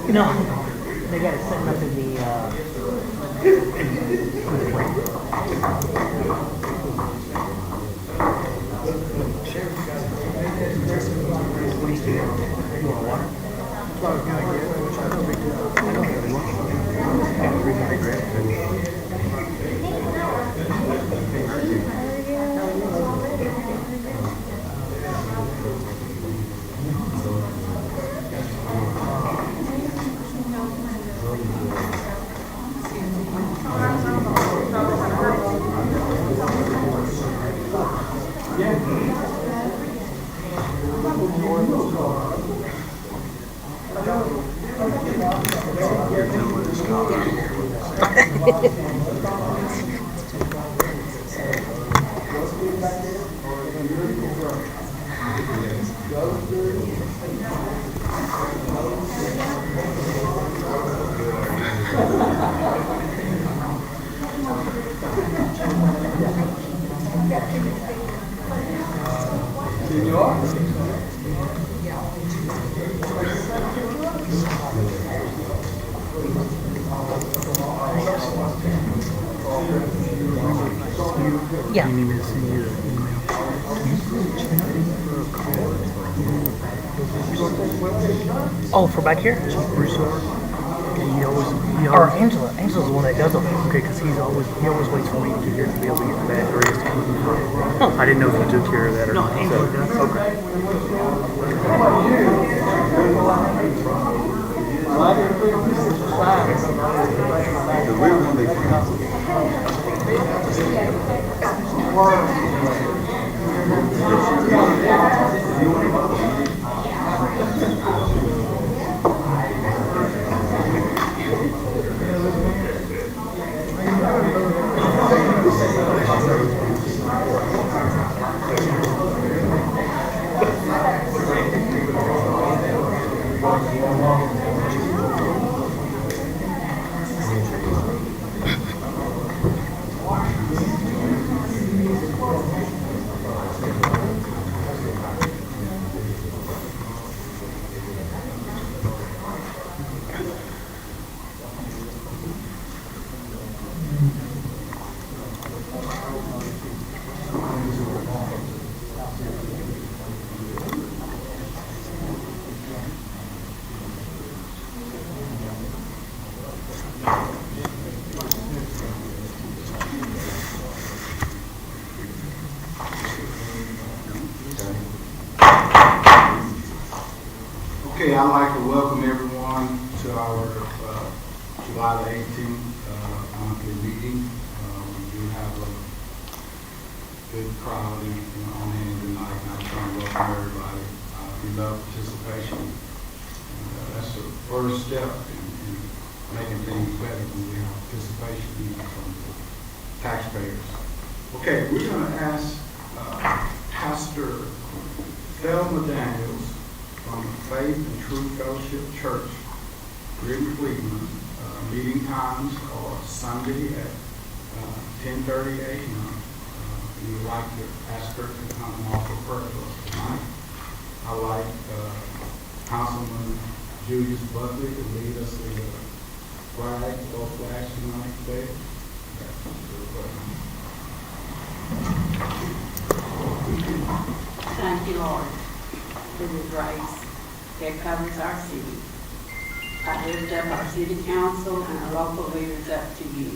No, they got it setting up in the, yeah. You need me to send you an email? Oh, for back here? Broussard? He always, Or Angela. Angela's the one that does them. okay, because he always waits for me to get here to be able to get back, or he has to keep me. I didn't know if you took care of that or No, not. Angela So, does. okay. Okay, I'd like to welcome everyone to our July the 18th monthly meeting. We do have a good crowd on hand tonight, and I'm trying to welcome everybody. We love participation. That's the first step in making things better when we have participation from the taxpayers. Okay, we're going to ask Pastor Thelma Daniels from Faith and True Fellowship Church, Greater Cleveland. Meeting times are Sunday at 10:30 a.m. We would like to ask her to come and offer prayer for us tonight. I'd like Councilman Julius Buckley to lead us in the both flags tonight today. Thank you, Lord, for the grace that covers our city. I lift up our city council and our local leaders up to you.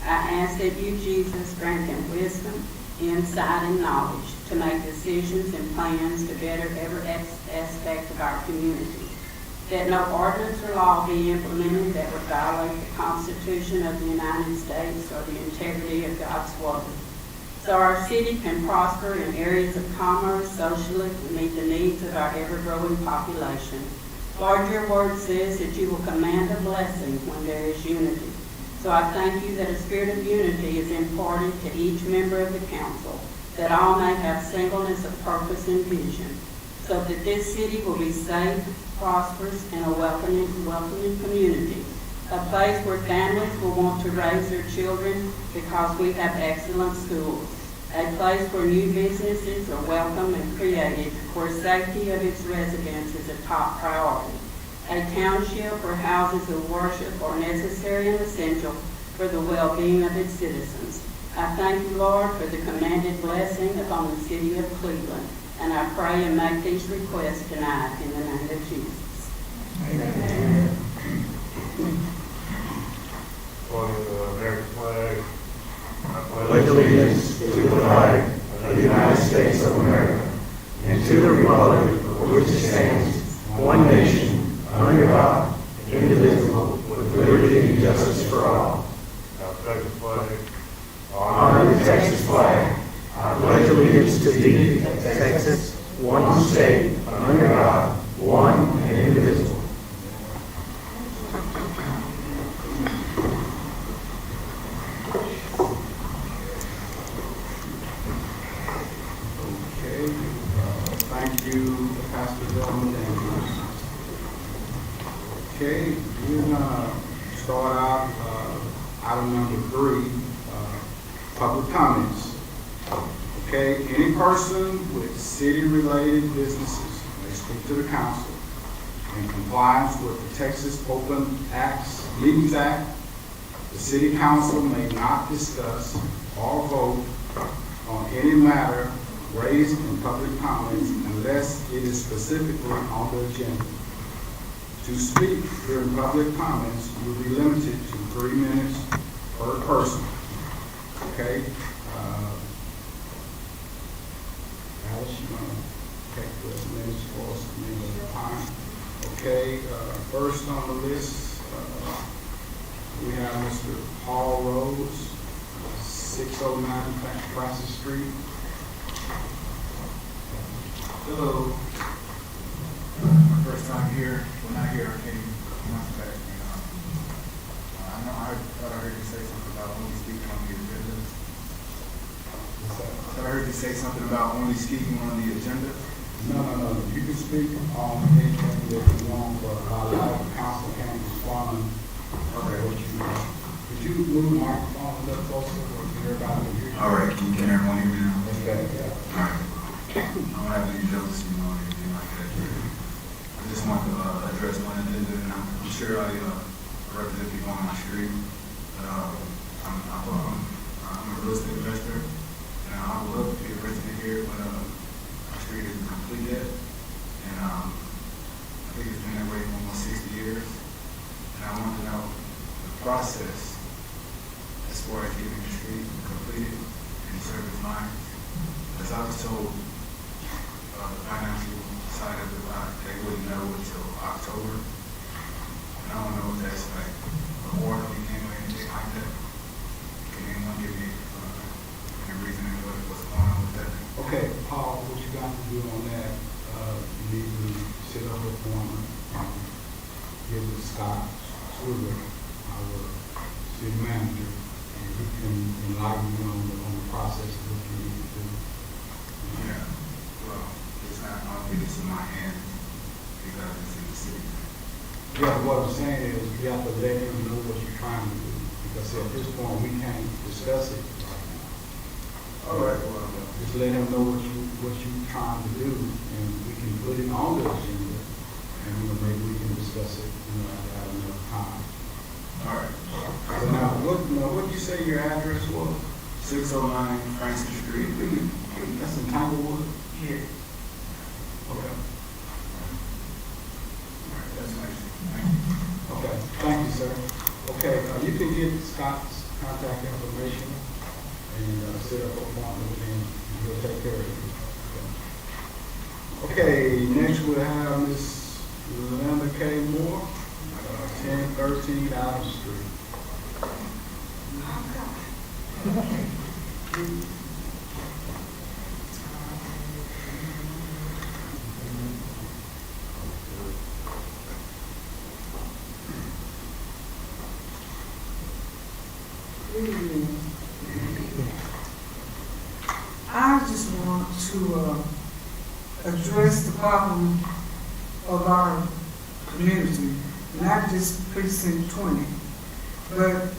I ask that you, Jesus, grant them wisdom, insight, and knowledge to make decisions and plans to better every aspect of our community. That no ordinance or law be implemented that would violate the Constitution of the United States or the integrity of God's Word. So our city can prosper in areas of commerce, socially, and meet the needs of our ever-growing population. Lord, your word says that you will command a blessing when there is unity. So I thank you that a spirit of unity is imparted to each member of the council, that all may have singleness of purpose and vision, so that this city will be safe, prosperous, and a welcoming community. A place where families will want to raise their children because we have excellent schools. A place where new businesses are welcome and created, where safety of its residents is a top priority. A township where houses of worship are necessary and essential for the well-being of its citizens. I thank you, Lord, for the commanded blessing upon the city of Cleveland, and I pray and make these requests tonight in the name of Jesus. Amen. On the American flag, I pledge allegiance to the flag of the United States of America and to the republic for which it stands, one nation, under God, indivisible, with liberty and justice for all. I Texas flag, Honor the Texas flag. I pledge allegiance to thee, Texas, one state, under God, one and indivisible. Thank you, Pastor Thelma Daniels. Okay, we're going to start out item number 3, public comments. Okay, any person with city-related businesses may speak to the council in compliance with the Texas Open Meetings Act. The city council may not discuss or vote on any matter raised in public comments unless it is specifically on the agenda. To speak during public comments, you will be limited to 3 minutes per person. Okay? Alice, you want to take the minutes for us at the end of the time? Okay, first on the list, we have Mr. Paul Rose, 609 Francis Street. Hello. My first time here. When I here, I came months back. And, I thought I heard you say something about only speaking on the agenda. I heard you say something about only speaking on the agenda. No. You can speak on anything that you want, but a lot of council can respond. Okay. What you know. Could you move the microphone a little closer so everybody can hear you? All right. Can everyone hear me now? Okay. Yeah. All right. I don't have any jealousy or anything like that. I just want to address one agenda, and I'm sure I represent people on my street. But I'm a real estate investor, and I would love to be a resident here, but our street isn't complete yet. And I think it's been that way for almost 60 years. And I want to know the process as far as getting the street completed and service lines. As I was told, the financial side of it, they wouldn't know until October. And I don't know if that's like a quarterly thing or anything like that. Can anyone give me any reasoning what's going on with that? Okay, Paul, what you got to do on that, you need to set up a appointment, give it to Scott Stewart, our city manager, and he can enlighten you on the process of what you need to do. Yeah, well, it's not, I don't think it's in my hands because it's in the city. Yeah, what I'm saying is you have to let him know what you're trying to do, because at this point, we can't discuss it right now. All right, well, Just let him know what you're trying to do, and we can put it on the agenda, and, maybe we can discuss it, at another time. all right. So now, what you say your address was? 609 Francis Street. That's in Tanglewood? Yeah. Okay. All right, that's nice. Thank you. Okay, thank you, sir. Okay, you can get Scott's contact information and set up an appointment with him, and he'll take care of you. Okay, next we'll have Miss Linda K. Moore, 1013 Adams Street. I just want to address the problem of our community, not just precinct 20. But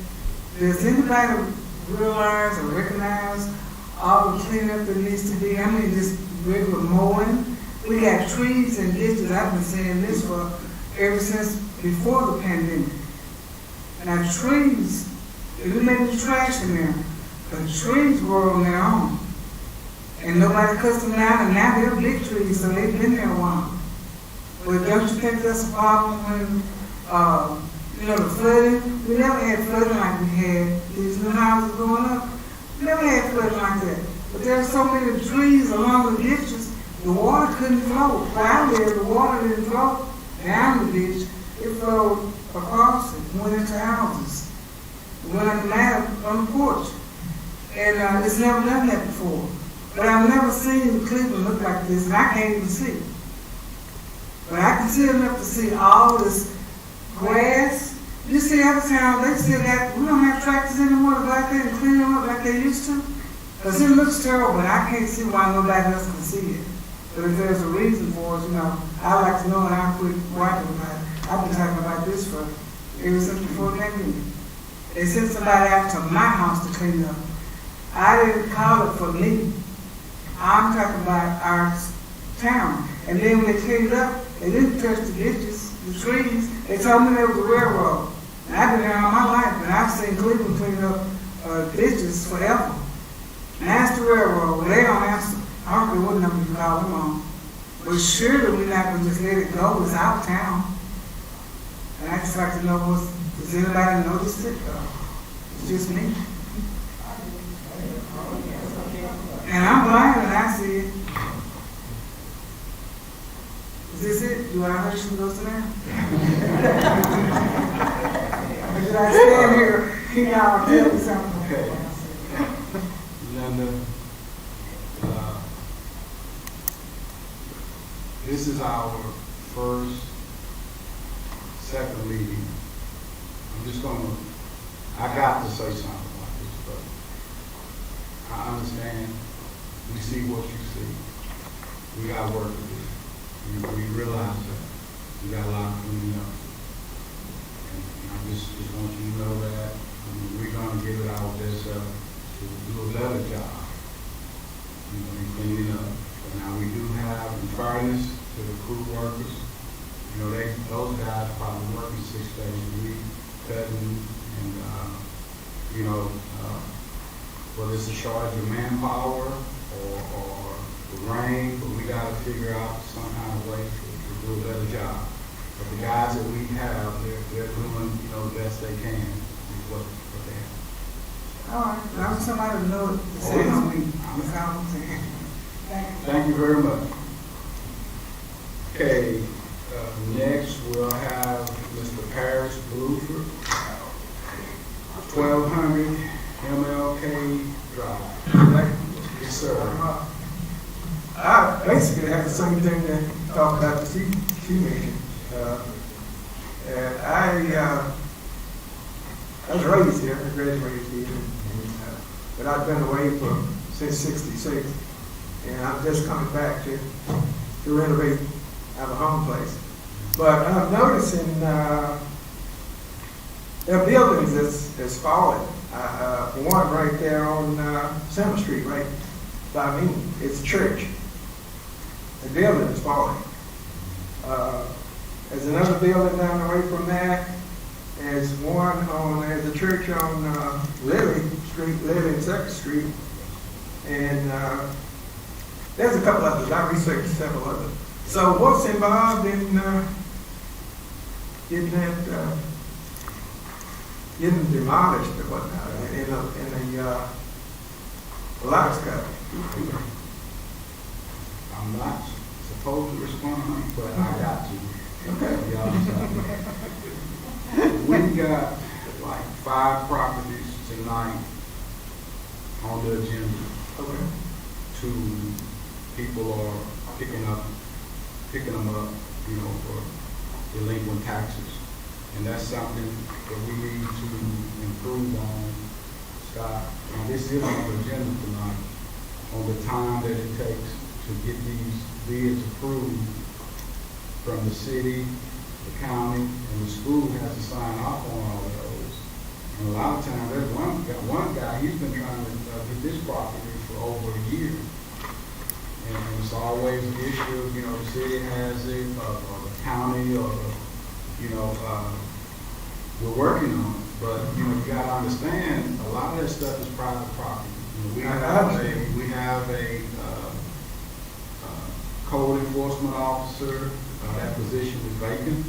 does anybody realize or recognize all the cleanup that needs to be? I mean, just regular mowing. We got trees and ditches. I've been saying this for ever since before the pandemic. Now trees, if we make the trash in there, the trees grow on their own. And nobody cuts them down, and now they're big trees, so they've been there a while. But don't you think that's a problem when, the flooding? We never had flooding like we had these new houses going up. We never had flooding like that. But there's so many trees along the ditches, the water couldn't flow. Where I live, the water didn't flow down the ditch. It flowed across it, went into houses. It went on the mat on the porch. And it's never done that before. But I've never seen Cleveland look like this, and I can't even see. But I can see enough to see all this grass. You see other towns, they still got, we don't have tractors anymore to go out there and clean them up like they used to. Because it looks terrible, but I can't see why nobody else can see it. But if there's a reason for it, I like to know, and I'll quit watching about it. I've been talking about this for ever since before that meeting. They sent somebody out to my house to clean up. I didn't call it for me. I'm talking about our town. And then when they cleaned up, they didn't touch the ditches, the trees. They told me there was a railroad. And I've been there all my life, and I've seen Cleveland clean up ditches forever. And ask the railroad, well, they don't answer. I don't care what number you call them on. But surely we're not going to just let it go. It's our town. And I just like to know, does anybody notice it? It's just me. And I'm blind and I see it. Is this it? Do I hurt you to go to there? Or should I stand here? I'll tell you something. Okay. Linda, this is our second meeting. I got to say something about this, but I understand. We see what you see. We got work to do. We realize that. We got a lot of cleaning up. And I just want you to know that. We're going to give it our best to do a better job. In cleaning up. But now we do have, in fairness to the crew workers, those guys probably working 6 days a week, cutting, and whether it's a shortage of manpower or the rain, but we got to figure out some kind of way to do a better job. But the guys that we have, they're doing the best they can with what they have. All right. I want somebody to know the same as me. That's all I'm saying. Thank you. Thank you very much. Okay, Next, we'll have Mr. Paris Bluford, 1200 MLK Drive. Yes, sir. I basically have the same thing that talked about the she mentioned. And I was raised here, I graduated here, but I've been away since '66, and I'm just coming back to renovate, have a home place. But I'm noticing there are buildings that's falling. One right there on Center Street, right by me, it's a church. The building is falling. There's another building down the way from that. There's there's a church on Lily and 2nd Street. And there's a couple others. I researched several others. So what's involved in getting demolished or whatnot in the Locks Cut? I'm not supposed to respond, but I got to. Okay. We got like 5 properties tonight on the agenda. Okay. People are picking them up, for delinquent taxes. And that's something that we need to improve on, Scott. And this is on the agenda tonight, on the time that it takes to get these bids approved from the city, the county, and the school has to sign off on all of those. And a lot of times, there's one guy, he's been trying to get this property for over a year. And it's always an issue, the city has it, or the county, or, we're working on it. But, you gotta understand, a lot of that stuff is private property. We have a code enforcement officer. That position is vacant.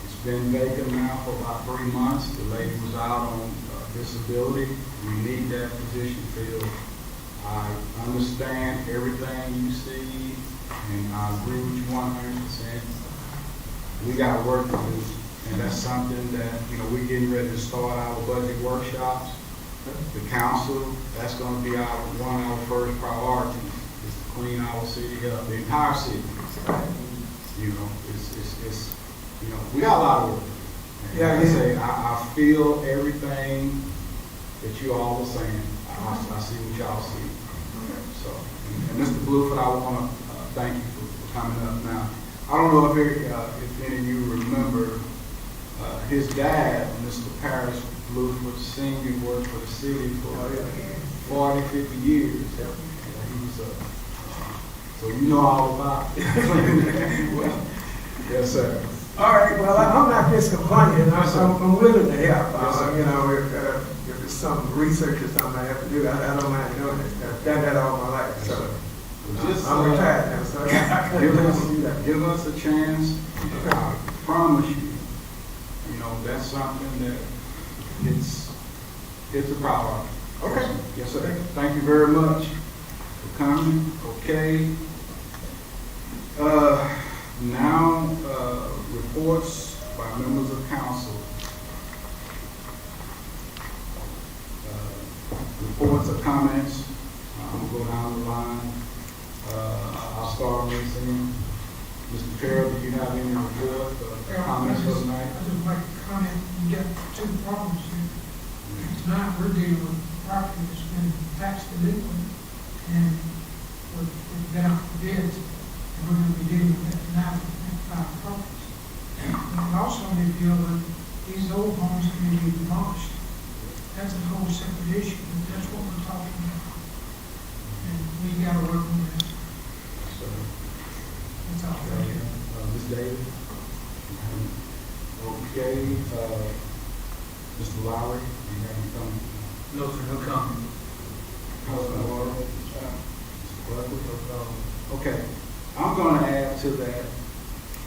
It's been vacant now for about 3 months. The lady was out on disability. We need that position filled. I understand everything you see, and I agree with you 100%. We got work to do, and that's something that, we're getting ready to start our budget workshops. The council, that's going to be one of our first priorities, is to clean our city up, the entire city. We got a lot of work. And I feel everything that you all are saying. I see what y'all see. So, and Mr. Bluford, I want to thank you for coming up now. I don't know if any of you remember his dad, Mr. Paris Bluford Sr., worked for the city for 40, 50 years. So you know all about it. Yes, sir. All right, well, I'm not just complaining. I'm willing to help. Yes, sir. If it's some research or something I have to do, I don't mind doing it. I've done that all my life. Yes, So sir. Just, I'm retired now, so I do that. give us a chance. I promise you, that's something that it's a priority. Okay. Yes, sir. Thank you very much for coming. Okay. Now, reports by members of council. Reports or comments. I'm going to go down the line. I'll start with Mr. Terrell, do you have any report or comments for tonight? I just like to comment, you got 2 problems here. Tonight, we're dealing with property that's been tax delinquent, and we've been out for bids, and we're going to be dealing with that tonight with 5 properties. And we also need to deal with these old homes that need to be demolished. That's a whole separate issue, but that's what we're talking about. And we got to work on that. So, That's all. Ms. Davis? Okay, Mr. Lowry, do you have any comments? No, sir, no comment. Councilman Laura? Okay, I'm going to add to that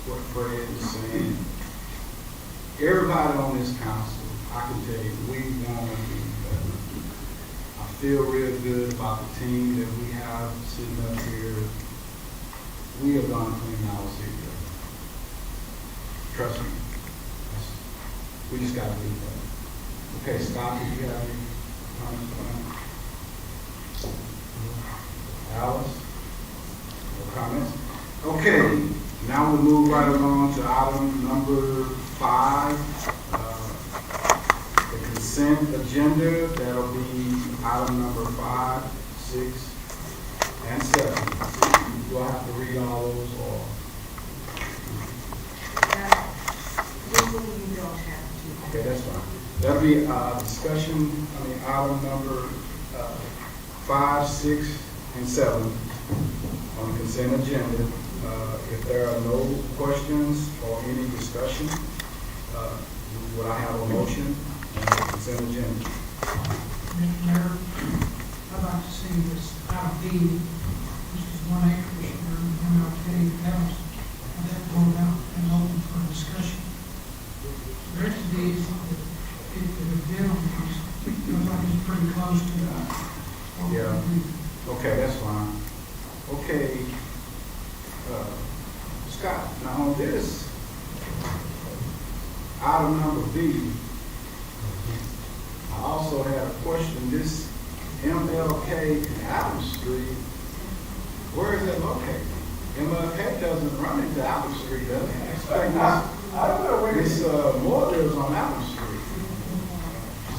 what Fred is saying. Everybody on this council, I can tell you, we want to be better. I feel real good about the team that we have sitting up here. we are gonna clean our city up. Trust me. We just gotta do that. Okay, Scott, do you have any comments on that? Alice? No comments? Okay, now we'll move right along to item number 5. The consent agenda, that'll be item number 5, 6, and 7. Do I have to read all those or? Legally, you don't have to. Okay, that's fine. That'll be discussion, item number 5, 6, and 7 on the consent agenda. If there are no questions or any discussion, would I have a motion on the consent agenda? Mr. Mayor, I'd like to see this item D, which is 1 acre for MLK House, and that going out and open for discussion. The rest of these, if the bid on these, looks like it's pretty close to that. Yeah. Okay, that's fine. Okay, Scott, now on this, item number B, I also had a question. This MLK and Adams Street, where is it located? MLK doesn't run into Adams Street, does it? I expect this more lives on Adams Street.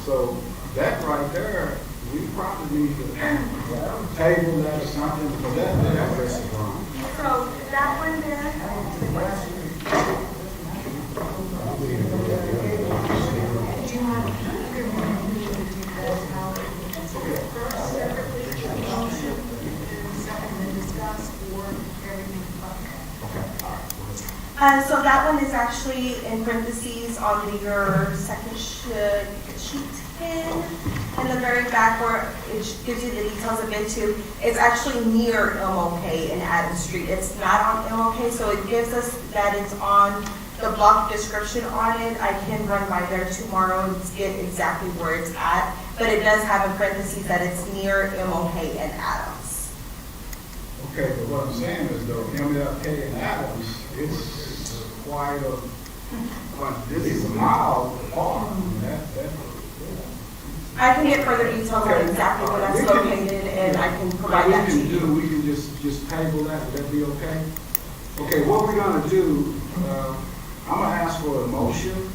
So that right there, we probably need to table that or something, because that address is wrong. So that one there, so that one is actually in parentheses on your second sheet 10. In the very back where it gives you the details of it too, it's actually near MLK and Adams Street. It's not on MLK, so it gives us that it's on the block description on it. I can run by there tomorrow and get exactly where it's at, but it does have in parentheses that it's near MLK and Adams. Okay, but what I'm saying is though, MLK and Adams, it's quite this is a mile apart. I can get further details on exactly where that's located, and I can provide that to you. We can just table that. Would that be okay? Okay, what we're gonna do, I'm gonna ask for a motion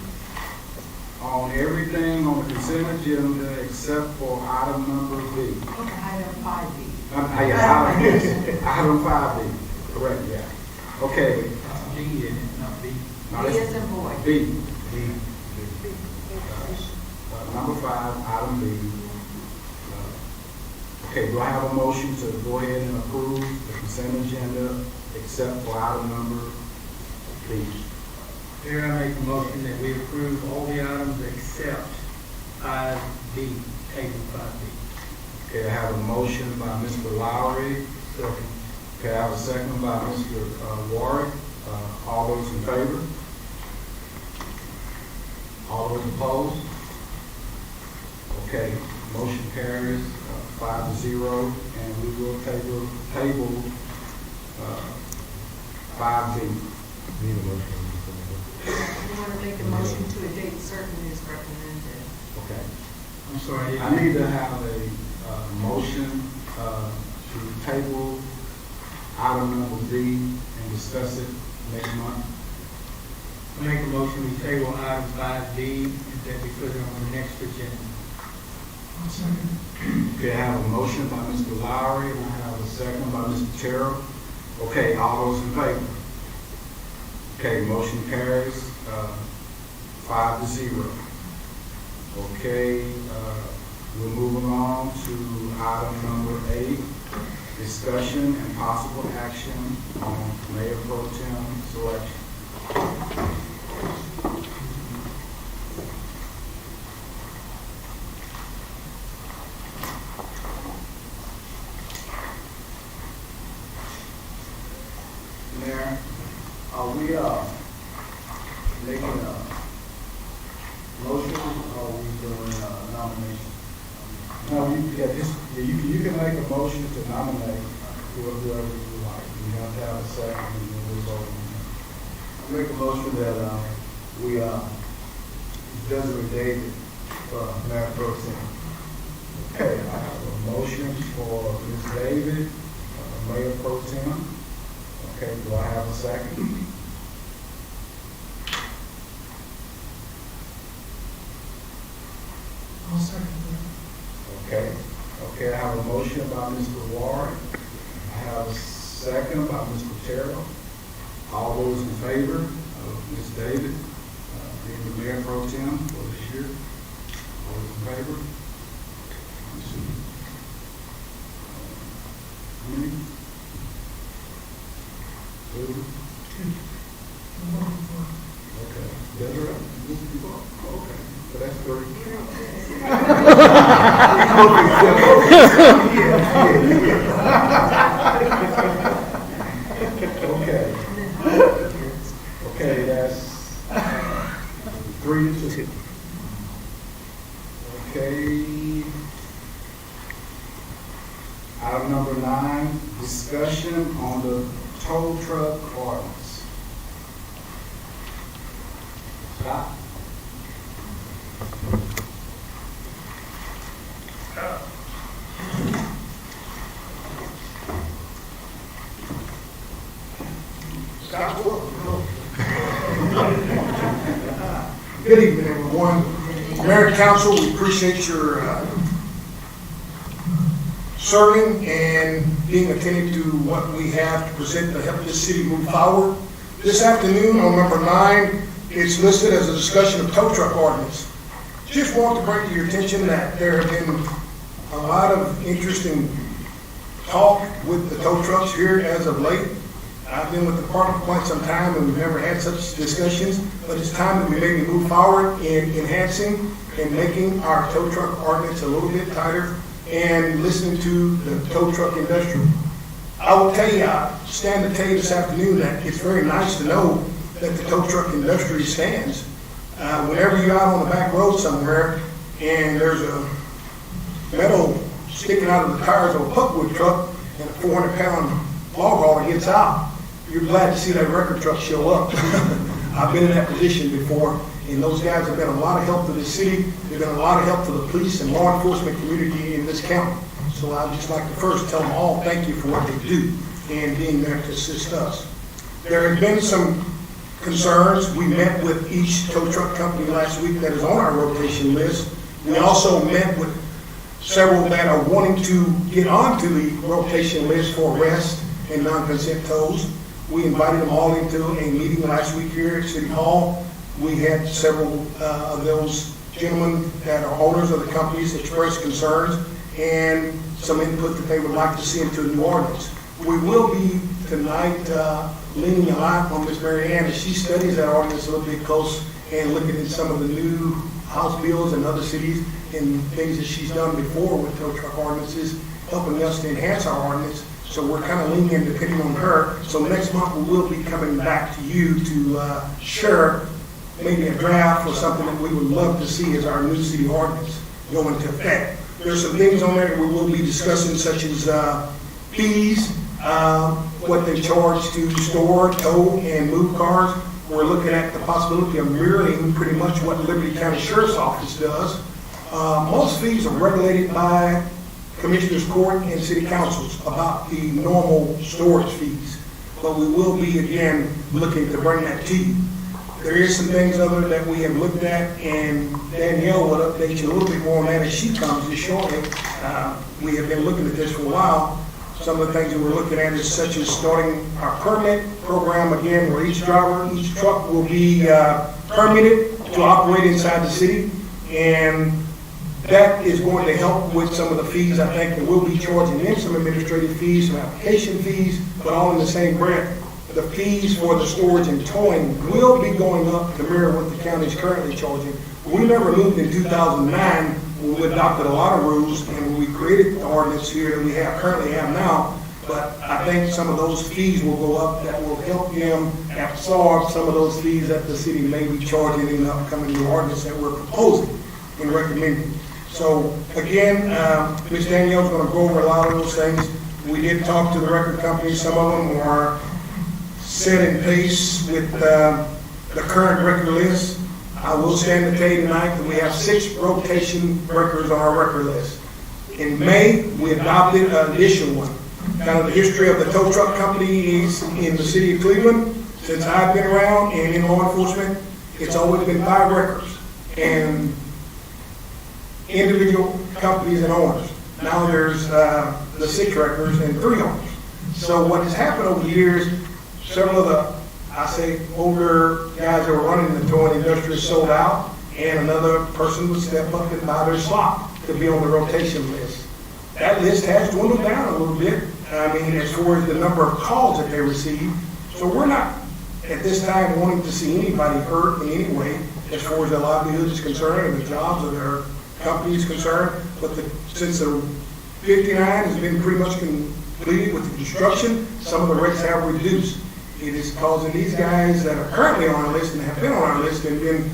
on everything on the consent agenda except for item number B. Okay, item 5B. Item 5B, correct, yeah. Okay. D in it, not B. No, B that's- is in boy. B. Number 5, item B. Okay, do I have a motion to go ahead and approve the consent agenda except for item number B? Here I make a motion that we approve all the items except 5B, table 5B. Okay, I have a motion by Mr. Lowry. Second. Okay, I have a second by Mr. Warwick. All those in favor? All those opposed? Okay, motion carries 5-0, and we will table 5B. You want to make a motion to a date certain is recommended. Okay. I'm sorry. I need to have a motion to table item number B and discuss it next month. I make a motion we table item 5B and that we put it on the next agenda. I'll second. Okay, I have a motion by Mr. Lowry, and I have a second by Mr. Terrell. Okay, all those in favor? Okay, motion carries 5-0. Okay, we're moving on to item number 8, discussion and possible action on Mayor Pro Tem selection. Mayor, are we making a motion or are we doing a nomination? No, you can make a motion to nominate whoever you like. We have to have a second, and then we'll vote on it. I make a motion that, we, Desiree David, Mayor Pro Tem. Okay, I have a motion for Ms. David, Mayor Pro Tem. Okay, do I have a second? I'll second that. Okay, I have a motion by Mr. Warren. I have a second by Mr. Terrell. All those in favor of Ms. David being the Mayor Pro Tem for this year? All those in favor? Let's see. How many? Two? I'm voting for it. Okay. Desiree? Okay, so that's three. Okay. Okay, that's 3-2. Okay. Item number 9, discussion on the tow truck ordinance. Scott? Good evening, everyone. Mayor and Council, we appreciate your serving and being attentive to what we have to present to help this city move forward. This afternoon, on number 9, it's listed as a discussion of tow truck ordinance. Just want to bring to your attention that there have been a lot of interesting talk with the tow trucks here as of late. I've been with the department quite some time and we've never had such discussions, but it's time that we maybe move forward in enhancing and making our tow truck ordinance a little bit tighter and listening to the tow truck industry. I will tell you, I stand to tell you this afternoon that it's very nice to know that the tow truck industry stands. Whenever you're out on the back road somewhere and there's a metal sticking out of the tires of a pulpwood truck and a 400-pound log hauler gets out, you're glad to see that record truck show up. I've been in that position before, and those guys have been a lot of help to the city. They've been a lot of help to the police and law enforcement community in this county. So I'd just like to first tell them all thank you for what they do and being there to assist us. There have been some concerns. We met with each tow truck company last week that is on our rotation list. We also met with several that are wanting to get onto the rotation list for arrest and non-consent tows. We invited them all into a meeting last week here at City Hall. We had several of those gentlemen that are owners of the companies express concerns and some input that they would like to see into the new ordinance. We will be tonight leaning a lot on Ms. Mary Ann as she studies that ordinance a little bit close and looking at some of the new House bills in other cities and things that she's done before with tow truck ordinances, helping us to enhance our ordinance. So we're kind of leaning depending on her. So next month we will be coming back to you to share maybe a draft or something that we would love to see as our new city ordinance go into effect. There's some things on there that we will be discussing, such as fees, what they charge to store, tow, and move cars. We're looking at the possibility of mirroring pretty much what Liberty County Sheriff's Office does. Most fees are regulated by Commissioners Court and City Councils about the normal storage fees. But we will be, again, looking to bring that to you. There is some things other that we have looked at, and Danielle will update you a little bit more on that as she comes just shortly. We have been looking at this for a while. Some of the things that we're looking at is such as starting our permit program again, where each driver, each truck will be permitted to operate inside the city, and that is going to help with some of the fees. I think that we'll be charging them some administrative fees, some application fees, but all in the same breath. The fees for the storage and towing will be going up to mirror what the county is currently charging. We never moved in 2009 when we adopted a lot of rules and when we created the ordinance here that we currently have now. But I think some of those fees will go up that will help them absorb some of those fees that the city may be charging in the upcoming new ordinance that we're proposing and recommending. So again, Ms. Danielle's going to go over a lot of those things. we did talk to the record companies. Some of them are set in pace with the current record list. I will stand to tell you tonight that we have 6 rotation records on our record list. In May, we adopted an additional one. Kind of the history of the tow truck companies in the city of Cleveland. Since I've been around and in law enforcement, it's always been 5 records and individual companies and owners. Now there's the 6 records and 3 owners. So what has happened over the years, several of the, I say, older guys that were running the towing industry sold out, and another person would step up and buy their slot to be on the rotation list. That list has dwindled down a little bit. I mean, as far as the number of calls that they receive. So we're not, at this time, wanting to see anybody hurt in any way as far as their livelihood is concerned and the jobs of their company is concerned. But since the 59 has been pretty much completed with the construction, some of the rates have reduced. It is causing these guys that are currently on our list and have been on our list and been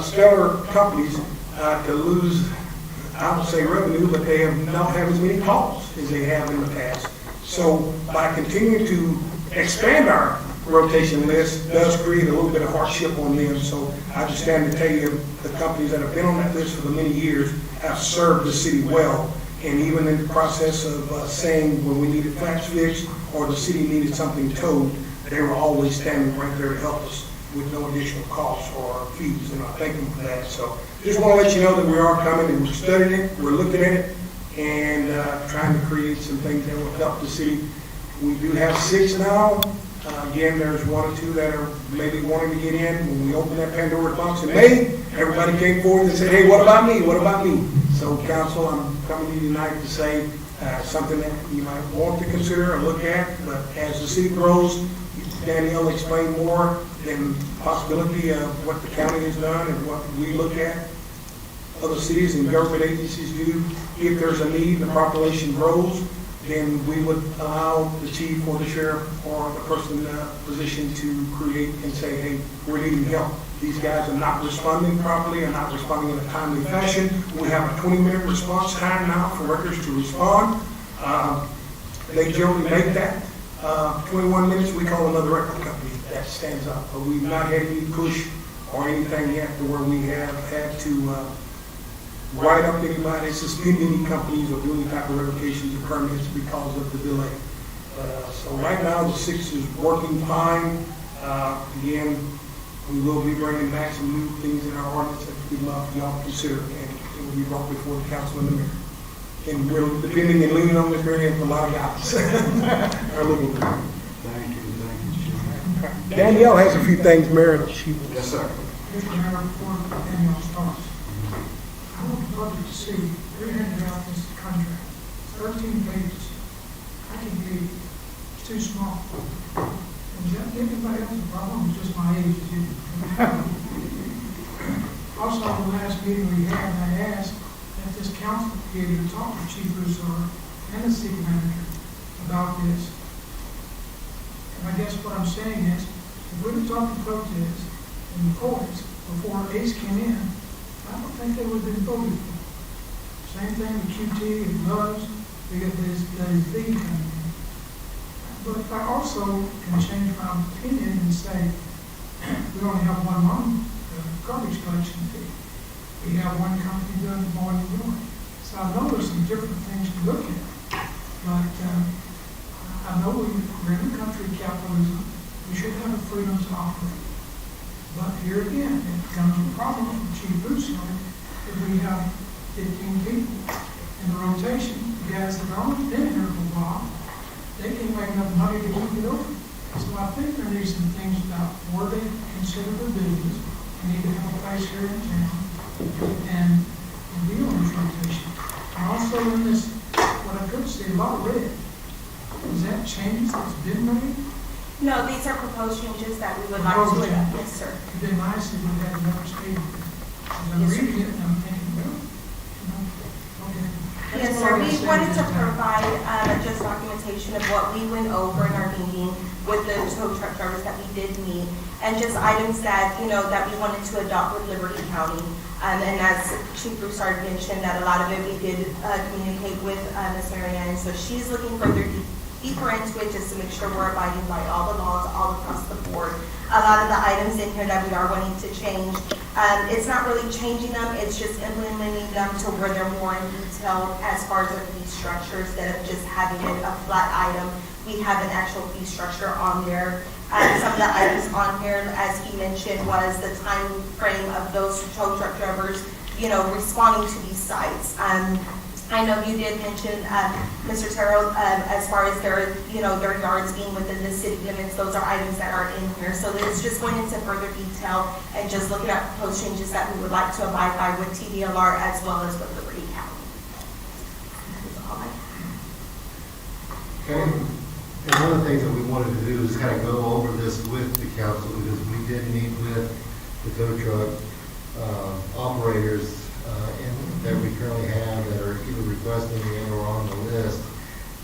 stellar companies to lose, I don't say revenue, but they have not have as many calls as they have in the past. So by continuing to expand our rotation list does create a little bit of hardship on them. So I just stand to tell you the companies that have been on that list for the many years have served the city well. And even in the process of saying when we needed flaps fixed or the city needed something towed, they were always standing right there to help us with no additional costs or fees, and I thank them for that. So just want to let you know that we are coming and we're studying it, we're looking at it, and trying to create some things that will help the city. We do have 6 now. Again, there's 1 or 2 that are maybe wanting to get in. When we opened that Pandora's box in May, everybody came forward and said, hey, what about me? What about me? So, council, I'm coming to you tonight to say something that you might want to consider or look at, but as the city grows, Danielle explained more than possibility of what the county has done and what we look at. Other cities and government agencies do. If there's a need, the population grows, then we would allow the chief or the sheriff or the person in the position to create and say, hey, we're needing help. These guys are not responding properly, are not responding in a timely fashion. We have a 20-minute response time now for records to respond. They generally make that. 21 minutes, we call another record company that stands up. But we've not had any push or anything yet to where we have had to write up anybody, suspend any companies or do any type of revocations or permits because of the delay. So right now, the 6 is working fine. Again, we will be bringing back some new things in our ordinance that we'd love for y'all to consider, and it will be brought before the council in the mayor. And we're depending and leaning on this area for a lot of guys. Our legal group. Thank you, Danielle has a few things, Mayor. Yes, sir. Mr. Mayor, before Daniel starts, I want the public to see, we're handing out this contract, 13 pages. I can read, it's too small. And is that anybody else a problem? It's just my age. Also, the last meeting we had, I asked that this council be able to talk to Chief Broussard and the city manager about this. And I guess what I'm saying is, if we were talking protests in the courts before ACE came in, I don't think they would have been voted for. Same thing with QT and Loves, they got this fee coming in. But I also can change my opinion and say, we only have one garbage collection fee. We have one company doing the morning doing. So I know there's some different things to look at. But I know we're in a country of capitalism. We should have the freedom to operate. But here again, it becomes a problem for Chief Broussard if we have 15 people in the rotation. The guys that are only been here for a while, they can't make enough money to keep it open. So I think there needs some things about where they consider the business. We need to have a place here in town and be on this rotation. And also in this, what I could see, a lot of red. Is that changes that's been made? No, these are proposed changes that we would like to address. Yes, sir. It'd been nice if we had another statement. As I'm Yes, sir. reading it, and I'm thinking, well, okay. Yes, sir, we wanted to provide just documentation of what we went over in our meeting with the tow truck drivers that we did meet, and just items that, that we wanted to adopt with Liberty County. And as Chief Broussard mentioned, that a lot of it we did communicate with Ms. Marianne, so she's looking further deeper into it just to make sure we're abiding by all the laws all across the board. A lot of the items in here that we are wanting to change, it's not really changing them, it's just implementing them to where they're more in detail as far as their fee structure, instead of just having it a flat item. We have an actual fee structure on there. Some of the items on here, as he mentioned, was the time frame of those tow truck drivers, responding to these sites. I know you did mention, Mr. Terrell, as far as their yards being within the city limits, those are items that are in here. So it's just going into further detail and just looking at proposed changes that we would like to abide by with TDLR as well as with Liberty County. That's all I have. Okay. And one of the things that we wanted to do is kind of go over this with the council, because we did meet with the tow truck operators that we currently have that are either requesting and or on the list.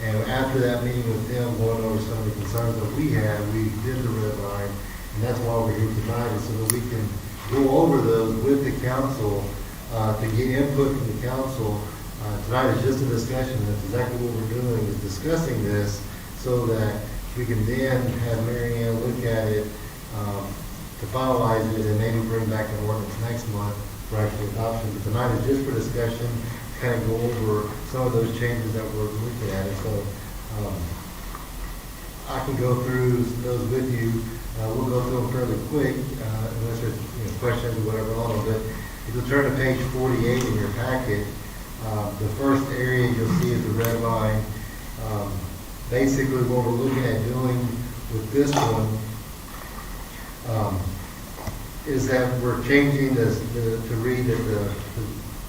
And after that meeting with them, going over some of the concerns that we had, we did the red line, and that's why we're here tonight, is so that we can go over those with the council to get input from the council. Tonight is just a discussion. That's exactly what we're doing, is discussing this, so that we can then have Mary Ann look at it, to finalize it, and maybe bring back an ordinance next month for actual adoption. But tonight is just for discussion, to kind of go over some of those changes that we're looking at. And so I can go through those with you. We'll go through them fairly quick, unless there's questions or whatever on them. But if you'll turn to page 48 in your packet, the first area you'll see is the red line. Basically, what we're looking at doing with this one is that we're changing this to read that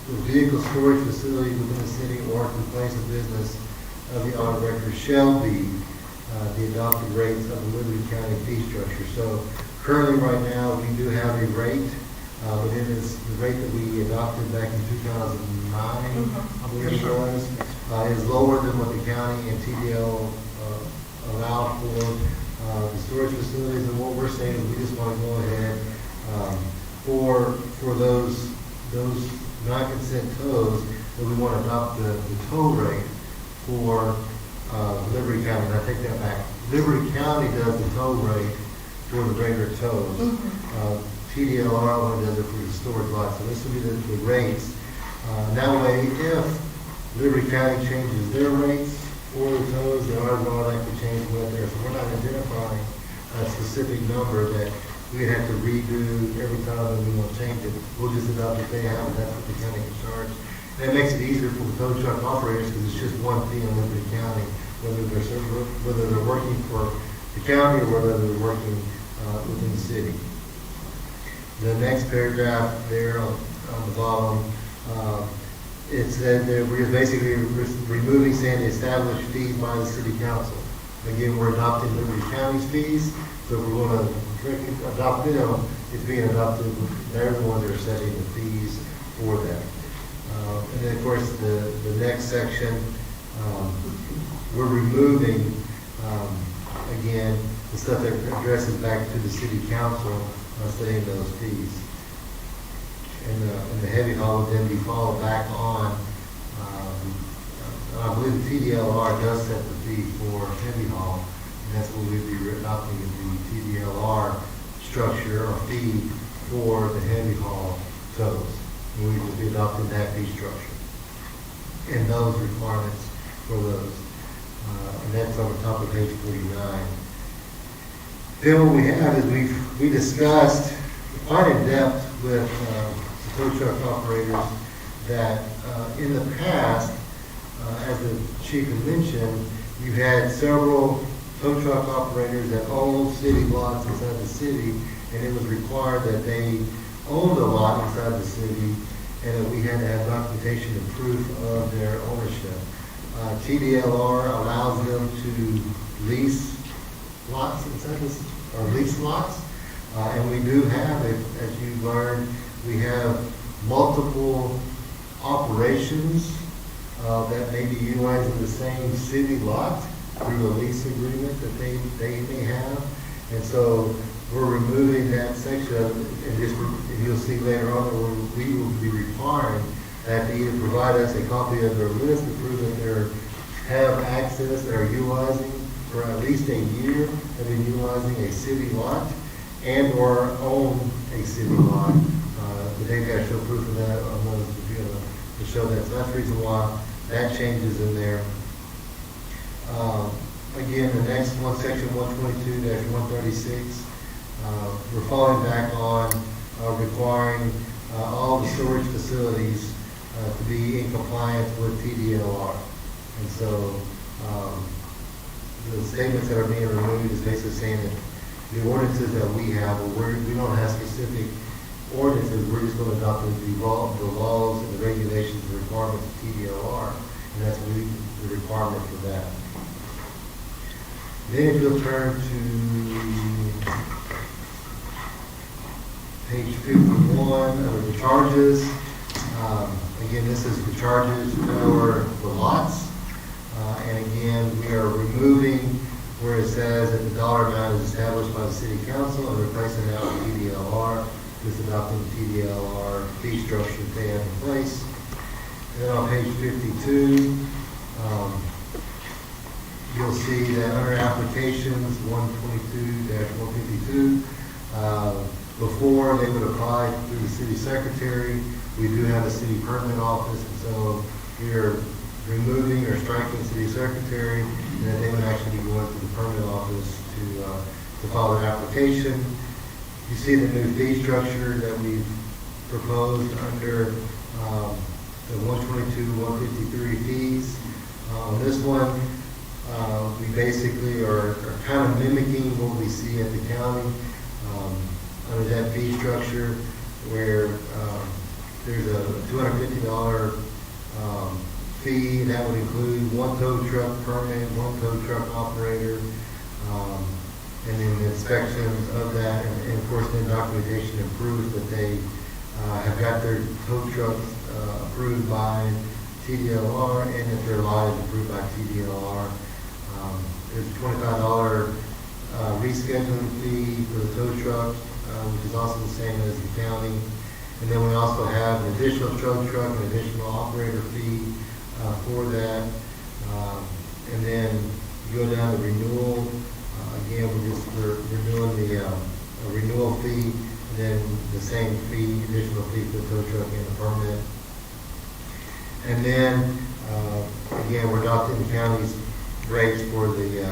the vehicle storage facility within the city or to place of business of the auto record shall be the adopted rates of the Liberty County fee structure. So currently, right now, we do have a rate, but it is the rate that we adopted back in 2009, I believe it was. Is lower than what the county and TDL allow for the storage facilities. And what we're saying is we just want to go ahead for those non-consent tows, that we want to adopt the tow rate for Liberty County. And I take that back. Liberty County does the tow rate for the regular tows. TDLR only does it for the storage lot. So this will be the rates. That way, if Liberty County changes their rates for the tows, then ours will automatically change with theirs. So we're not identifying a specific number that we'd have to redo every time that we want to change it. We'll just adopt what they have, and that's what the county can charge. And it makes it easier for the tow truck operators, because it's just one fee in Liberty County, whether they're working for the county or whether they're working within the city. The next paragraph there on the bottom, it said that we're basically removing, saying the established fees by the city council. Again, we're adopting Liberty County's fees, so if we're going to adopt them, it's being adopted. They're the ones that are setting the fees for that. And then, of course, the next section, we're removing, again, the stuff that addresses back to the city council, setting those fees. And the heavy haul would then be followed back on. I believe the TDLR does set the fee for heavy haul, and that's what we'd be adopting, the TDLR structure or fee for the heavy haul tows. And we would be adopting that fee structure and those requirements for those. And that's on the top of page 49. Then what we have is we discussed quite in depth with tow truck operators that in the past, as the chief had mentioned, you had several tow truck operators that owned city lots inside the city, and it was required that they owned a lot inside the city, and that we had to have documentation and proof of their ownership. TDLR allows them to lease lots inside this, or lease lots, and we do have, as you learned, we have multiple operations that may be utilizing the same city lot through a lease agreement that they may have. And so we're removing that section of it, and just, and you'll see later on, that we will be requiring that they either provide us a copy of their list to prove that they have access, that are utilizing for at least a year, have been utilizing a city lot, and or own a city lot. But they've got to show proof of that on those to show that. So that's the reason why that change is in there. Again, the next one, section 122-136, we're falling back on requiring all the storage facilities to be in compliance with TDLR. And so the statements that are being removed is basically saying that the ordinances that we have, we don't have specific ordinances, we're just going to adopt the laws and the regulations and requirements of TDLR, and that's the requirement for that. Then if you'll turn to page 51 under the charges, again, this is the charges for the lots. And again, we are removing where it says that the dollar amount is established by the city council and replacing that with TDLR, just adopting the TDLR fee structure they have in place. And then on page 52, you'll see that under applications 122-152, before they would apply through the city secretary, we do have a city permit office, and so we are removing or striking city secretary, and then they would actually be going to the permit office to file an application. You see the new fee structure that we've proposed under the 122-153 fees. On this one, we basically are kind of mimicking what we see at the county under that fee structure, where there's a $250 fee that would include one tow truck permit, one tow truck operator, and then the inspections of that, and of course then documentation and proof that they have got their tow trucks approved by TDLR and that their lot is approved by TDLR. There's a $25 rescheduling fee for the tow truck, which is also the same as the county. And then we also have an additional tow truck, an additional operator fee for that. And then you go down to renewal. Again, we're renewing the renewal fee, and then the same fee, additional fee for the tow truck and the permit. And then, again, we're adopting the county's rates for the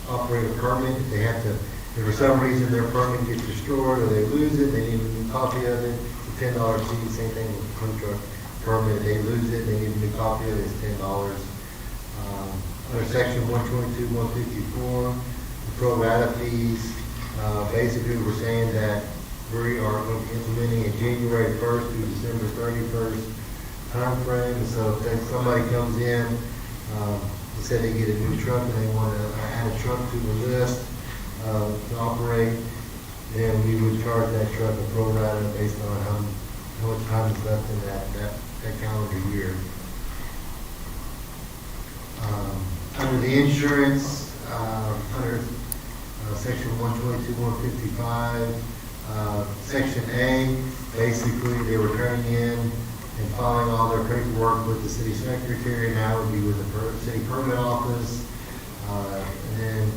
operator permit. If they have to, if for some reason their permit gets destroyed or they lose it, they need a new copy of it. It's a $10 fee. Same thing with the tow truck permit. If they lose it, they need a new copy of it. It's $10. Under section 122-154, the pro rata fees. Basically, we're saying that we are going to be implementing a January 1st through December 31st time frame. And so if somebody comes in, they said they get a new truck and they want to add a truck to the list to operate, then we would charge that truck a pro rata based on how much time is left in that calendar year. Under the insurance, under section 122-155, section A, basically they were turning in and filing all their paperwork with the city secretary. Now it would be with the city permit office. And then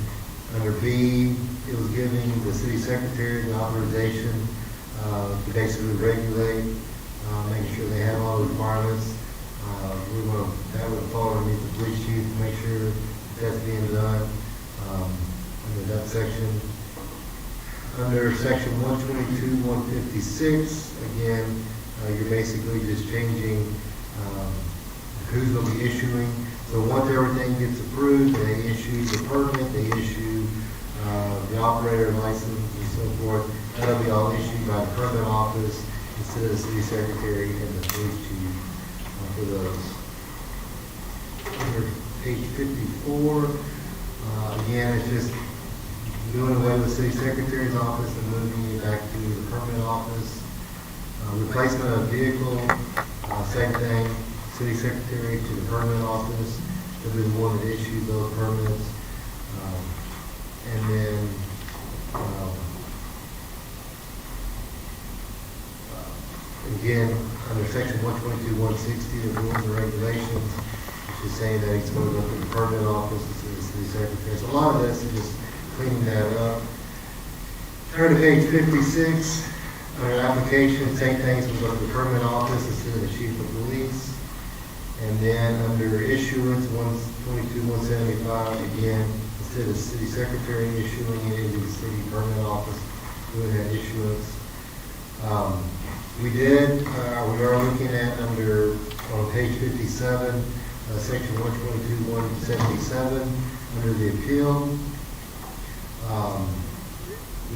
under B, it was giving the city secretary the authorization to basically regulate, making sure they have all the requirements. That would fall underneath the police chief to make sure that's being done under that section. Under section 122-156, again, you're basically just changing who's going to be issuing. So once everything gets approved, they issue the permit, they issue the operator license and so forth. That'll be all issued by the permit office instead of the city secretary and the police chief for those. Under page 54, again, it's just doing away with the city secretary's office and moving it back to the permit office. Replacement of vehicle, same thing, city secretary to the permit office, to be the one that issued those permits. And then, again, under section 122, 160 of rules and regulations, which is saying that he's going to go to the permit office to the city secretary. So a lot of this is just cleaning that up. Turn to page 56. Under application, same things, we go to the permit office instead of the chief of police. And then under issuance, 122, 175, again, instead of city secretary issuing it, it is the city permit office doing that issuance. We are looking at on page 57, section 122, 177, under the appeal.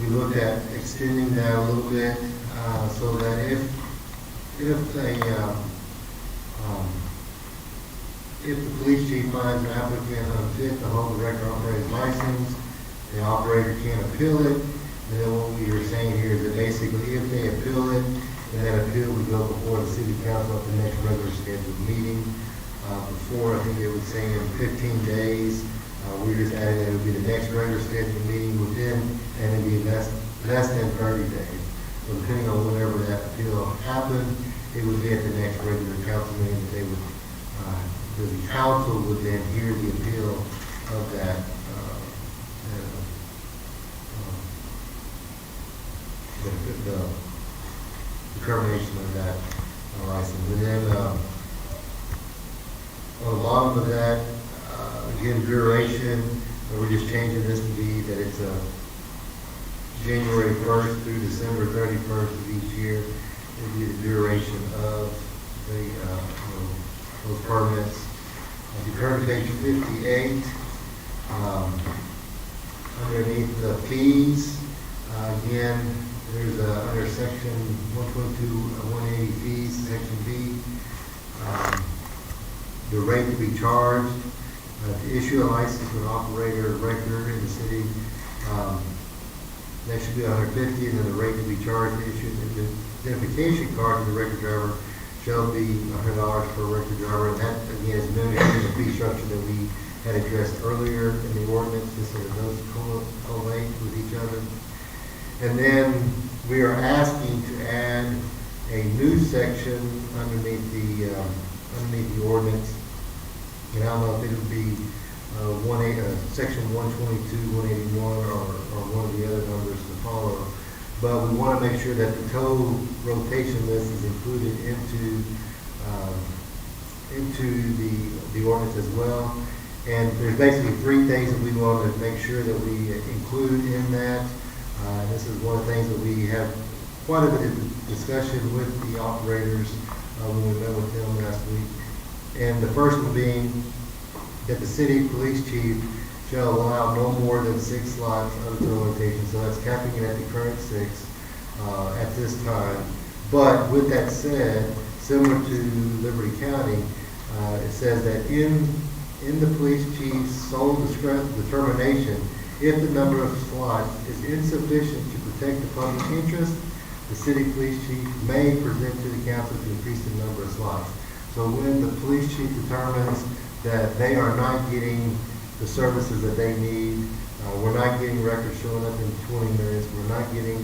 We looked at extending that a little bit, so that if the police chief finds an applicant unfit to hold a record operator's license, the operator can't appeal it. And then what we are saying here is that basically if they appeal it, then that appeal would go before the city council at the next regular scheduled meeting. Before, I think it was saying in 15 days. We're just adding that it would be the next regular scheduled meeting within, and it'd be less than 30 days. So depending on whenever that appeal happened, it would be at the next regular council meeting that they would, the council would then hear the appeal of that, the determination of that license. And then on the bottom of that, again, duration, we're just changing this to be that it's January 1st through December 31st of each year. It'll be the duration of those permits. If you turn to page 58, underneath the fees, again, there's under section 122, 180 fees, section B, the rate to be charged. To issue a license to an operator of record in the city, that should be $150, and then the rate to be charged to issue an identification card to the record driver shall be $100 per record driver. And that, again, is mimicking the fee structure that we had addressed earlier in the ordinance, just so that those collate with each other. And then we are asking to add a new section underneath the ordinance. And I don't know if it would be section 122, 181, or one of the other numbers to follow. But we want to make sure that the tow rotation list is included into the ordinance as well. And there's basically three things that we want to make sure that we include in that. This is one of the things that we have quite a bit of discussion with the operators when we met with them last week. And the first one being that the city police chief shall allow no more than 6 slots of tow rotation. So that's capping it at the current 6 at this time. But with that said, similar to Liberty County, it says that in the police chief's sole determination, if the number of slots is insufficient to protect the public interest, the city police chief may present to the council to increase the number of slots. So when the police chief determines that they are not getting the services that they need, we're not getting records showing up in 20 minutes, we're not getting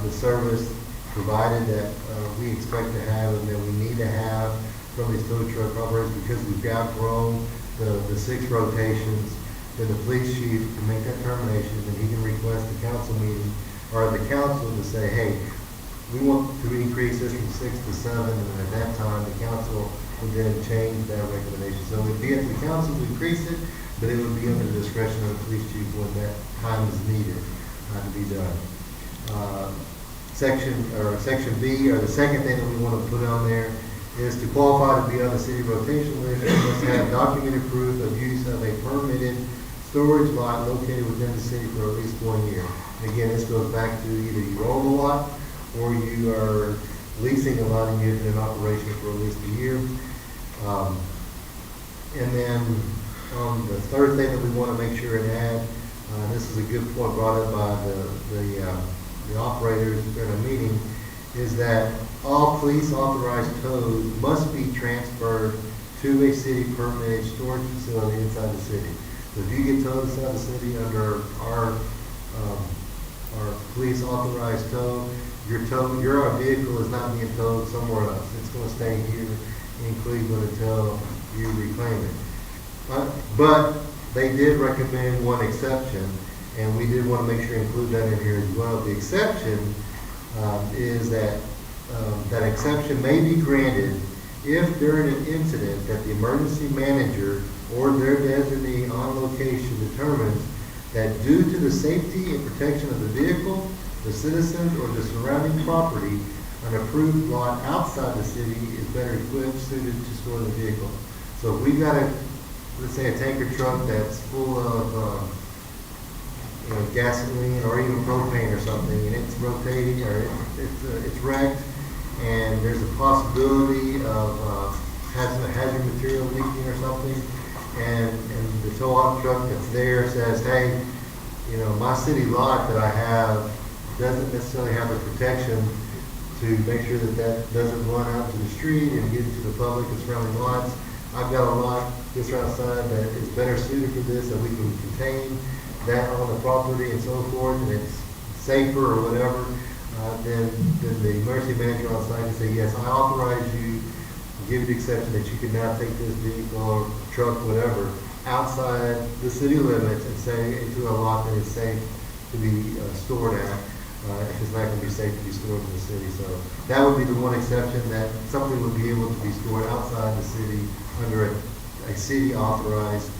the service provided that we expect to have and that we need to have from these tow truck operators because we've outgrown the 6 rotations, then the police chief can make that determination and he can request the council meeting or the council to say, hey, we want to increase this from 6 to 7, and at that time, the council would then change that recommendation. So it would be at the council to increase it, but it would be under the discretion of the police chief when that time is needed to be done. Section B, or the second thing that we want to put on there, is to qualify to be on the city rotation list, you must have documented proof of use of a permitted storage lot located within the city for at least 1 year. And again, this goes back to either you own a lot or you are leasing a lot and you're in operation for at least a year. And then the third thing that we want to make sure and add, this is a good point brought up by the operators during a meeting, is that all police authorized tows must be transferred to a city permitted storage facility inside the city. So if you get towed inside the city under our police authorized tow, your vehicle is not being towed somewhere else. It's going to stay here in Cleveland until you reclaim it. But they did recommend one exception, and we did want to make sure to include that in here as well. The exception is that that exception may be granted if during an incident that the emergency manager or their designee on location determines that due to the safety and protection of the vehicle, the citizens, or the surrounding property, an approved lot outside the city is better equipped, suited to store the vehicle. So if we've got let's say a tanker truck that's full of gasoline or even propane or something, and it's rotating or it's wrecked, and there's a possibility of having a hazard material leaking or something, and the tow-off truck that's there says, hey, my city lot that I have doesn't necessarily have the protection to make sure that doesn't run out to the street and get into the public and surrounding lots. I've got a lot just outside that is better suited for this, that we can contain that on the property and so forth, and it's safer or whatever. Then the emergency manager on site can say, yes, I authorize you, give you the exception that you can now take this vehicle or truck, whatever, outside the city limits and say into a lot that is safe to be stored at, if it's not going to be safe to be stored in the city. So that would be the one exception, that something would be able to be stored outside the city under a city authorized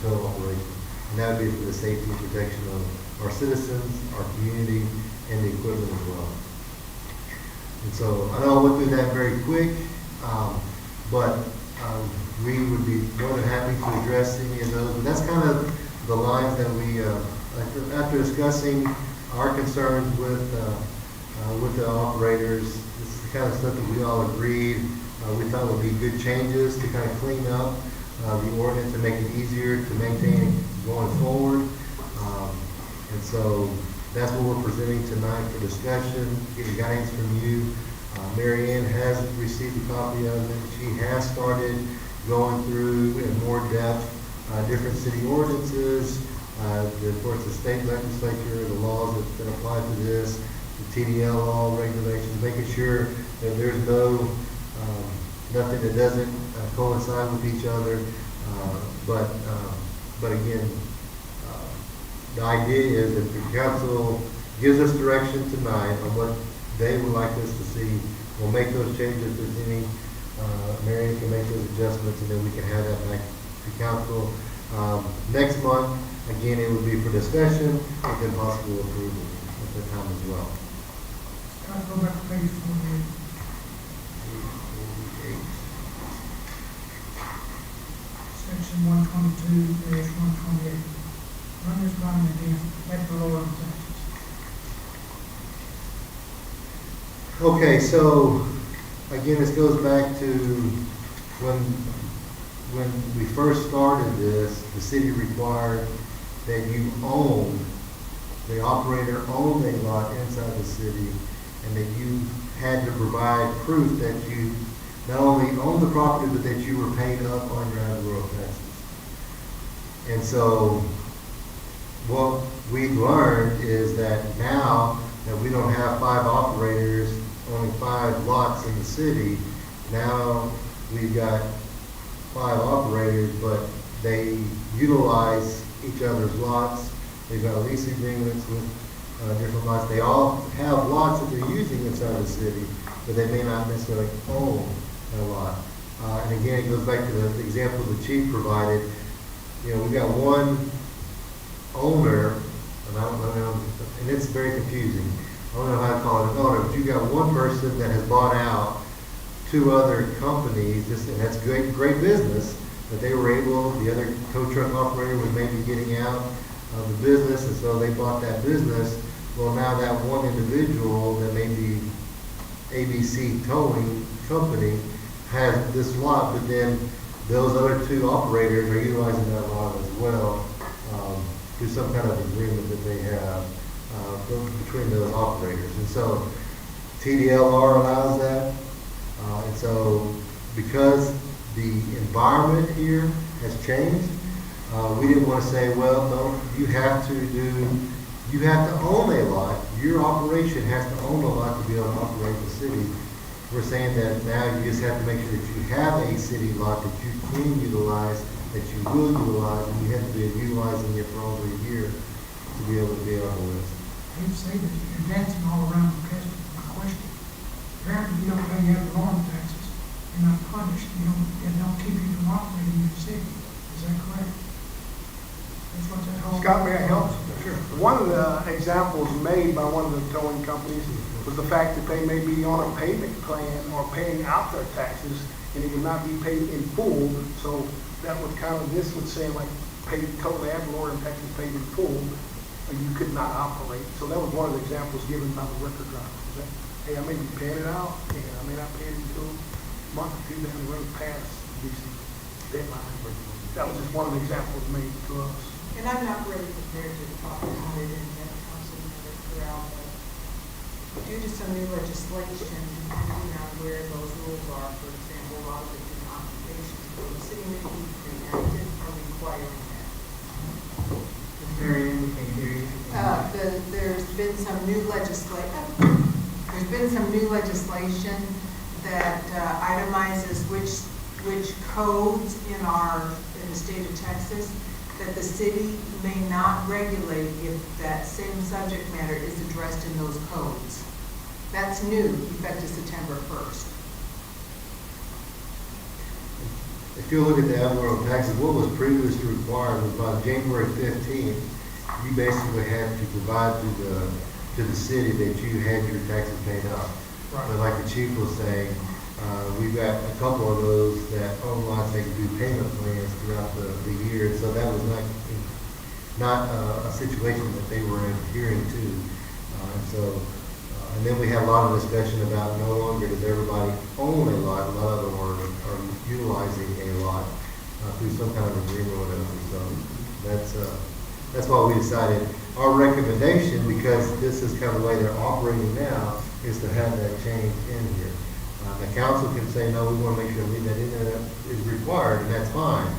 tow operation. And that would be for the safety and protection of our citizens, our community, and the equipment as well. And so I know I went through that very quick, but we would be more than happy to address any of those. But that's kind of the lines that we, after discussing our concerns with the operators, this is the kind of stuff that we all agreed we thought would be good changes to kind of clean up the ordinance and make it easier to maintain going forward. And so that's what we're presenting tonight for discussion, getting guidance from you. Mary Ann has received a copy of it. She has started going through in more depth different city ordinances, of course the state legislature, the laws that apply to this, the TDL law regulations, making sure that there's nothing that doesn't coincide with each other. But again, the idea is that the council gives us direction tonight on what they would like us to see. We'll make those changes if there's any. Mary can make those adjustments, and then we can have that back to council. Next month, again, it would be for discussion and then possible approval at that time as well. Can I go back to page 48? Section 122-128. Run this by me again, at the lower taxes. Okay, so again, this goes back to when we first started this, the city required that the operator owned a lot inside the city, and that you had to provide proof that you not only owned the property, but that you were paid up on your ad valorem taxes. And so what we've learned is that now that we don't have 5 operators, only 5 lots in the city, now we've got 5 operators, but they utilize each other's lots. They've got lease agreements with different lots. They all have lots that they're using inside the city, but they may not necessarily own a lot. And again, it goes back to the example the chief provided. We've got one owner, and I don't know, and it's very confusing. I don't know how to call it an owner, but you've got one person that has bought out 2 other companies, and that's great business, that they were able, the other tow truck operator was maybe getting out of the business, and so they bought that business. Well, now that one individual that may be ABC Towing Company has this lot, but then those other 2 operators are utilizing that lot as well through some kind of agreement that they have between those operators. And so TDLR allows that. And so because the environment here has changed, we didn't want to say, well, no, you have to own a lot. Your operation has to own a lot to be able to operate the city. We're saying that now you just have to make sure that you have a city lot that you can utilize, that you will utilize, and you have to be utilizing it for over a year to be able to be on the list. I hate to say that you're dancing all around the question. Apparently, you don't pay your lawn taxes. You're not punished. It don't keep you from operating in the city. Is that correct? That's what that whole. Scott, may I help? Sure. One of the examples made by one of the towing companies was the fact that they may be on a payment plan or paying out their taxes, and it would not be paid in full. So that would this would say like paid total ad valorem taxes paid in full, and you could not operate. So that was one of the examples given by the record drivers. That, hey, I may be paying it out, and I may not pay it until a month or two down the road past these deadlines. That was just one of the examples made to us. And I'm not really prepared to talk about it in the council member throughout, but due to some new legislation, depending on where those rules are, for example, a lot of the different occupations, the city may be preempted or requiring that. Marion, can you hear you? There's been some new legislation that itemizes which codes in the state of Texas that the city may not regulate if that same subject matter is addressed in those codes. That's new, effective September 1st. If you look at the ad valorem taxes, what was previously required was by January 15th, you basically had to provide to the city that you had your taxes paid out. Right. But like the chief was saying, we've got a couple of those that own lots that can do payment plans throughout the year. So that was not a situation that they were adhering to. And then we had a lot of discussion about no longer does everybody own a lot. A lot of them are utilizing a lot through some kind of agreement or whatever. So that's why we decided our recommendation, because this is kind of the way they're operating now, is to have that change in here. The council can say, no, we want to make sure we leave that in there, that is required, and that's fine.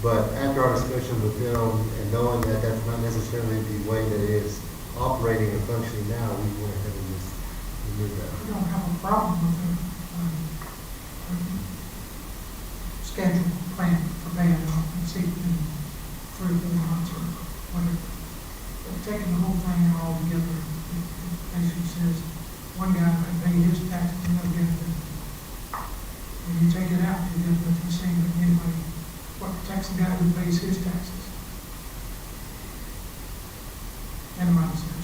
But after our discussion with them and knowing that that's not necessarily the way that it is operating and functioning now, we went ahead and just remove that. We don't have a problem with a schedule plan for paying off and see in 3 or 4 months or whatever. But taking the whole thing all together, it basically says one guy might pay his taxes and they'll get it. When you take it out, you get nothing saying that anybody, what protects the guy who pays his taxes. And my discussion.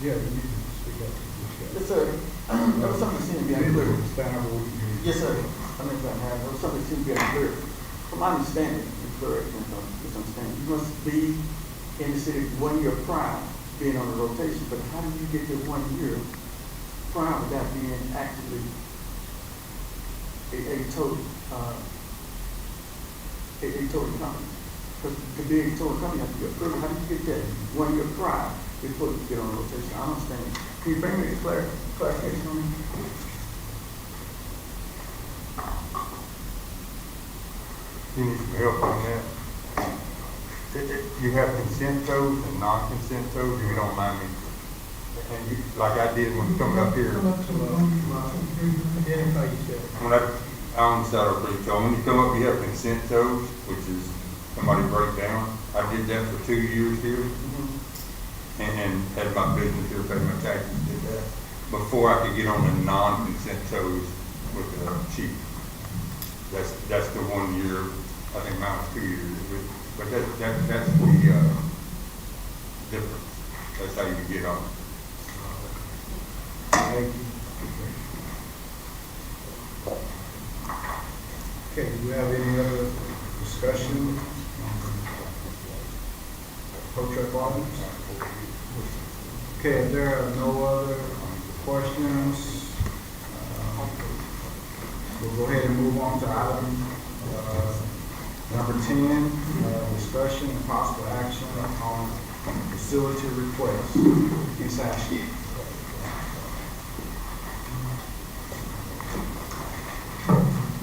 Yeah, you need to speak up. Yes, sir. There was something that seemed to be unclear. Yes, sir. There was something that seemed to be unclear. From my understanding, correct, misunderstanding, you must be in the city 1 year prior being on the rotation, but how do you get to 1 year prior without being actively a total company? Because to be a total company, you have to be approved. How do you get that 1 year prior before you get on the rotation? I don't understand. Can you bring me a clarification on that? You need some help on that. You have consent codes and non-consent codes, if you don't mind me. And you, like I did when coming up here. When I'm on the side of the so when you come up, you have consent codes, which is somebody break down. I did that for 2 years here. And had my business here, paid my taxes, did that. Before I could get on the non-consent codes with the chief. That's the 1 year. I think mine was 2 years, but that's the difference. That's how you get on. Thank you. Okay, do we have any other discussion? Tow truck volumes? Okay, if there are no other questions, we'll go ahead and move on to item Number 10, discussion and possible action on facility requests. Ms. Ashley.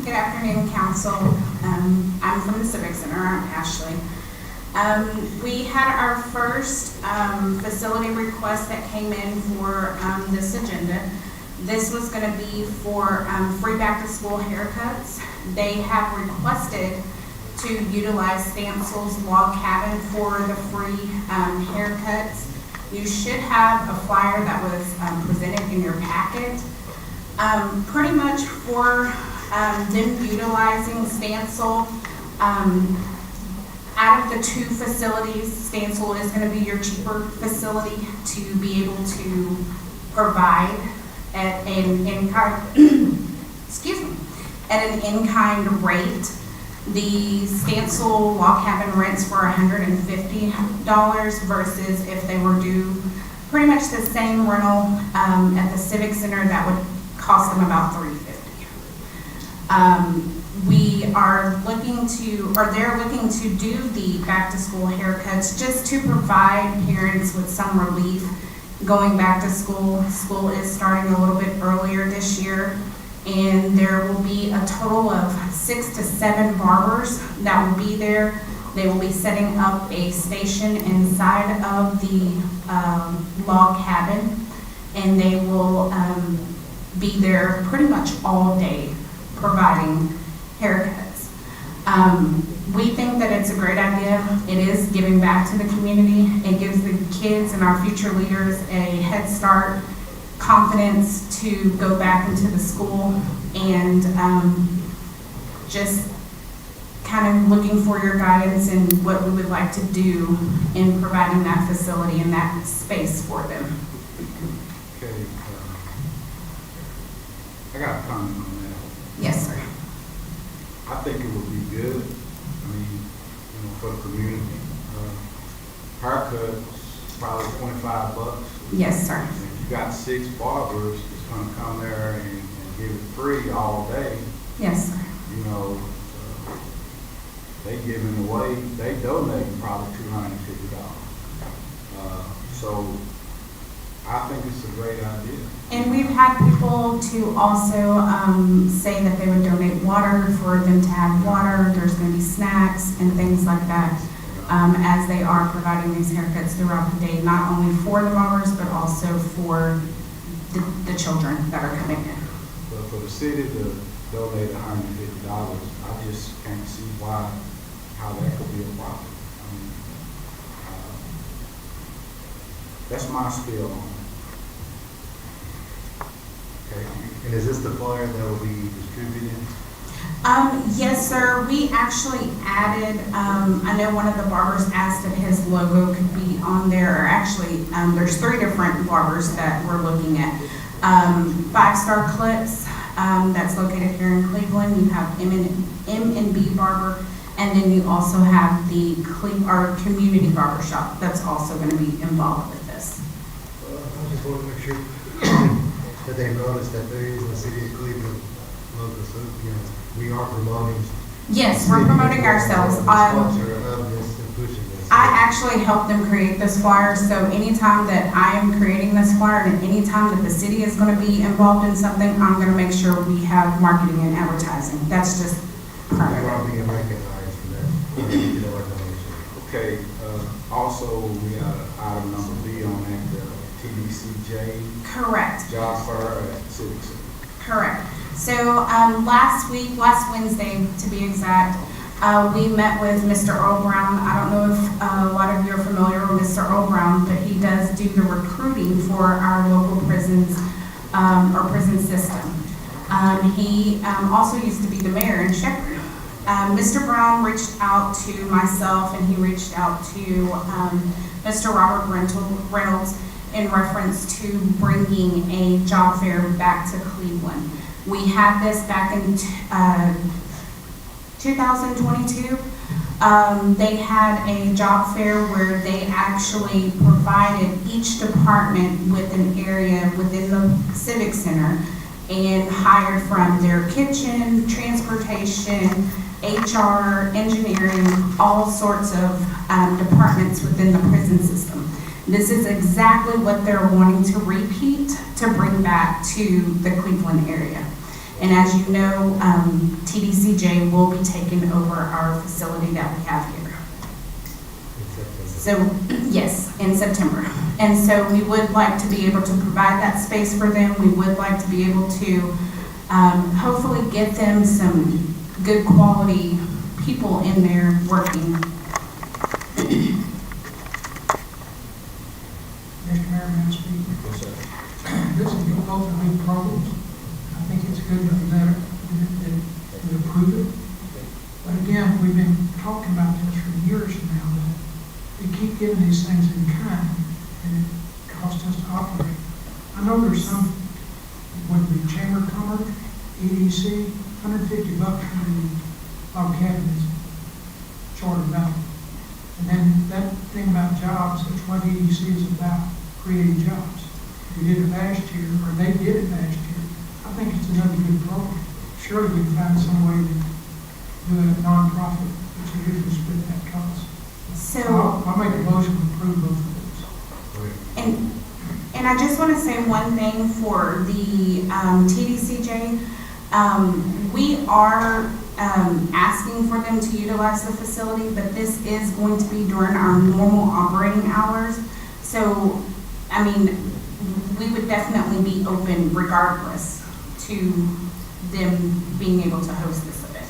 Good afternoon, Council. I'm from the Civic Center. I'm Ashley. We had our first facility request that came in for this agenda. This was going to be for free back-to-school haircuts. They have requested to utilize Stansel's Log Cabin for the free haircuts. You should have a flyer that was presented in your packet. Pretty much for them utilizing Stansel. Out of the two facilities, Stansel is going to be your cheaper facility to be able to provide at an in-kind, excuse me, at an in-kind rate. The Stansel Log Cabin rents for $150 versus if they were due pretty much the same rental at the Civic Center, that would cost them about $350. We are looking to, or they're looking to do the back-to-school haircuts just to provide parents with some relief going back to school. School is starting a little bit earlier this year, and there will be a total of 6 to 7 barbers that will be there. They will be setting up a station inside of the log cabin, and they will be there pretty much all day providing haircuts. We think that it's a great idea. It is giving back to the community. It gives the kids and our future leaders a head start, confidence to go back into the school, and just kind of looking for your guidance and what we would like to do in providing that facility and that space for them. Okay. I got a comment on that. Yes, sir. I think it would be good, I mean, for the community. Haircuts, probably $25. Yes, sir. And if you got 6 barbers that's gonna come there and give it free all day, Yes, sir. They giving away, they donating probably $250. So I think it's a great idea. And we've had people to also say that they would donate water for them to have water. There's going to be snacks and things like that as they are providing these haircuts throughout the day, not only for the barbers, but also for the children that are coming in. But for the city to donate $150, I just can't see how that could be a problem. That's my spiel on it. Okay. And is this the flyer that will be distributed? Yes, sir. We actually added, I know one of the barbers asked if his logo could be on there, or actually, there's 3 different barbers that we're looking at. 5-Star Clips, that's located here in Cleveland. You have M&B Barber, and then you also have the our community barber shop that's also going to be involved with this. I just want to make sure that they notice that there is a City of Cleveland logo, so we are promoting. Yes, we're promoting ourselves. Sponsor of this and pushing this. I actually helped them create this flyer, so anytime that I am creating this flyer and anytime that the city is going to be involved in something, I'm going to make sure we have marketing and advertising. That's just part of We are it. being recognized for that. Okay, also, we got item number B on that, TDCJ. Correct. Job fair at Civic Center. Correct. So last Wednesday to be exact, we met with Mr. Earl Brown. I don't know if a lot of you are familiar with Mr. Earl Brown, but he does do the recruiting for our local prisons or prison system. He also used to be the mayor in Shepherd. Mr. Brown reached out to myself, and he reached out to Mr. Robert Reynolds in reference to bringing a job fair back to Cleveland. We had this back in 2022. They had a job fair where they actually provided each department with an area within the Civic Center and hired from their kitchen, transportation, HR, engineering, all sorts of departments within the prison system. This is exactly what they're wanting to repeat to bring back to the Cleveland area. And as you know, TDCJ will be taking over our facility that we have here. So, yes, in September. And so we would like to be able to provide that space for them. We would like to be able to hopefully get them some good quality people in there working. Mr. Mayor, may I speak? This is both of big problems. I think it's good that we approve it. But again, we've been talking about this for years now, that we keep getting these things in kind, and it costs us to operate. I know there's some, with the Chamber of Commerce, EDC, $150 for the log cabinets, charter value. And then that thing about jobs, that's what EDC is about, creating jobs. We did it last year, or they did it last year. I think it's another good program. Surely we can find some way to do a nonprofit, which usually split that cost. So I'll make a motion to approve both of those. And I just want to say one thing for the TDCJ. We are asking for them to utilize the facility, but this is going to be during our normal operating hours. So, I mean, we would definitely be open regardless to them being able to host this event.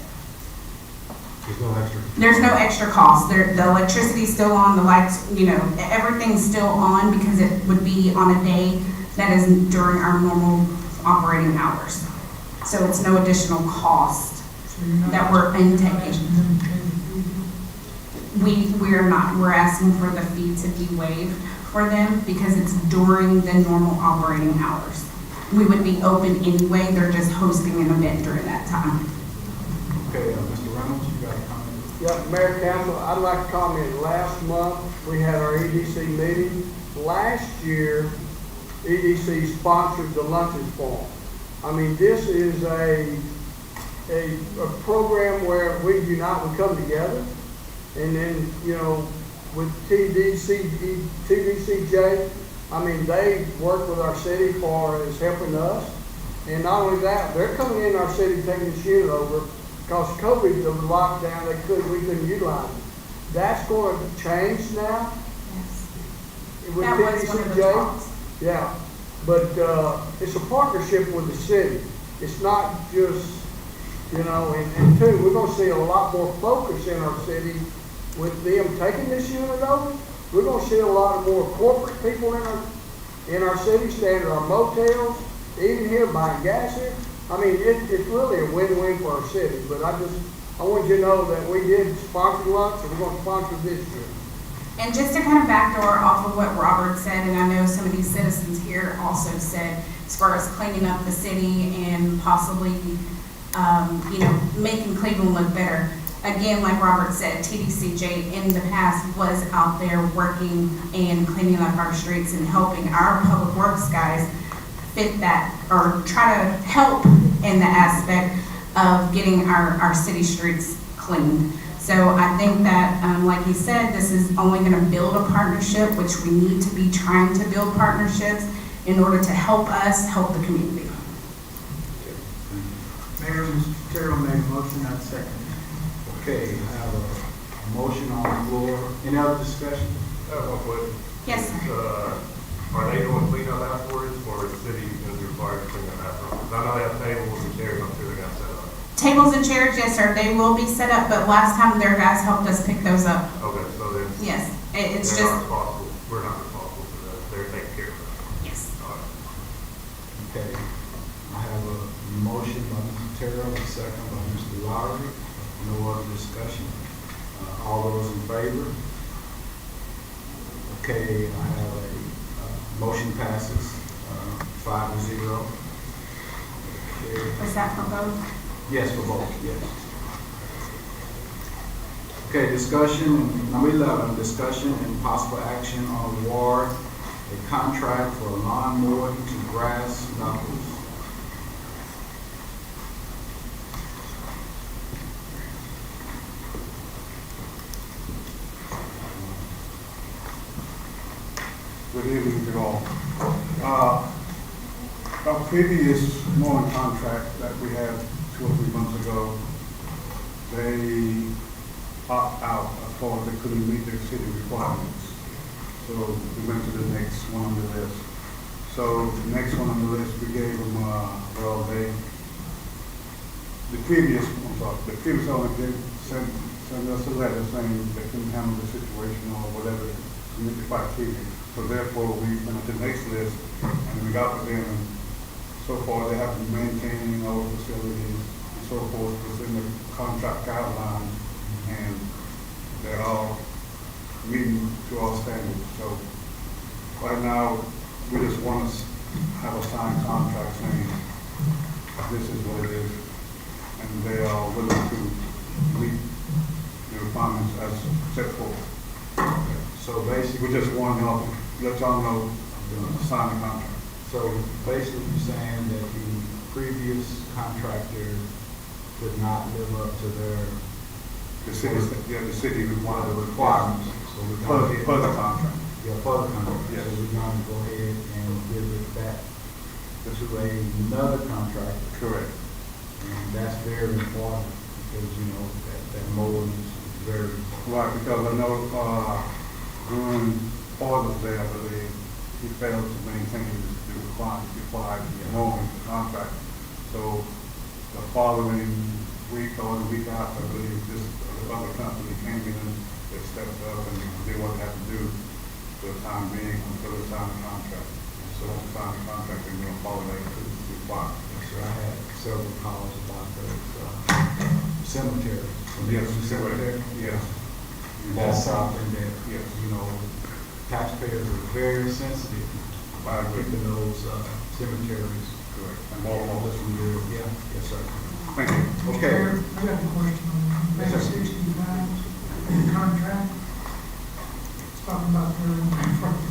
There's no extra. There's no extra cost. The electricity's still on, the lights, you know, everything's still on because it would be on a day that is during our normal operating hours. So it's no additional cost that we're intaking. We're not. We're asking for the fee to be waived for them because it's during the normal operating hours. We would be open anyway. They're just hosting an event during that time. Okay, Mr. Reynolds, you got a comment? Yeah, Mayor Council, I'd like to comment. Last month, we had our EDC meeting. Last year, EDC sponsored the lunches for them. I mean, this is a program where we unite, we come together, and then, you know, with TDCJ, I mean, they work with our city for as helping us. And not only that, they're coming in our city, taking this unit over, because COVID, the lockdown, we couldn't utilize it. That's going to change now. Yes. With That was one of the TDCJ. talks. Yeah, but it's a partnership with the city. It's not just, you know, and two, we're going to see a lot more focus in our city with them taking this unit over. We're going to see a lot more corporate people in our city, staying at our motels, even here buying gas here. I mean, it's really a win-win for our city. But I want you to know that we did sponsor lunch, and we're going to sponsor this year. And just to kind of backdoor off of what Robert said, and I know some of these citizens here also said, as far as cleaning up the city and possibly, you know, making Cleveland look better. Again, like Robert said, TDCJ in the past was out there working and cleaning up our streets and helping our public works guys fit that, or try to help in the aspect of getting our city streets cleaned. So I think that, like he said, this is only going to build a partnership, which we need to be trying to build partnerships in order to help us help the community. Mayor, Mr. Terrell made a motion, I second. Okay, I have a motion on the floor. Any other discussion? Yes, sir. Are they going to clean up afterwards, or is the city going to be required to clean up afterwards? Because I know they have tables and chairs, I'm sure they're going to set up. Tables and chairs, yes, sir, they will be set up, but last time their guys helped us pick those up. Okay, so then. Yes, it's They're just, not responsible, we're not responsible for that, they're taking care of that. yes. All right. Okay, I have a motion by Mr. Terrell, a second by Mr. Lowry. No other discussion. All those in favor? Okay, I have a motion passes 5-0. Okay. Was that for both? Yes, for both, yes. Okay, discussion, number 11, discussion and possible action on award a contract for lawn mowing to grass knuckles. Good evening to all. Our previous mowing contract that we had 2 or 3 months ago, they opt out as far as they couldn't meet their city requirements. So we went to the next one on the list. So the next one on the list, we gave them, the previous owner sent us a letter saying they couldn't handle the situation or whatever, to meet the criteria. So therefore, we went to the next list and we got with them, and so far they have been maintaining our facilities and so forth within the contract guidelines, and they're all meeting to our standards. So right now, we just want to have a signed contract saying this is what it is, and they are willing to meet the requirements as set forth. So basically, We just want to let y'all know the signed contract. so basically you're saying that the previous contractor could not live up to The city the requirements. So we're per going to the contract. Yeah, further contract. Yes. So we're going to go ahead and give it back to another contractor. Correct. And that's very important because, you know, that mowing is very important. Right, because I know, during Father's Day, I believe, he failed to maintain the required mowing contract. So the following week or the week after, I believe, this other company came in and they stepped up and did what they had to do for the time being until they signed the contract. So once they signed the contract, they're going to follow that requirement. So I had several calls about those cemeteries. Yes, Cemetery. yes. That's something that, Yes. you know, taxpayers are very sensitive about keeping those cemeteries. Correct. And All more. this from there. Yeah, yes, sir. Thank you. Okay. Mayor, I got a question on Yes, page sir. 65, in the contract. It's talking about for the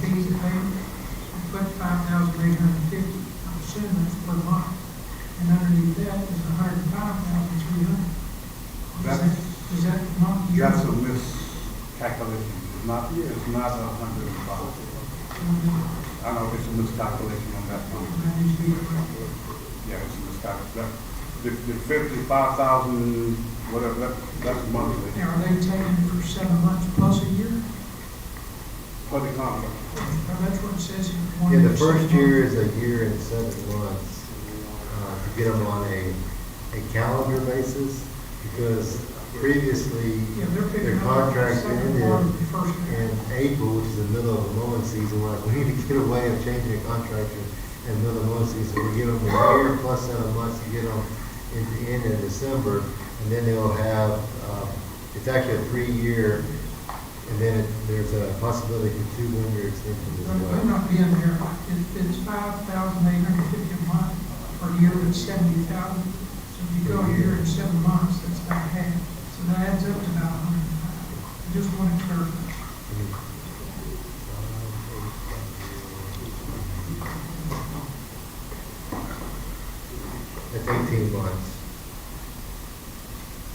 fees and payments. We put 5,850, I'm assuming that's per month. And underneath that is 105,300. Is that month? year? That's a miscalculation. It's not 105. I know it's a miscalculation on that one. That needs to be corrected. Yeah, it's a miscalculation. The 55,000, whatever, that's monthly. Now, are they taking it for 7 months plus a year? For the contract. That's what it says here. Yeah, the first year is a year and 7 months, to get them on a calendar basis, because previously, Yeah, they're picking their up contract the second ended part of the first year. in April, which is the middle of the mowing season. We're like, we need to get away of changing a contractor in the middle of the mowing season. We give them a year plus 7 months to get them in the end of December, and then they'll have, it's actually a 3-year, and then there's a possibility for 2 1-year extensions as They're well. not being there, it's 5,850 a month, per year it's 70,000. So if you go a year and 7 months, that's about half. So that adds up to about 105. I just want to clarify. That's 18 months.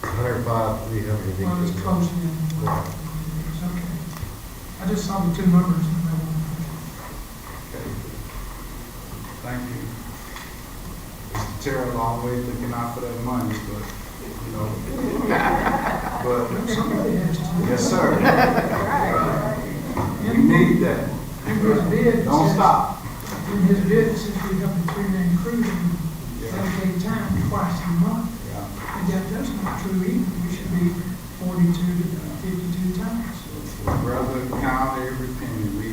105, 300. Well, it's close in. Right. It's okay. I just saw the 2 numbers and I wanted Okay. Thank you. Mr. Terrell always looking out for that money, but, you know, but, somebody has to. yes, sir. We need that. In his bid, it Don't says- stop. In his bid, it says we have a 3-man crew and dedicate time twice a month. Yeah. And yet that's not true either. We should be 42 to 52 times. Brother, count every penny. We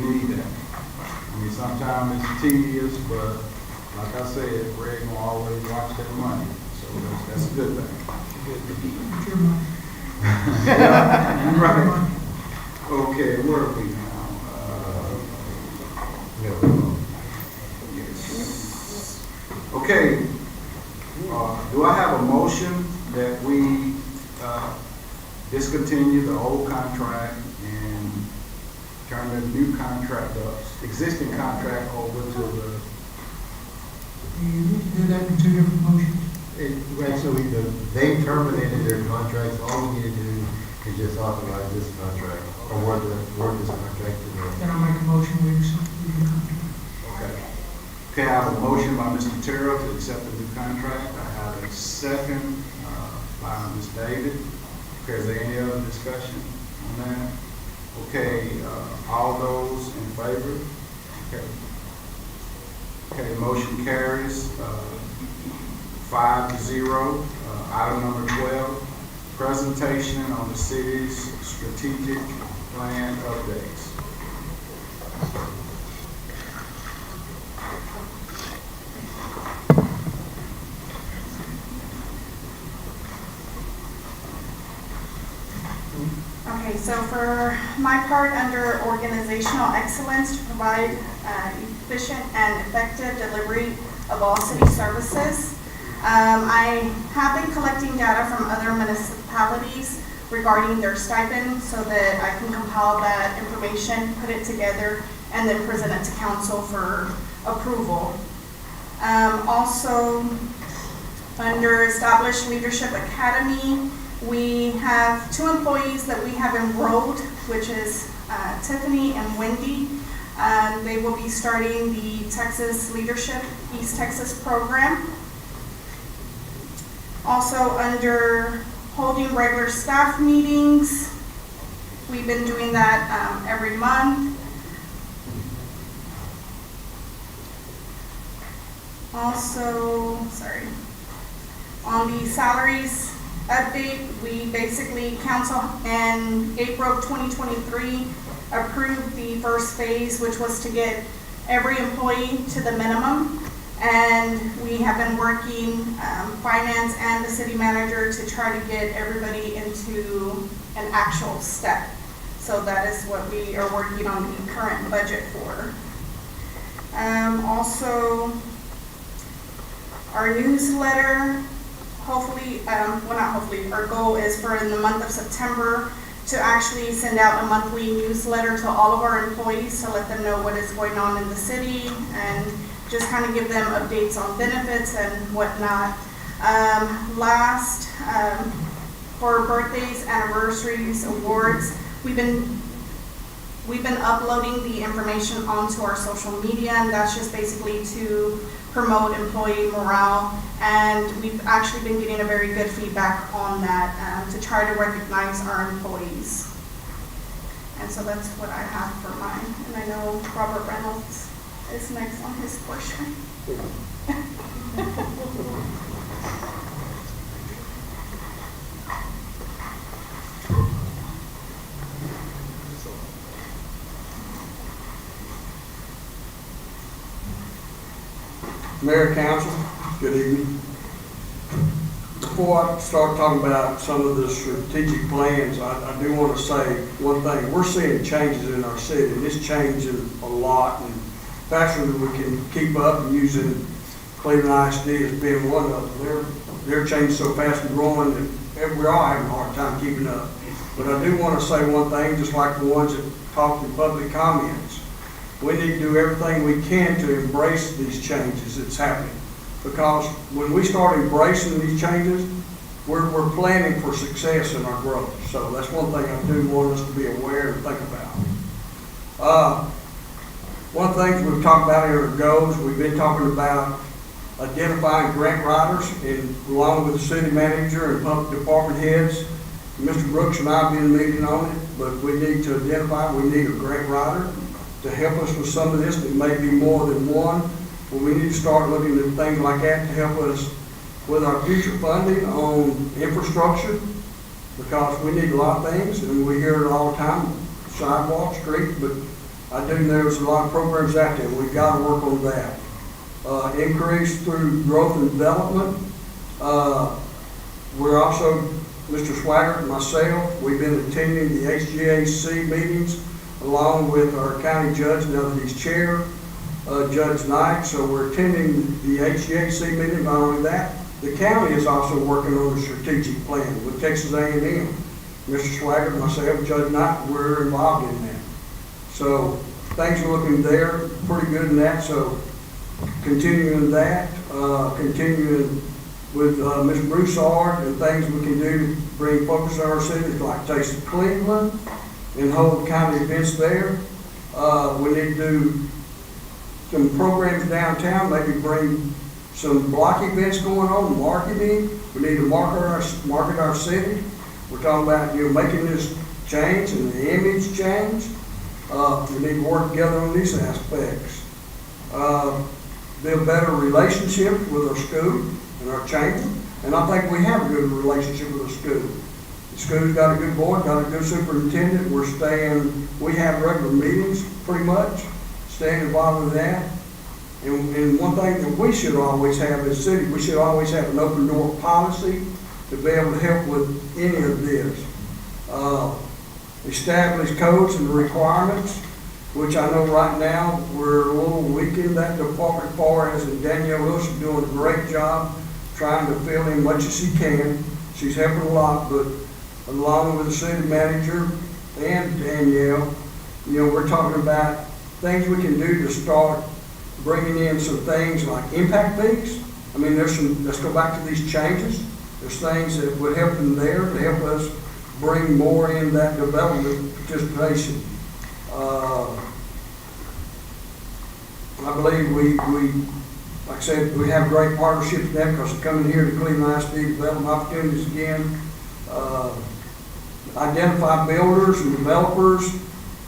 need that. I mean, sometimes it's tedious, but like I said, Greg will always watch that money. So that's a good thing. It's your money. Yeah, you're right. Okay, where are we now? Yes. Okay, do I have a motion that we discontinue the old contract and turn the new contract, the existing contract over to the... You need to do that in 2 different motions. Right, so they terminated their contracts. All we need to do is just authorize this contract, or word this contract to the. Then I'll make a motion, we accept the contract. Okay. Okay, I have a motion by Mr. Terrell to accept the new contract. I have a second by Ms. David. Okay, is there any other discussion on that? Okay, all those in favor? Okay. Okay, motion carries 5-0. Item number 12, presentation on the city's strategic plan updates. Okay, so for my part, under organizational excellence, to provide efficient and effective delivery of all city services. I have been collecting data from other municipalities regarding their stipend so that I can compile that information, put it together, and then present it to council for approval. Also, under Established Leadership Academy, we have 2 employees that we have enrolled, which is Tiffany and Wendy. They will be starting the Texas Leadership East Texas program. Also, under holding regular staff meetings, we've been doing that every month. Also, on the salaries update, we basically, council in April 2023 approved the first phase, which was to get every employee to the minimum. And we have been working, finance and the city manager, to try to get everybody into an actual step. So that is what we are working on the current budget for. Also, our newsletter, hopefully, our goal is for in the month of September to actually send out a monthly newsletter to all of our employees to let them know what is going on in the city and just kind of give them updates on benefits and whatnot. Last, for birthdays, anniversaries, awards, we've been uploading the information onto our social media, and that's just basically to promote employee morale. And we've actually been getting a very good feedback on that, to try to recognize our employees. And so that's what I have for mine. And I know Robert Reynolds is next on his portion. Mayor, Council, good evening. Before I start talking about some of the strategic plans, I do want to say one thing. We're seeing changes in our city, and it's changing a lot, and faster than we can keep up, and using Cleveland ISD as being one of them. They're changing so fast and growing that we're all having a hard time keeping up. But I do want to say one thing, just like the ones that talked in public comments. We need to do everything we can to embrace these changes that's happening. Because when we start embracing these changes, we're planning for success in our growth. So that's one thing I do want us to be aware and think about. One thing we've talked about here at GOES, we've been talking about identifying grant writers, and along with the city manager and public department heads. Mr. Brooks and I have been meeting on it, but we need to identify, we need a grant writer to help us with some of this. It may be more than one, but we need to start looking at things like that to help us with our future funding on infrastructure, because we need a lot of things, and we hear it all the time, sidewalks, streets, but I do know there's a lot of programs out there. We've got to work on that. Increase through growth and development. We're also, Mr. Swaggart and myself, we've been attending the HGAC meetings along with our county judge, now that he's chair, Judge Knight. So we're attending the HGAC meeting. Not only that, the county is also working on a strategic plan with Texas A&M. Mr. Swaggart, myself, Judge Knight, we're involved in that. So things are looking there pretty good in that. So continuing that, continuing with Ms. Broussard and things we can do to bring focus to our cities, like Taste of Cleveland, and hold county events there. We need to do some programs downtown, maybe bring some block events going on, marketing. We need to market our city. We're talking about, making this change and the image change. We need to work together on these aspects. Build better relationships with our school and our chamber. And I think we have a good relationship with our school. The school's got a good board, got a good superintendent. We have regular meetings pretty much, staying involved with that. And one thing that we should always have as a city, we should always have an open door policy to be able to help with any of this. Establish codes and requirements, which I know right now we're a little weak in that department as far as, and Danielle Wilson doing a great job trying to fill in much as she can. She's helping a lot, but along with the city manager and Danielle, we're talking about things we can do to start bringing in some things like impact fees. I mean, let's go back to these changes. There's things that would help them there to help us bring more in that development participation. I believe we, like I said, we have great partnerships with them because they're coming here to Cleveland ISD, development opportunities again. Identify builders and developers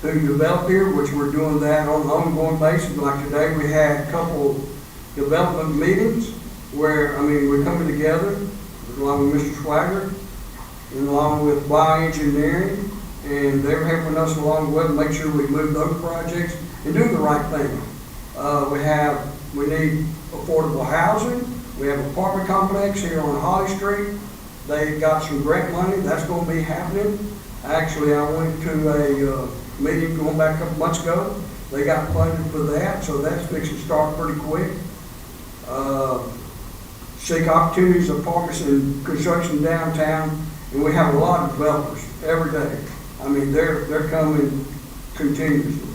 who develop here, which we're doing that on an ongoing basis. Like today, we had a couple development meetings where, we're coming together along with Mr. Swagger and along with bioengineering, and they're helping us along the way to make sure we move those projects and do the right thing. We need affordable housing. We have an apartment complex here on Holly Street. They got some grant money. That's going to be happening. Actually, I went to a meeting going back a couple months ago. They got funded for that, so that's fixing to start pretty quick. Seek opportunities, apartments, and construction downtown, and we have a lot of developers every day. They're coming continuously.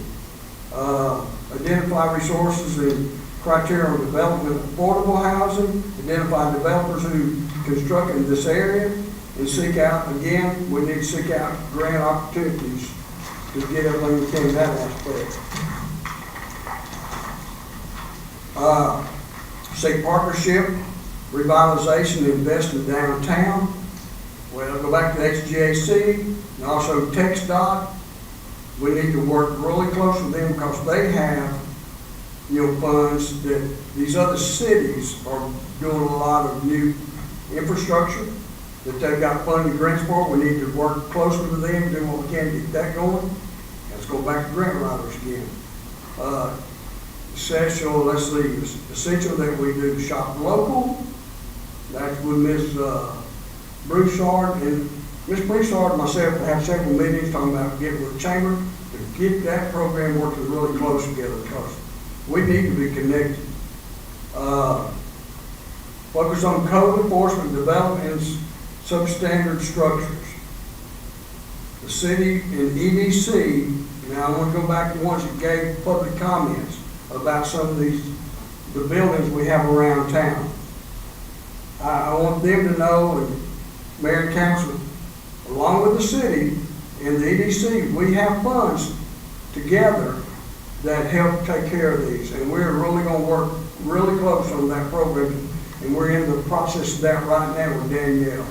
Identify resources and criteria on development of affordable housing. Identify developers who construct in this area, and seek out, again, we need to seek out grant opportunities to get everything we can in that aspect. Seek partnership, revitalization, and invest in downtown. Well, go back to HGAC and also TxDOT. We need to work really close with them because they have, funds that these other cities are doing a lot of new infrastructure that they've got funding grants for. We need to work closely with them, do what we can to get that going. Let's go back to grant writers again. Essential that we do shop local. That's with Ms. Broussard, and Ms. Broussard and myself have several meetings talking about getting with the chamber to get that program working really close together because we need to be connected. Focus on code enforcement, development, and substandard structures. The city and EDC, now I want to go back to the ones that gave public comments about some of the buildings we have around town. I want them to know, and Mayor and Council, along with the city and the EDC, we have funds together that help take care of these. And we're really going to work really close on that program. And we're in the process of that right now with Danielle.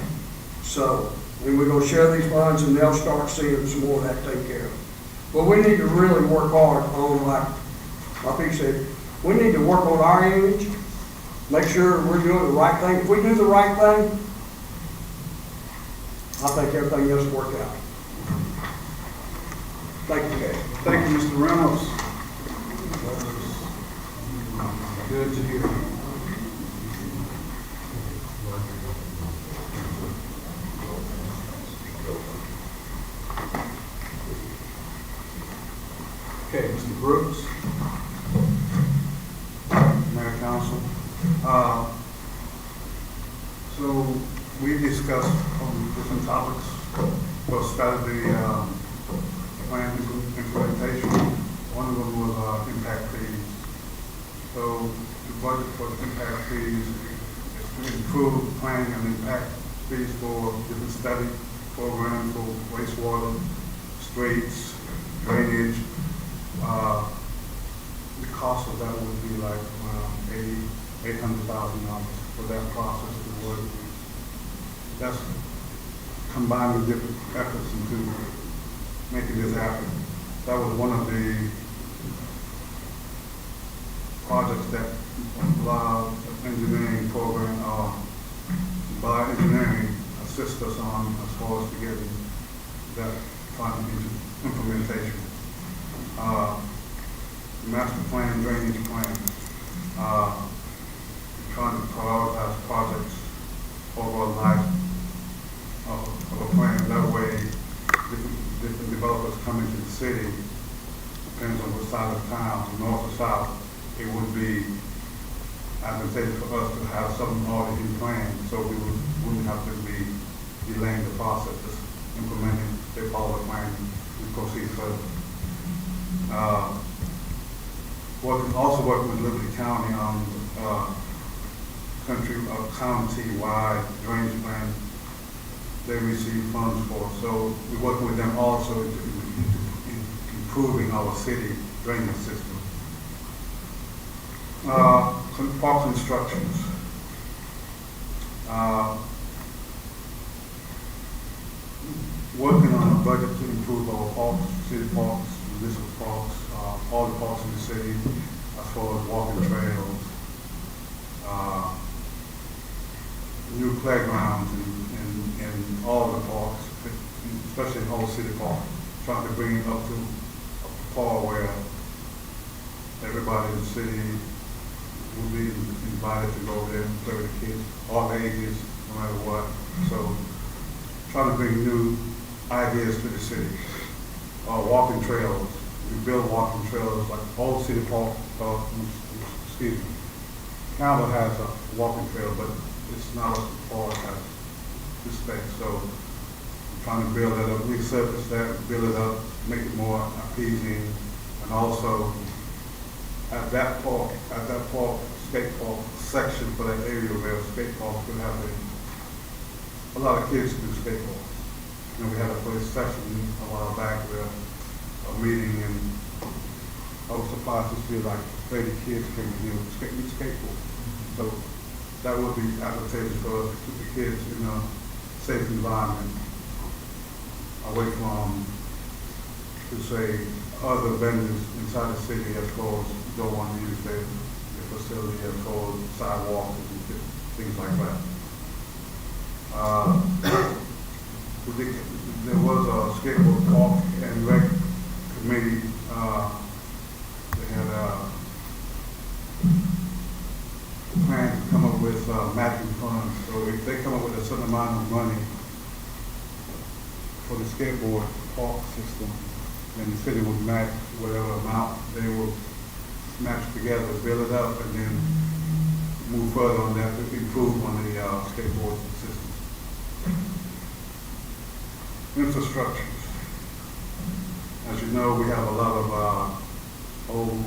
So, and we're going to share these funds and they'll start seeing some more of that taken care of. But we need to really work hard on, like he said, we need to work on our image, make sure we're doing the right thing. If we do the right thing, I think everything else will work out. Thank you, guys. Thank you, Mr. Reynolds. Good to hear. Okay, Mr. Brooks. Mayor, Council. So we discussed on different topics. First started the plan implementation. One of them was impact fees. So the budget for the impact fees is improve planning and impact fees for different study programs for wastewater, streets, drainage. The cost of that would be like around $800,000 for that process to work. That's combining different efforts into making this happen. That was one of the projects that engineering program, by engineering assist us on as far as getting that fund into implementation. Master plan, drainage plan, trying to prioritize projects over a life of a plan. That way, different developers come into the city, depends on what side of town, north or south, it would be advantageous for us to have something already in plan, so we wouldn't have to be delaying the process, just implementing the follow the plan and proceed further. Also working with Liberty County on county-wide drainage plan they receive funds for. So we're working with them also in improving our city drainage system. Park constructions. Working on a budget to improve our parks, city parks, municipal parks, all the parks in the city, as far as walking trails, new playgrounds in all the parks, especially in Old City Park, trying to bring it up to a par where everybody in the city will be invited to go there and play with the kids, all ages, no matter what. So, trying to bring new ideas to the city. Walking trails. We build walking trails like Old City Park, excuse me. Campbell has a walking trail, but it's not as far as this space. So, I'm trying to build it up, resurface that, build it up, make it more appeasing, and also at that park, skate park section for that area where skate parks could have a lot of kids do skateboard. You know, we had a first session a while back where a meeting and I was surprised to see like 30 kids came in with skateboard. So that would be advantageous for us to keep the kids in a safe environment away from, to say, other vendors inside the city as far as don't want to use their facility as far as sidewalks and things like that. There was a skateboard park and rec committee. They had a plan to come up with matching funds. So if they come up with a certain amount of money for the skateboard park system, then the city would match whatever amount they would match together, build it up, and then move further on that to improve on the skateboard system. Infrastructures. As you know, we have a lot of old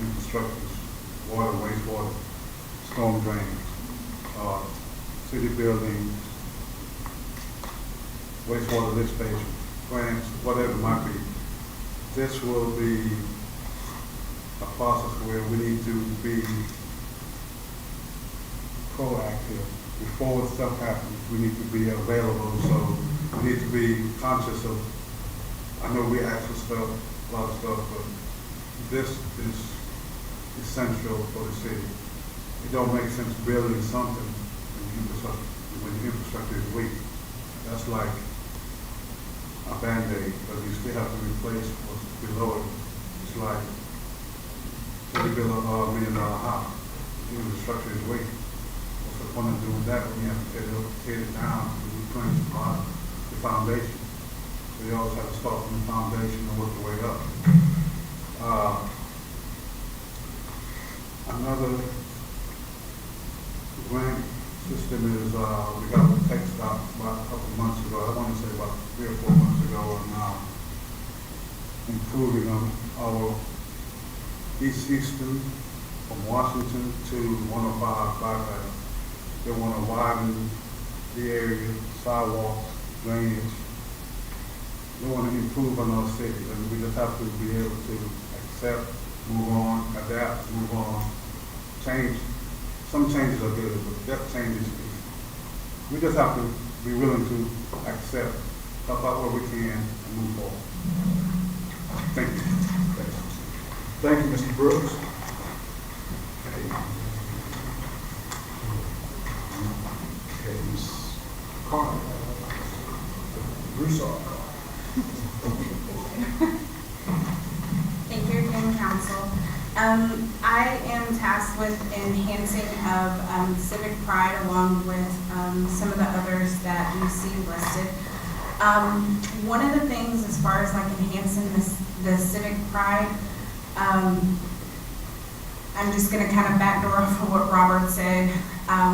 infrastructures, water, wastewater, storm drains, city buildings, wastewater lift stations, plants, whatever it might be. This will be a process where we need to be proactive. Before stuff happens, we need to be available, so we need to be conscious of, I know we ask for stuff, a lot of stuff, but this is essential for the city. It don't make sense building something when the infrastructure is weak. That's like a Band-Aid, but you still have to replace what's below it. It's like, so we build a $1 million house, the infrastructure is weak. What's the point of doing that when you have to tear it down to replenish the foundation? So you always have to start from the foundation and work your way up. Another grant system is, we got a text out about a couple of months ago, I want to say about 3 or 4 months ago, on improving our East Houston from Washington to 105 bypass. They want to widen the area, sidewalks, drainage. They want to improve on our city, and we just have to be able to accept, move on, adapt, move on, change. Some changes are good, but that changes, we just have to be willing to accept, help out where we can, and move forward. Thank you. Thank you, Mr. Brooks. Okay, Ms. Carter. Broussard. Thank you again, Council. I am tasked with enhancing of civic pride along with some of the others that you see listed. One of the things as far as like enhancing the civic pride, I'm just going to kind of backdoor off of what Robert said.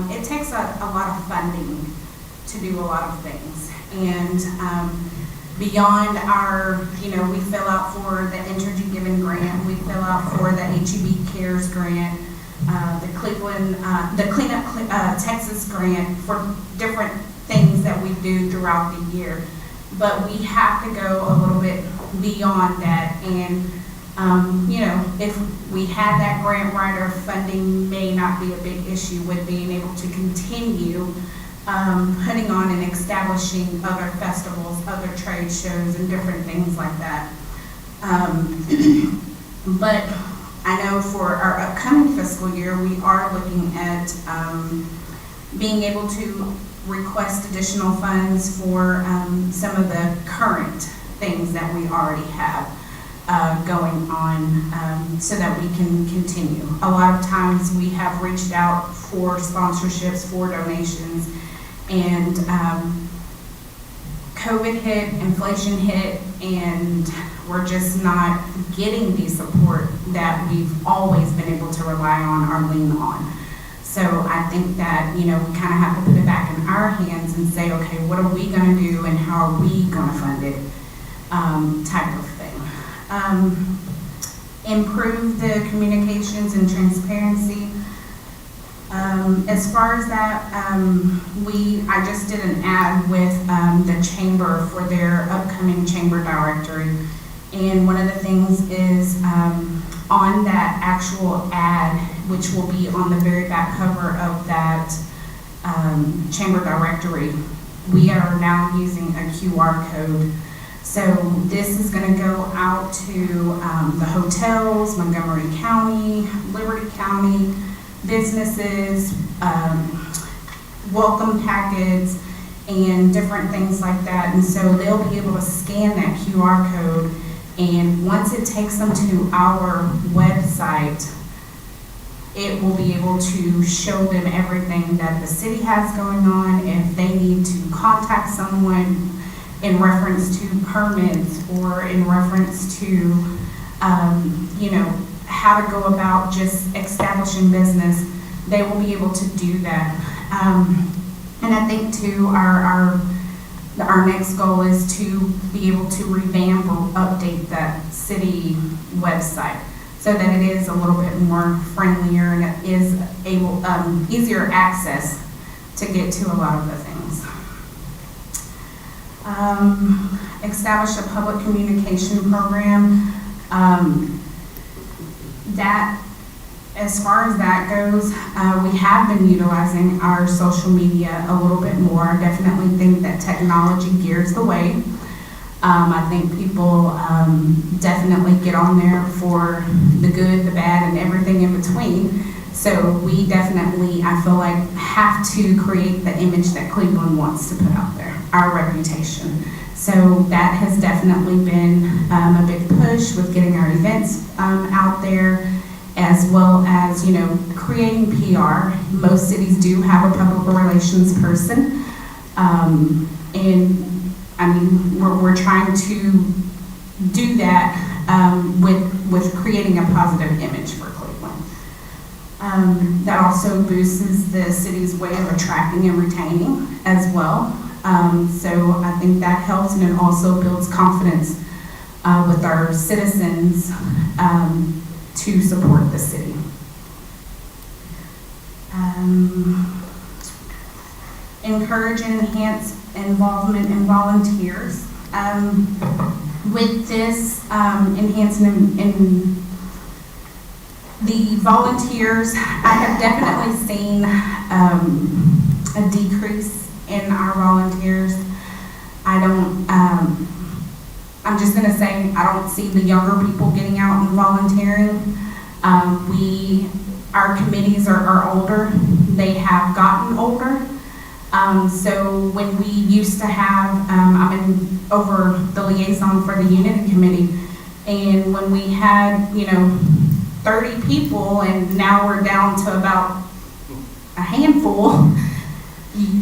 It takes a lot of funding to do a lot of things. And beyond our, we fill out for the Entergy Given Grant, we fill out for the HEB Cares Grant, the Cleanup Texas Grant for different things that we do throughout the year. But we have to go a little bit beyond that. And, if we had that grant writer, funding may not be a big issue with being able to continue putting on and establishing other festivals, other trade shows, and different things like that. But I know for our upcoming fiscal year, we are looking at being able to request additional funds for some of the current things that we already have going on so that we can continue. A lot of times we have reached out for sponsorships, for donations, and COVID hit, inflation hit, and we're just not getting the support that we've always been able to rely on or lean on. So I think that, we kind of have to put it back in our hands and say, okay, what are we going to do and how are we going to fund it, type of thing. Improve the communications and transparency. As far as that, I just did an ad with the chamber for their upcoming chamber directory. And one of the things is on that actual ad, which will be on the very back cover of that chamber directory, we are now using a QR code. So this is going to go out to the hotels, Montgomery County, Liberty County, businesses, welcome packets, and different things like that. And so they'll be able to scan that QR code, and once it takes them to our website, it will be able to show them everything that the city has going on. If they need to contact someone in reference to permits or in reference to, how to go about just establishing business, they will be able to do that. And I think too, our next goal is to be able to revamp or update that city website so that it is a little bit more friendlier and it is able, easier access to get to a lot of the things. Establish a public communication program. That, as far as that goes, we have been utilizing our social media a little bit more. I definitely think that technology gears the way. I think people definitely get on there for the good, the bad, and everything in between. So we definitely, I feel like, have to create the image that Cleveland wants to put out there, our reputation. So that has definitely been a big push with getting our events out there, as well as, creating PR. Most cities do have a public relations person. And I mean, we're trying to do that with creating a positive image for Cleveland. That also boosts the city's way of attracting and retaining as well. So I think that helps, and it also builds confidence with our citizens to support the city. encourage and enhance involvement in volunteers. With this enhancement in the volunteers, I have definitely seen a decrease in our volunteers. I'm just going to say I don't see the younger people getting out and volunteering. Our committees are older. They have gotten older. So when we used to have, I'm over the liaison for the Unity Committee, and when we had, 30 people, and now we're down to about a handful,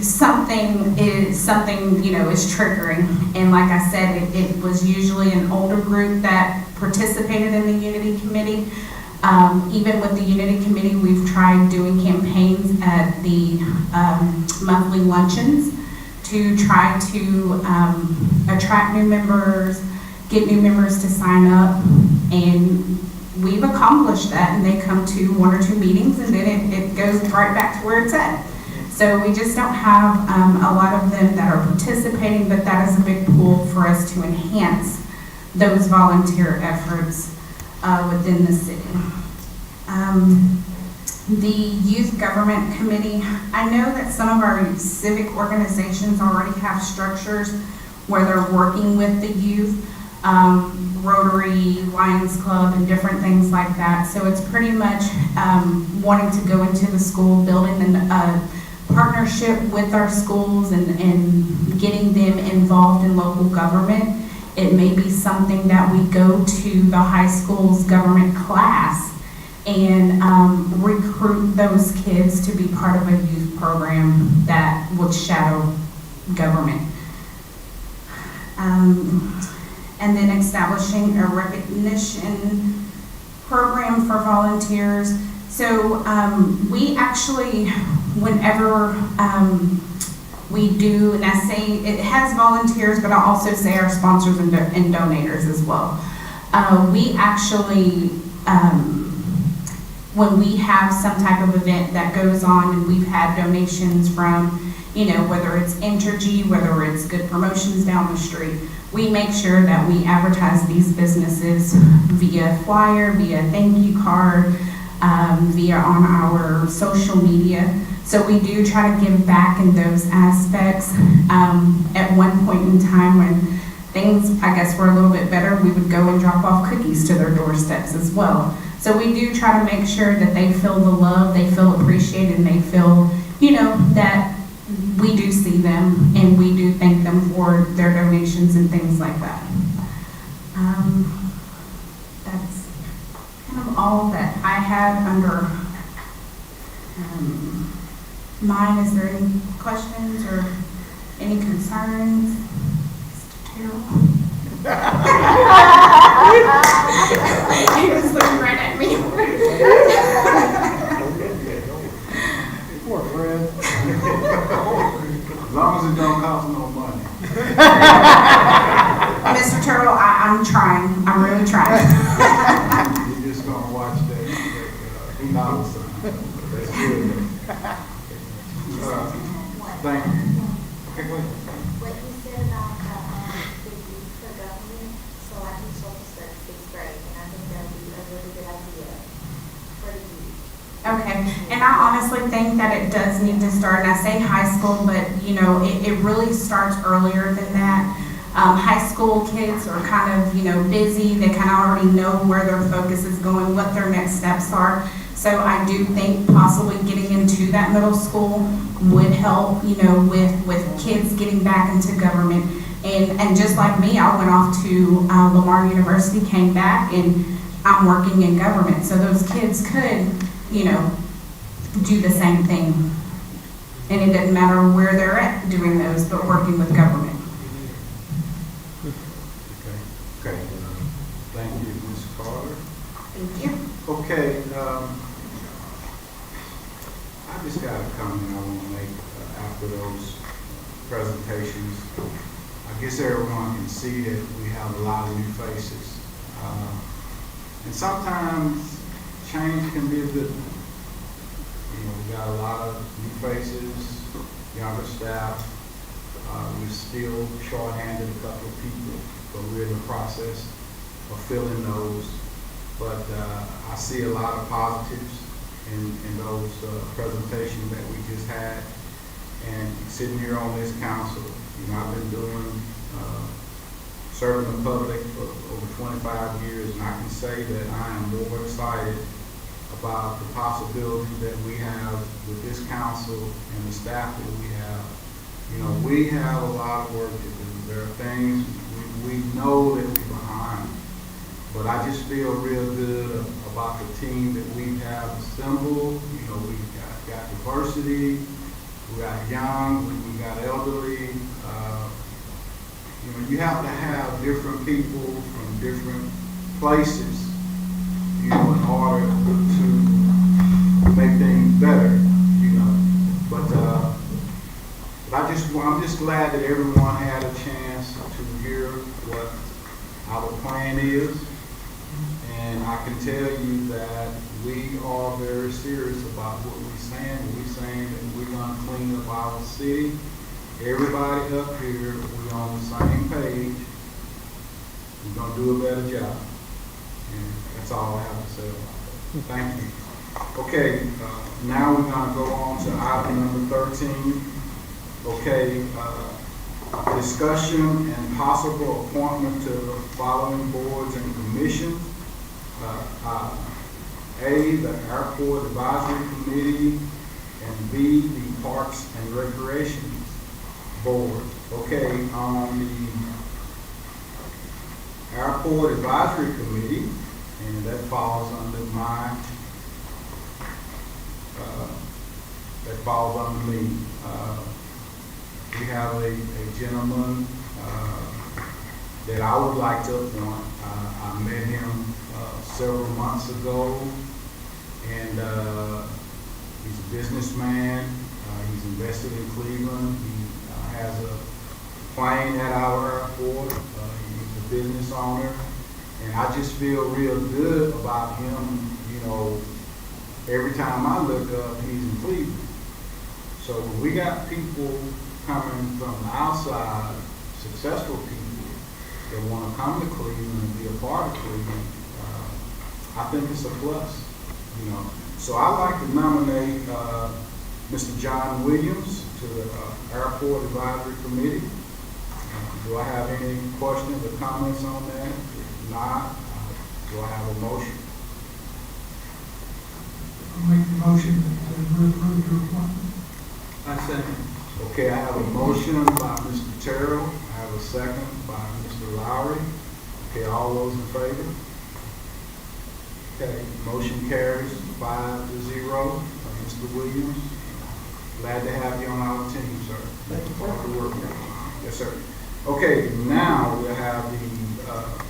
something is triggering. And like I said, it was usually an older group that participated in the Unity Committee. Even with the Unity Committee, we've tried doing campaigns at the monthly luncheons to try to attract new members, get new members to sign up, and we've accomplished that, and they come to 1 or 2 meetings, and then it goes right back to where it's at. So we just don't have a lot of them that are participating, but that is a big pool for us to enhance those volunteer efforts within the city. The Youth Government Committee, I know that some of our civic organizations already have structures where they're working with the youth, Rotary, Lions Club, and different things like that. So it's pretty much wanting to go into the school, building a partnership with our schools and getting them involved in local government. It may be something that we go to the high school's government class and recruit those kids to be part of a youth program that would shadow government. And then establishing a recognition program for volunteers. So we actually, whenever we do, and I say it has volunteers, but I also say our sponsors and donators as well. We actually, when we have some type of event that goes on and we've had donations from, whether it's Entergy, whether it's Good Promotions down the street, we make sure that we advertise these businesses via flyer, via thank you card, via on our social media. So we do try to give back in those aspects. At one point in time when things, I guess, were a little bit better, we would go and drop off cookies to their doorsteps as well. So we do try to make sure that they feel the love, they feel appreciated, and they feel, that we do see them and we do thank them for their donations and things like that. That's kind of all that I had under mine. Is there any questions or any concerns? Mr. Terrell? He was looking right at me. Poor Fred. As long as it don't cost no money. Mr. Turtle, I'm trying. I'm really trying. You're just gonna watch that dollar sign. That's good. Thank you. Okay, go ahead. What you said about the youth for government, so I teach social studies, 6th grade, and I think that would be a really good idea for the youth. Okay, and I honestly think that it does need to start, and I say high school, but it really starts earlier than that. High school kids are kind of, busy. They kind of already know where their focus is going, what their next steps are. So I do think possibly getting into that middle school would help, with kids getting back into government. And just like me, I went off to Lamar University, came back, and I'm working in government. So those kids could, do the same thing. And it doesn't matter where they're at doing those, but working with government. Okay. Thank you, Ms. Carter. Thank you. Okay, I just got a comment I want to make after those presentations. I guess everyone can see that we have a lot of new faces. And sometimes change can be a good thing. We got a lot of new faces, younger staff. We're still short-handed a couple of people, but we're in the process of filling those. But I see a lot of positives in those presentations that we just had. And sitting here on this council, I've been doing, serving the public for over 25 years, and I can say that I am more excited about the possibility that we have with this council and the staff that we have. We have a lot of work to do. There are things we know that we're behind, but I just feel real good about the team that we have assembled. We've got diversity, we got young, we got elderly. You have to have different people from different places, in order to make things better, But I'm just glad that everyone had a chance to hear what our plan is. And I can tell you that we are very serious about what we're saying. We're saying that we're going to clean up our city. Everybody up here, we're on the same page. We're going to do a better job. And that's all I have to say about that. Thank you. Okay, now we're going to go on to item number 13. Okay, discussion and possible appointment to the following boards and commissions. A, the Airport Advisory Committee, and B, the Parks and Recreation Board. Okay, on the Airport Advisory Committee, and that falls under me. We have a gentleman that I would like to appoint. I met him several months ago, and he's a businessman. He's invested in Cleveland. He has a plane at our airport. He's a business owner, and I just feel real good about him. Every time I look up, he's in Cleveland. So when we got people coming from the outside, successful people that want to come to Cleveland and be a part of Cleveland, I think it's a plus. So I'd like to nominate Mr. John Williams to the Airport Advisory Committee. Do I have any questions or comments on that? If not, do I have a motion? I'll make the motion that we approve your appointment. I second. Okay, I have a motion by Mr. Terrell. I have a second by Mr. Lowry. Okay, all those in favor? Okay, motion carries 5-0. Mr. Williams, glad to have you on our team, sir. Thank you for the work. Yes, sir. Okay, now we'll have the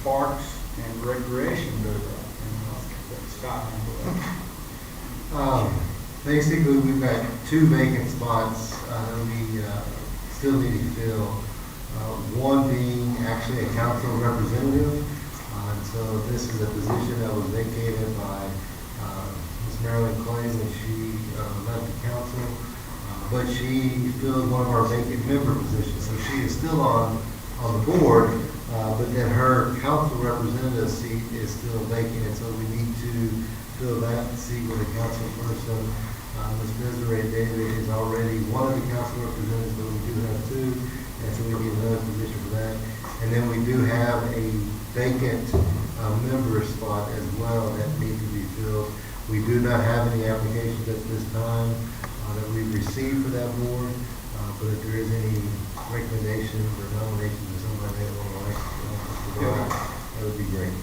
Parks and Recreation Board. Scott. Basically, we've got 2 vacant spots that we still need to fill. One being actually a council representative. So this is a position that was vacated by Ms. Marilyn Clay when she left the council. But she filled one of our vacant member positions. So she is still on the board, but then her council representative seat is still vacant. And so we need to fill that seat with a council person. Ms. Desiree David is already one of the council representatives, but we do have 2, and so we need another position for that. And then we do have a vacant member spot as well that needs to be filled. We do not have any applications at this time that we've received for that board, but if there is any recommendations or nominations or somebody that would like to provide, that would be great.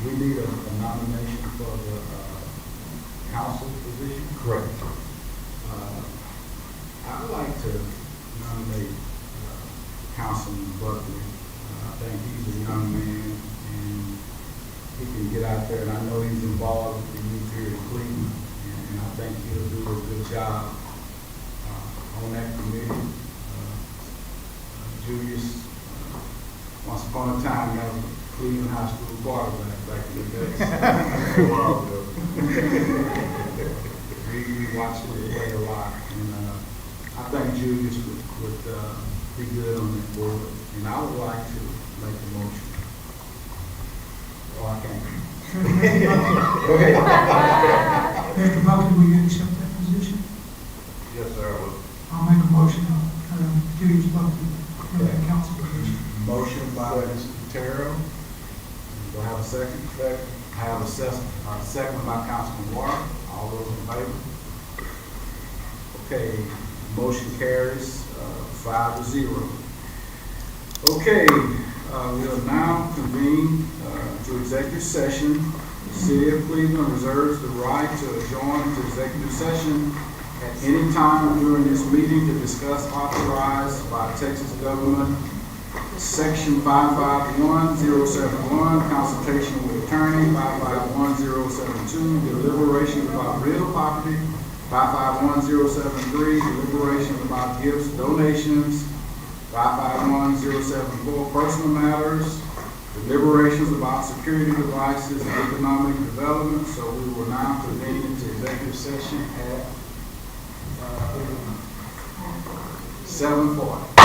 We need a nomination for the council position? Correct. I'd like to nominate Councilman Buckley. I think he's a young man and he can get out there, and I know he's involved with the youth here in Cleveland, and I think he'll do a good job on that committee. Julius, once upon a time, that was Cleveland High School quarterback back in the day. We watched him play a lot, and I think Julius would be good on that board, and I would like to make a motion. Oh, I can't. Go ahead. Mr. Buckley, will you accept that position? Yes, sir, I would. I'll make a motion, Julius Buckley, for that council position. Motion by Mr. Terrell. Do I have a second? Second. I have a second by Councilman Warren. All those in favor? Okay, motion carries 5-0. Okay, we'll now convene to executive session. The City of Cleveland reserves the right to adjourn to executive session at any time during this meeting to discuss authorized by Texas government Section 551071, consultation with attorney, 551072, deliberations about real property, 551073, deliberations about gifts, donations, 551074, personal matters, deliberations about security devices and economic development. So we will now convene into executive session at 7:40.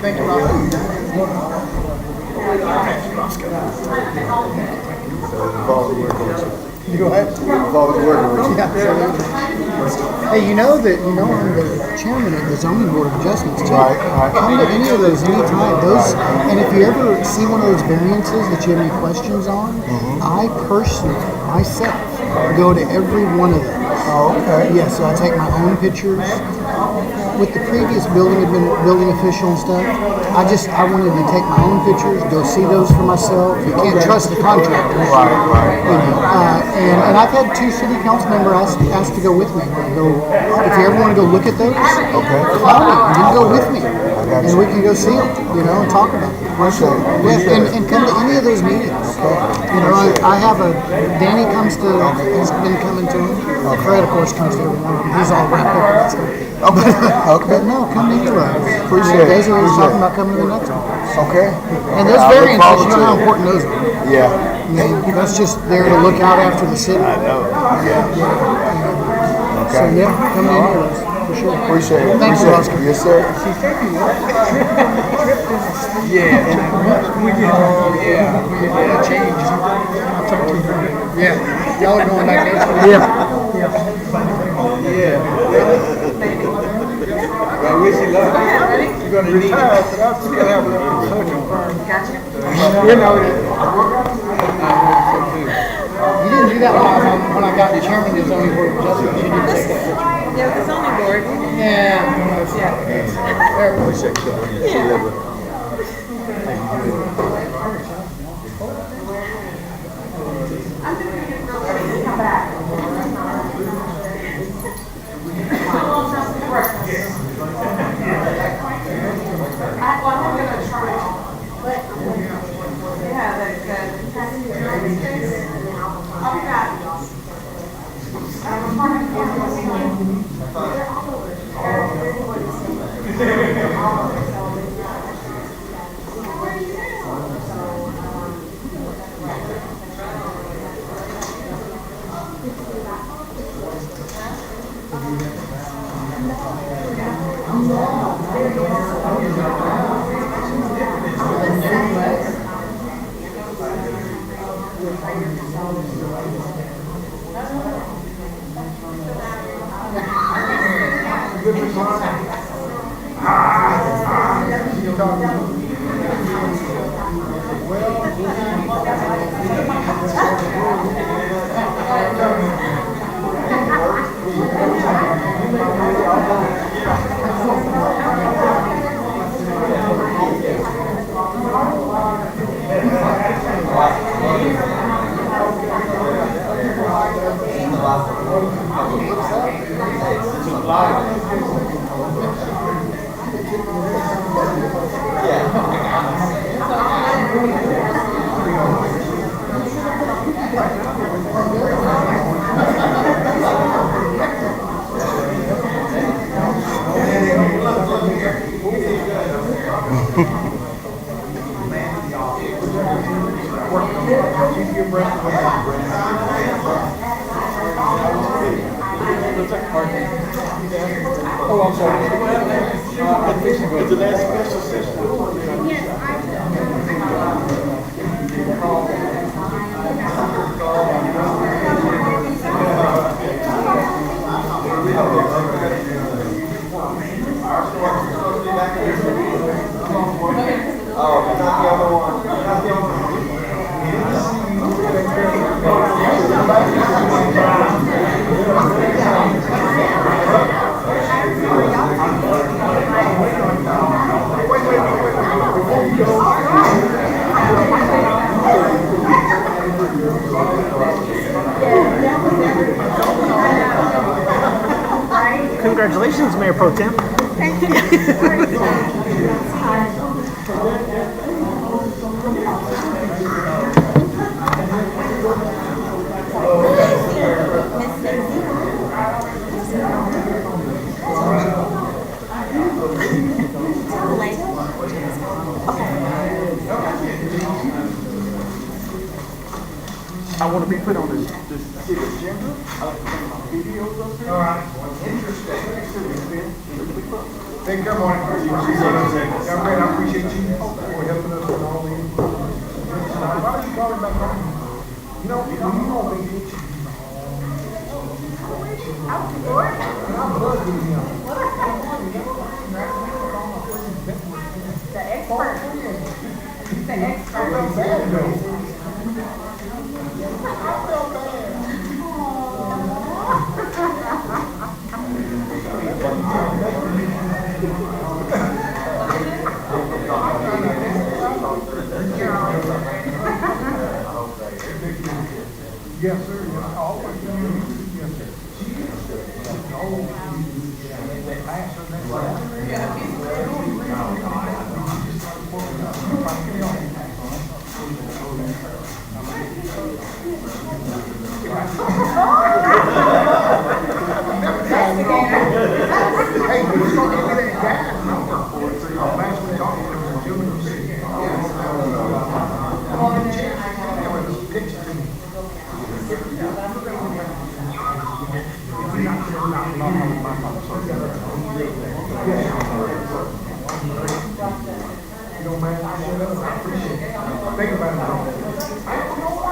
Thank you, Rob. You go ahead. Hey, you know that I'm the chairman of the zoning board of adjustments too. Right. Come to any of those anytime. Those, and if you ever see one of those variances that you have any questions on, I personally, myself, go to every one of those. Oh, okay. Yeah, so I take my own pictures. With the previous building official and stuff, I wanted to take my own pictures, go see those for myself. You can't trust the contractors. Right. You know, and I've had 2 city council members ask to go with me. If you ever want to go look at those, call me. You can go with me, and we can go see them. You know, and talk about them. Yeah, and come to any of those meetings. You know, I have Danny has been coming to them. Fred, of course, comes to everyone. He's all wrapped up in that stuff. But no, come to either of them. Appreciate it. Daisy was talking about coming to the next one. Okay. And those variances, you know how important those are. Yeah. I mean, that's just there to look out after the city. I know. Yeah. Okay. So yeah, come to any of those. For sure. Appreciate it. Thank you, Oscar. Yes, sir. Yeah. We change. I'll talk to you. Yeah. Y'all are going back there. Yeah. I wish you luck. You're going to need it. Still have a social firm. Gotcha. You know you didn't do that when I got the chairman of the zoning board of adjustments. You didn't take that picture. Yeah, the zoning board. Oh, I'm sorry. It's the last special session. Yes, Oh, not the other one. Not the other one. Congratulations, Mayor Pro Tem. Thank you. I want to be put on this city agenda. I like to bring my videos up here. All right. Interesting. Thank you, good morning. Young man, I appreciate you for helping us with all these. Why don't you call it back home? You know, when you on vacation, I'm bored. And I'm buzzing him. The expert. The expert. I'm bad, though. Yes, sir. Yes, always. Yes, sir. Hey, but it's gonna give me that gas number for it, so y'all actually talking to the children. You don't mind? I appreciate it. Think about it.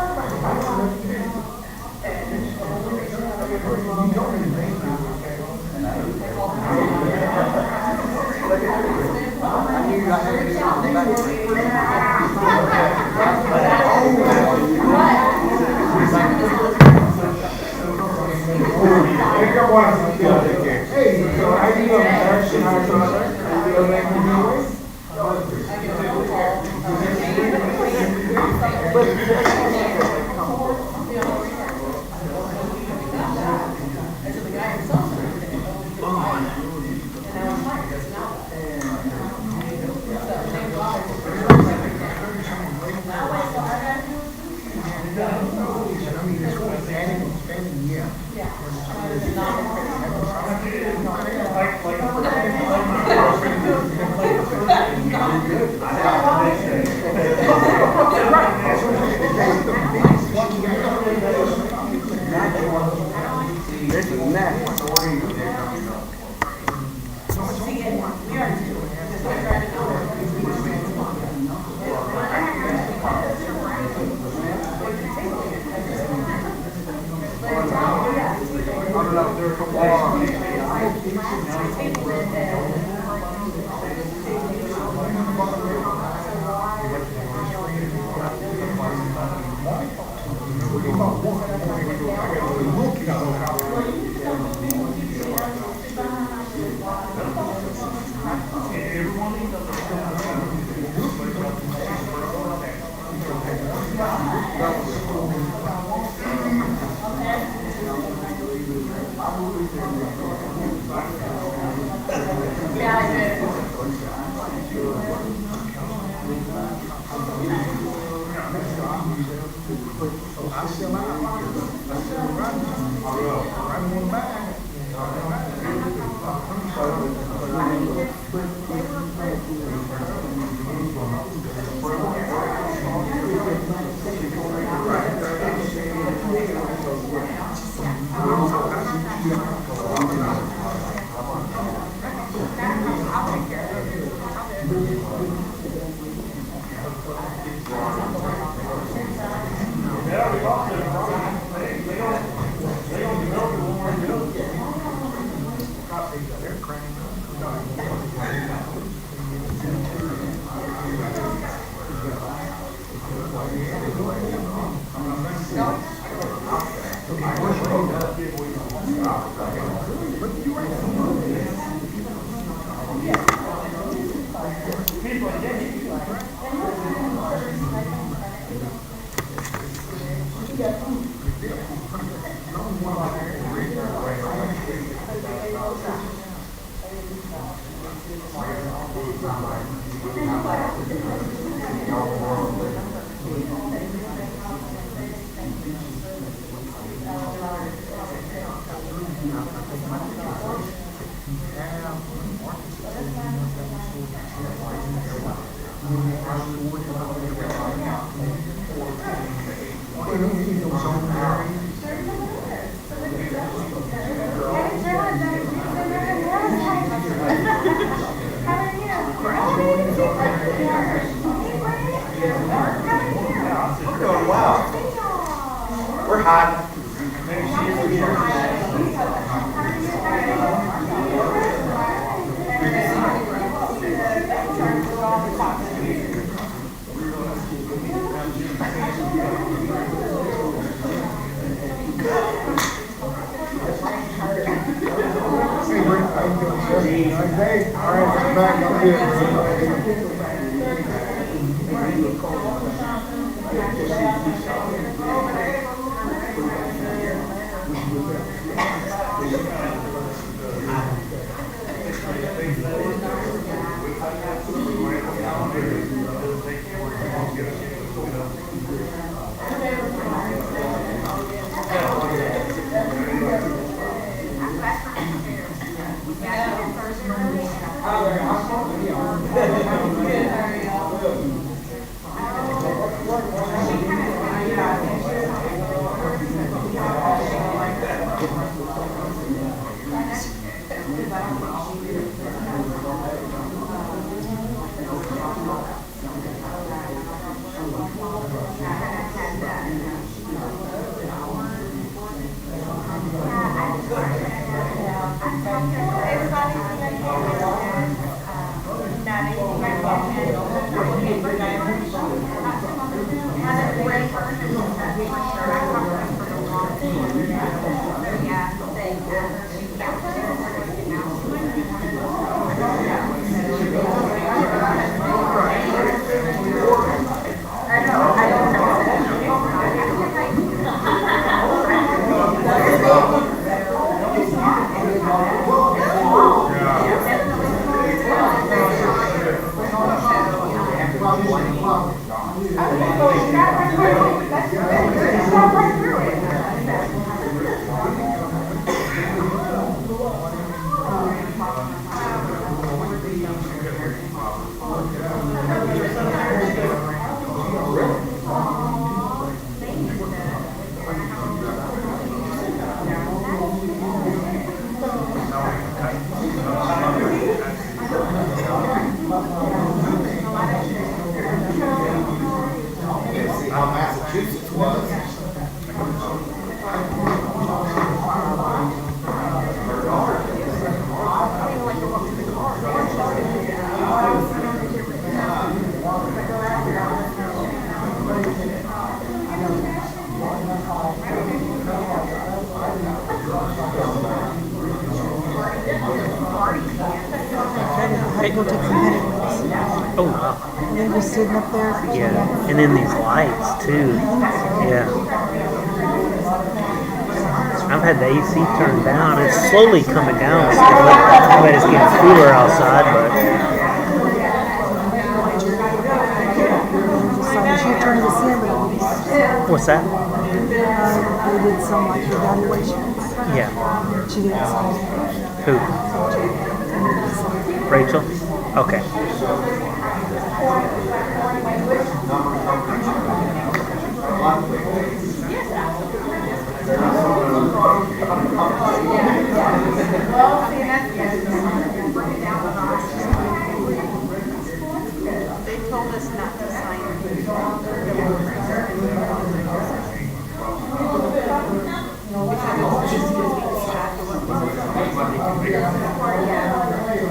Hey, so how you doing? still out. I'm still running. Running one back. Doing well. We're hot. Hey, all right, I'm back up here. Massachusetts was. How to go to competitors. Oh, wow. And then just sitting up there. Yeah, and then these lights too. Yeah. I've had the AC turned down. It's slowly coming down. I bet it's getting cooler outside, but. Just like you turn this in, but What's that? They did some like evaluations. Yeah. She did some. Who? Rachel? Okay. They told us not to sign.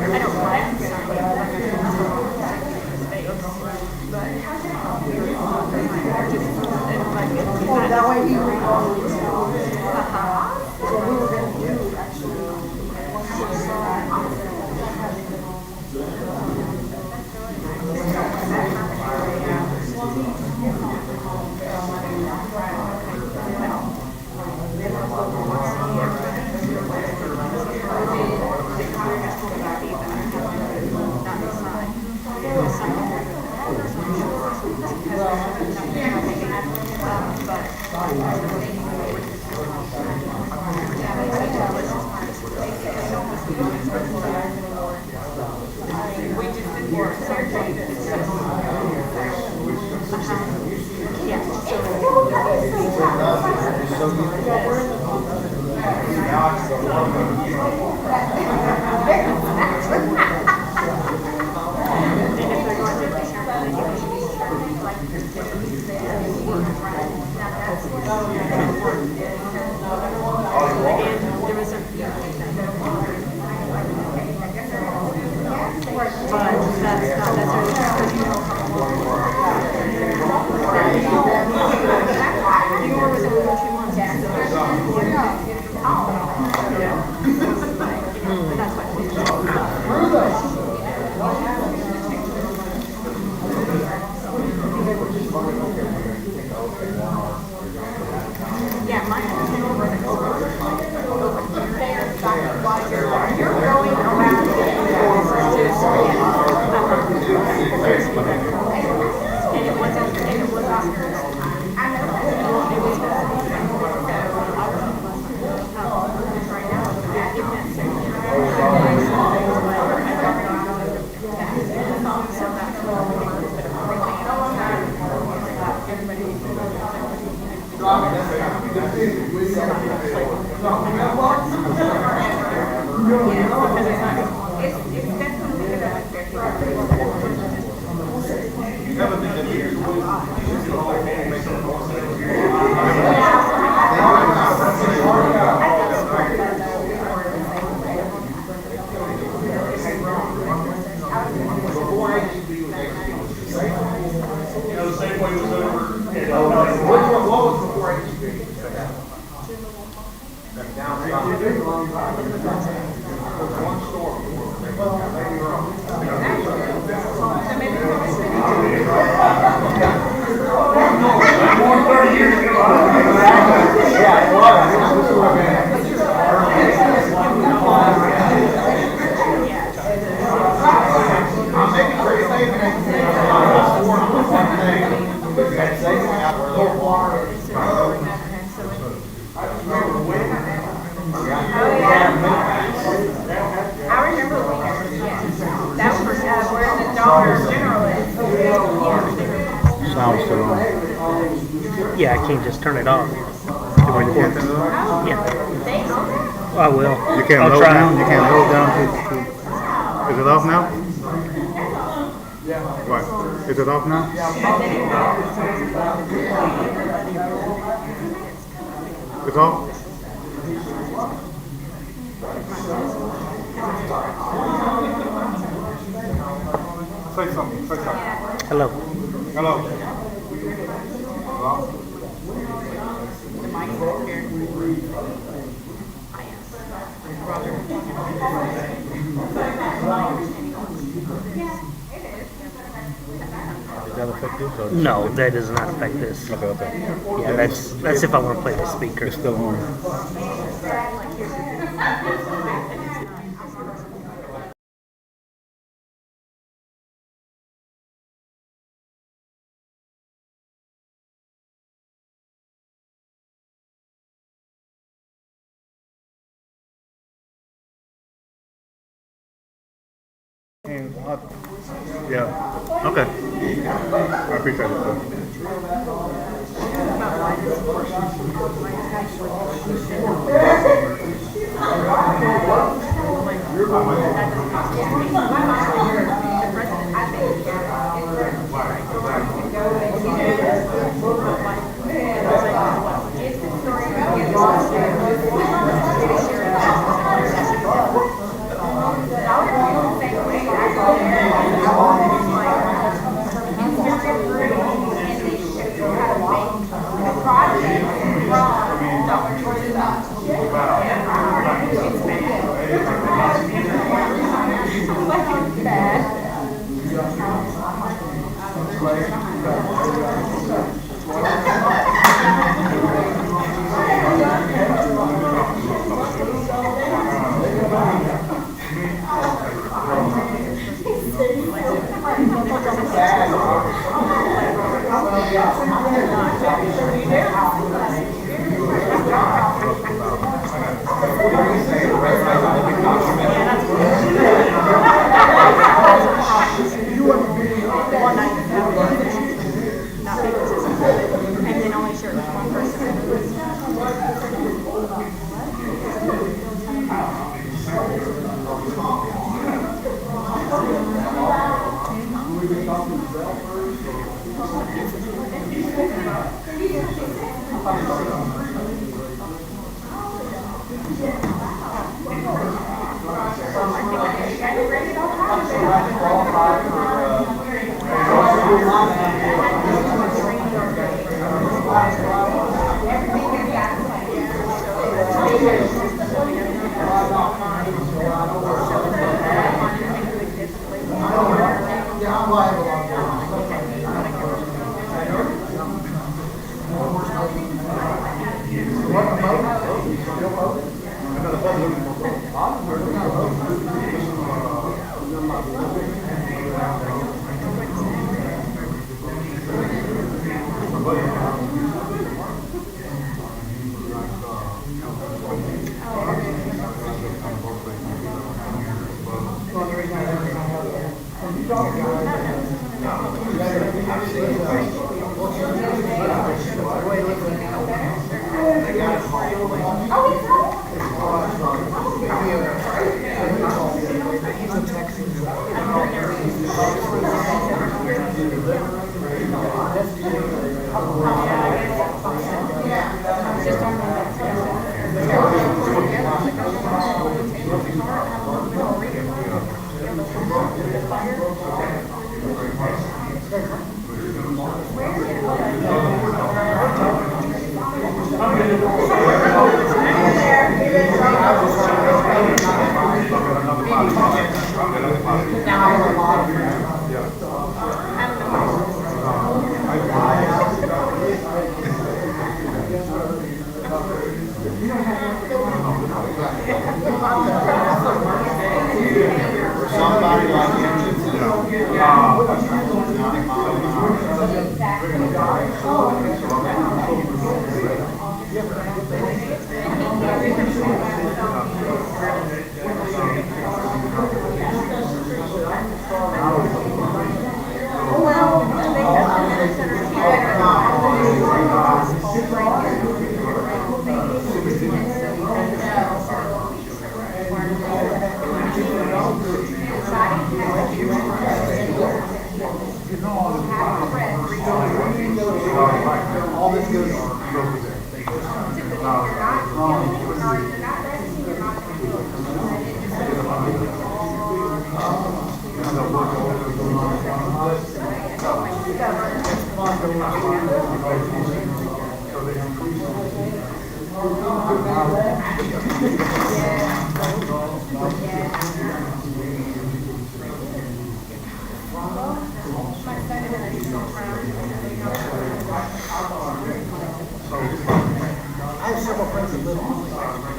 I don't plan to sign. That way you were going to. So we were going to do Yeah, I can't just turn it off. To record. Yeah. I will. You can't I'll hold try. down. You can't hold down to. Is it off now? What? Is it off now? It's off. Say something. Say something. Hello. Hello. Hello. Does that affect this? Or no, that does not affect this. Okay, okay. Yeah, that's if I want to play the speaker. It's still on. Yeah, okay. I appreciate it.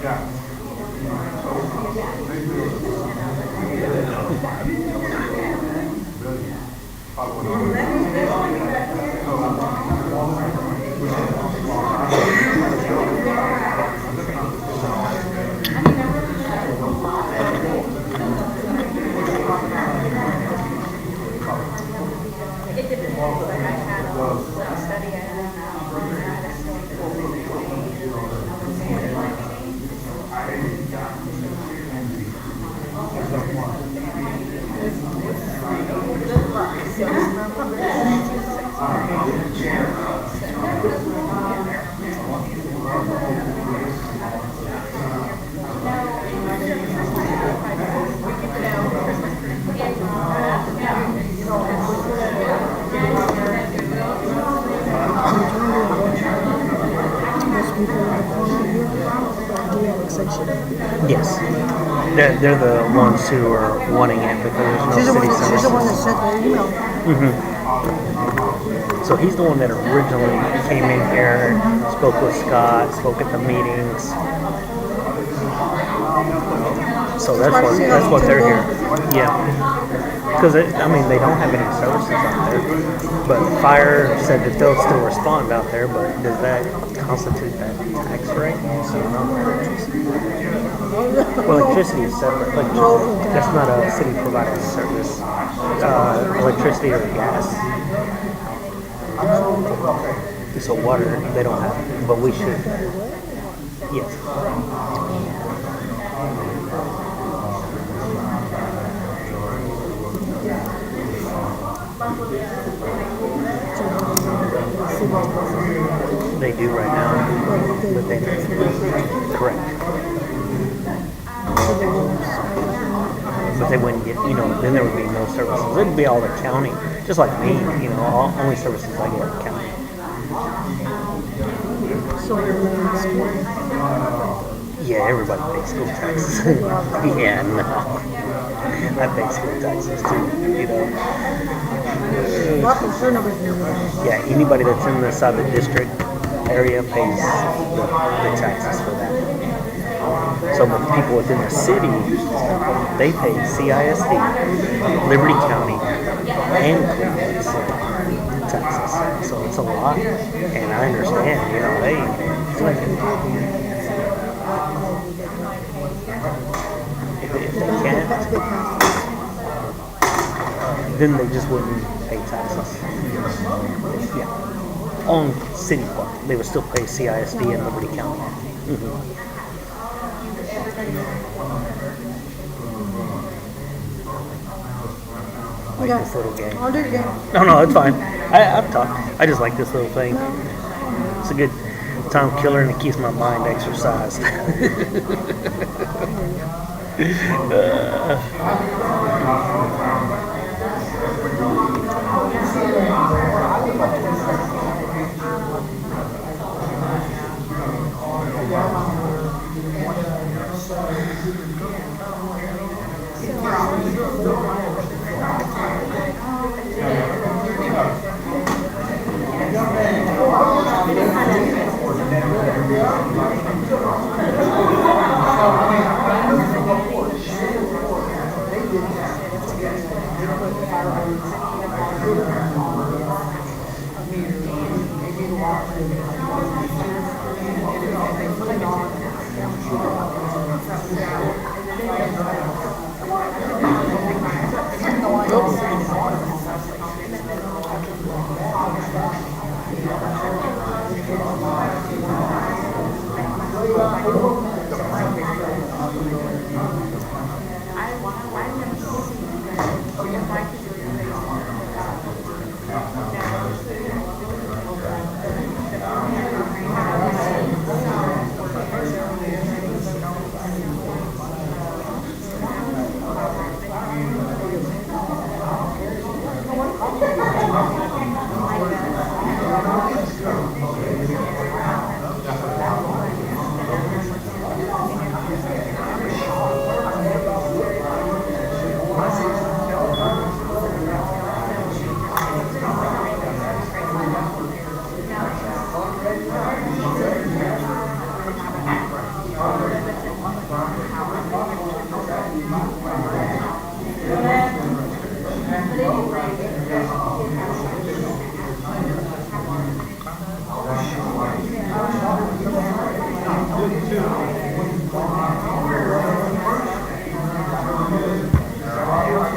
Yeah. they're the ones who are wanting it because there's no She's the city one, she's the one that services. sent the email. So he's the one that originally came in here, spoke with Scott, spoke at the meetings. So that's what they're here. Yeah. Because, I mean, they don't have any services out there. But fire said that they'll still respond out there, but does that constitute that tax rate? I don't know. Well, electricity is separate. That's not a city provided service. Electricity or gas. So water, they don't have, but we should. Yes. They do right now, but they correct. But they wouldn't get, then there would be no services. It'd be all the county, just like me, only services I get are county. Yeah, everybody pays school taxes. Yeah, no. I pay school taxes too, Yeah, anybody that's inside the district area pays the taxes for that. So the people within the city, they pay CISD, Liberty County, and Cleveland taxes. So it's a lot, and I understand, if they can't, then they just wouldn't pay taxes. Yeah. On city park, they would still pay CISD in Liberty County. Like this little game. I'll do it again. No, it's fine. I've talked. I just like this little thing. It's a good time killer and it keeps my mind exercised. Thank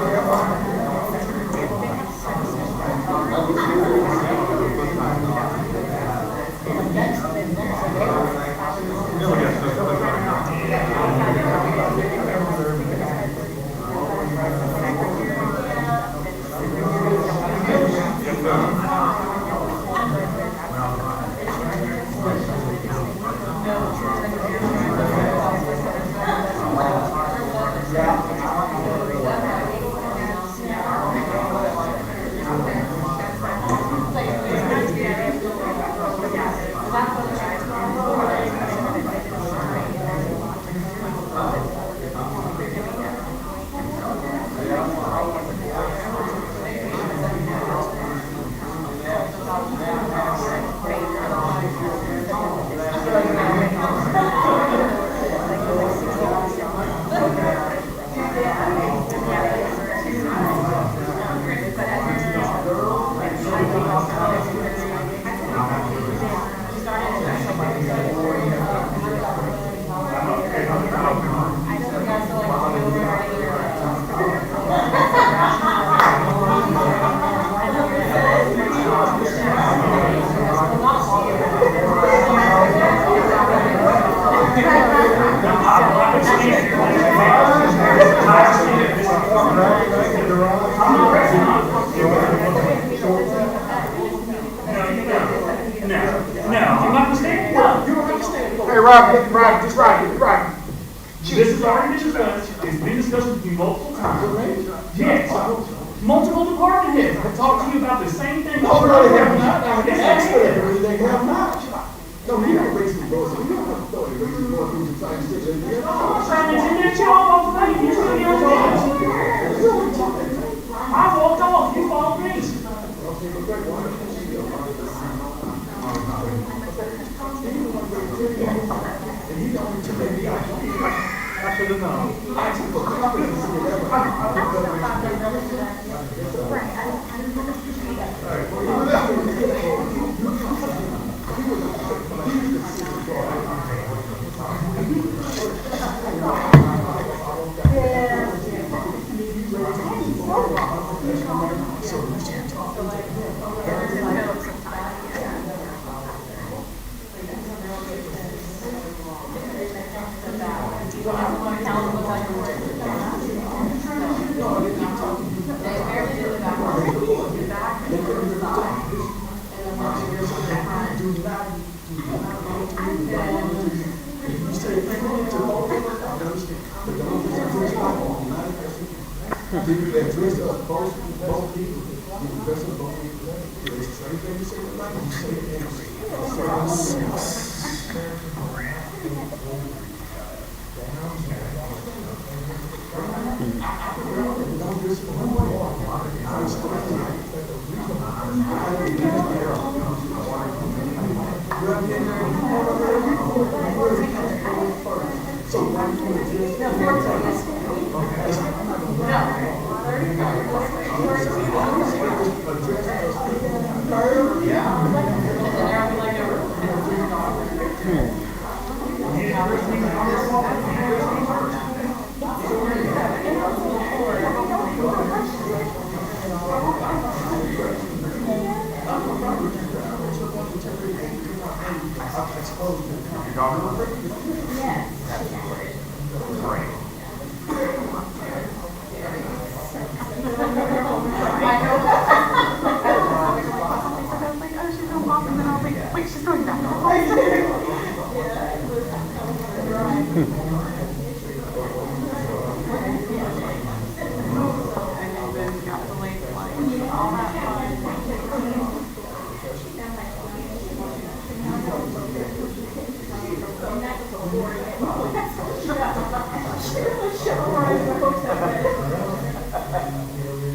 you. I'm not mistaken. No, you don't understand. Hey, Rob. This has already been discussed. It's been discussed with you multiple times. Yes. Multiple department heads have talked to you about the same thing. No, they have not. They have not. No, we don't raise the voice. We don't have authority to raise the voice through the science fiction. I'm not trying to intimidate you all off the way. You should be on I walked off. You followed me. I should have known. I actually put confidence in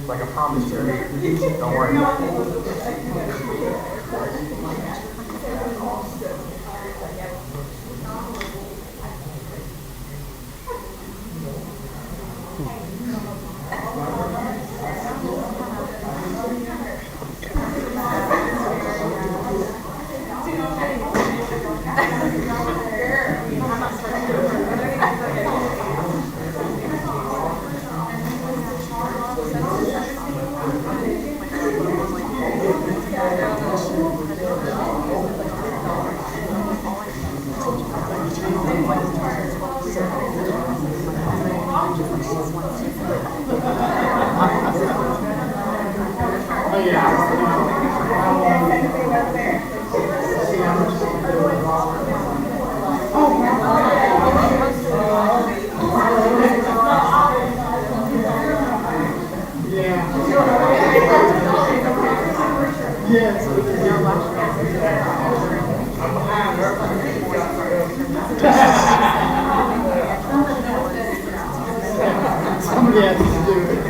Like I promised you, don't worry. Somebody has to do it.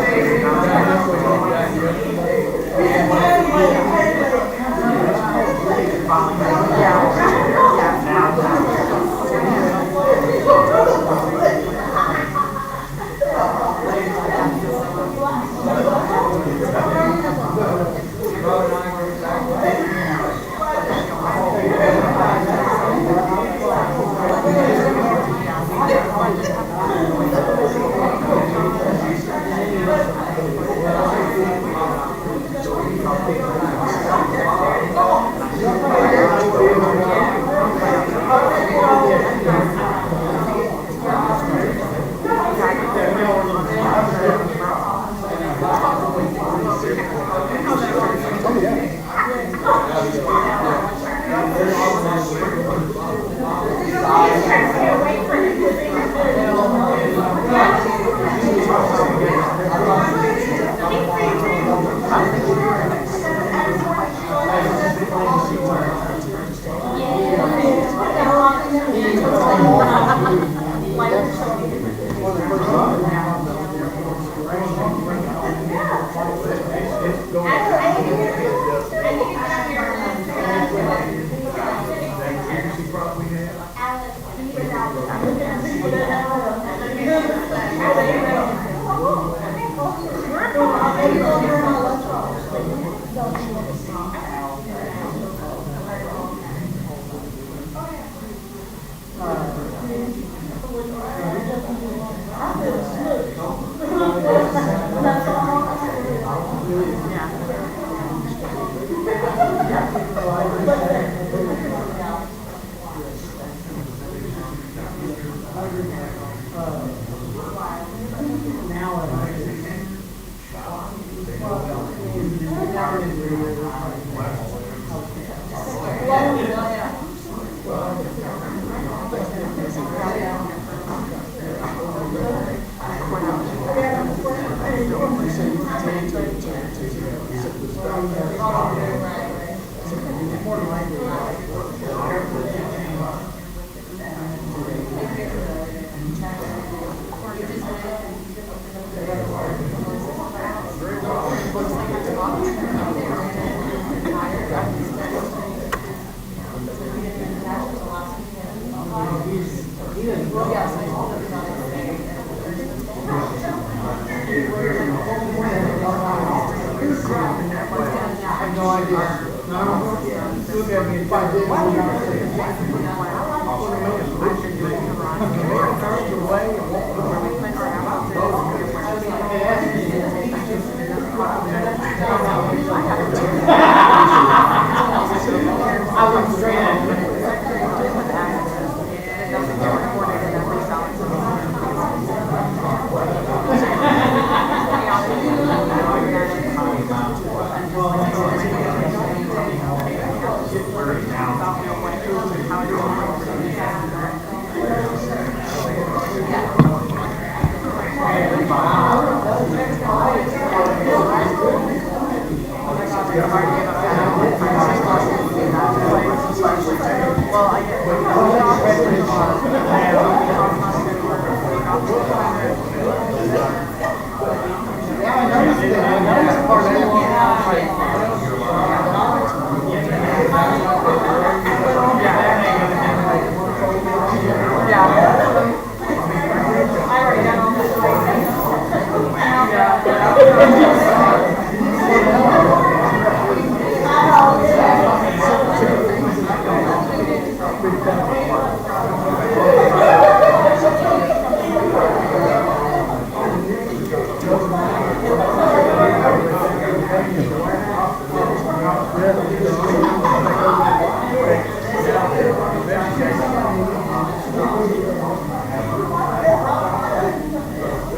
Thank you.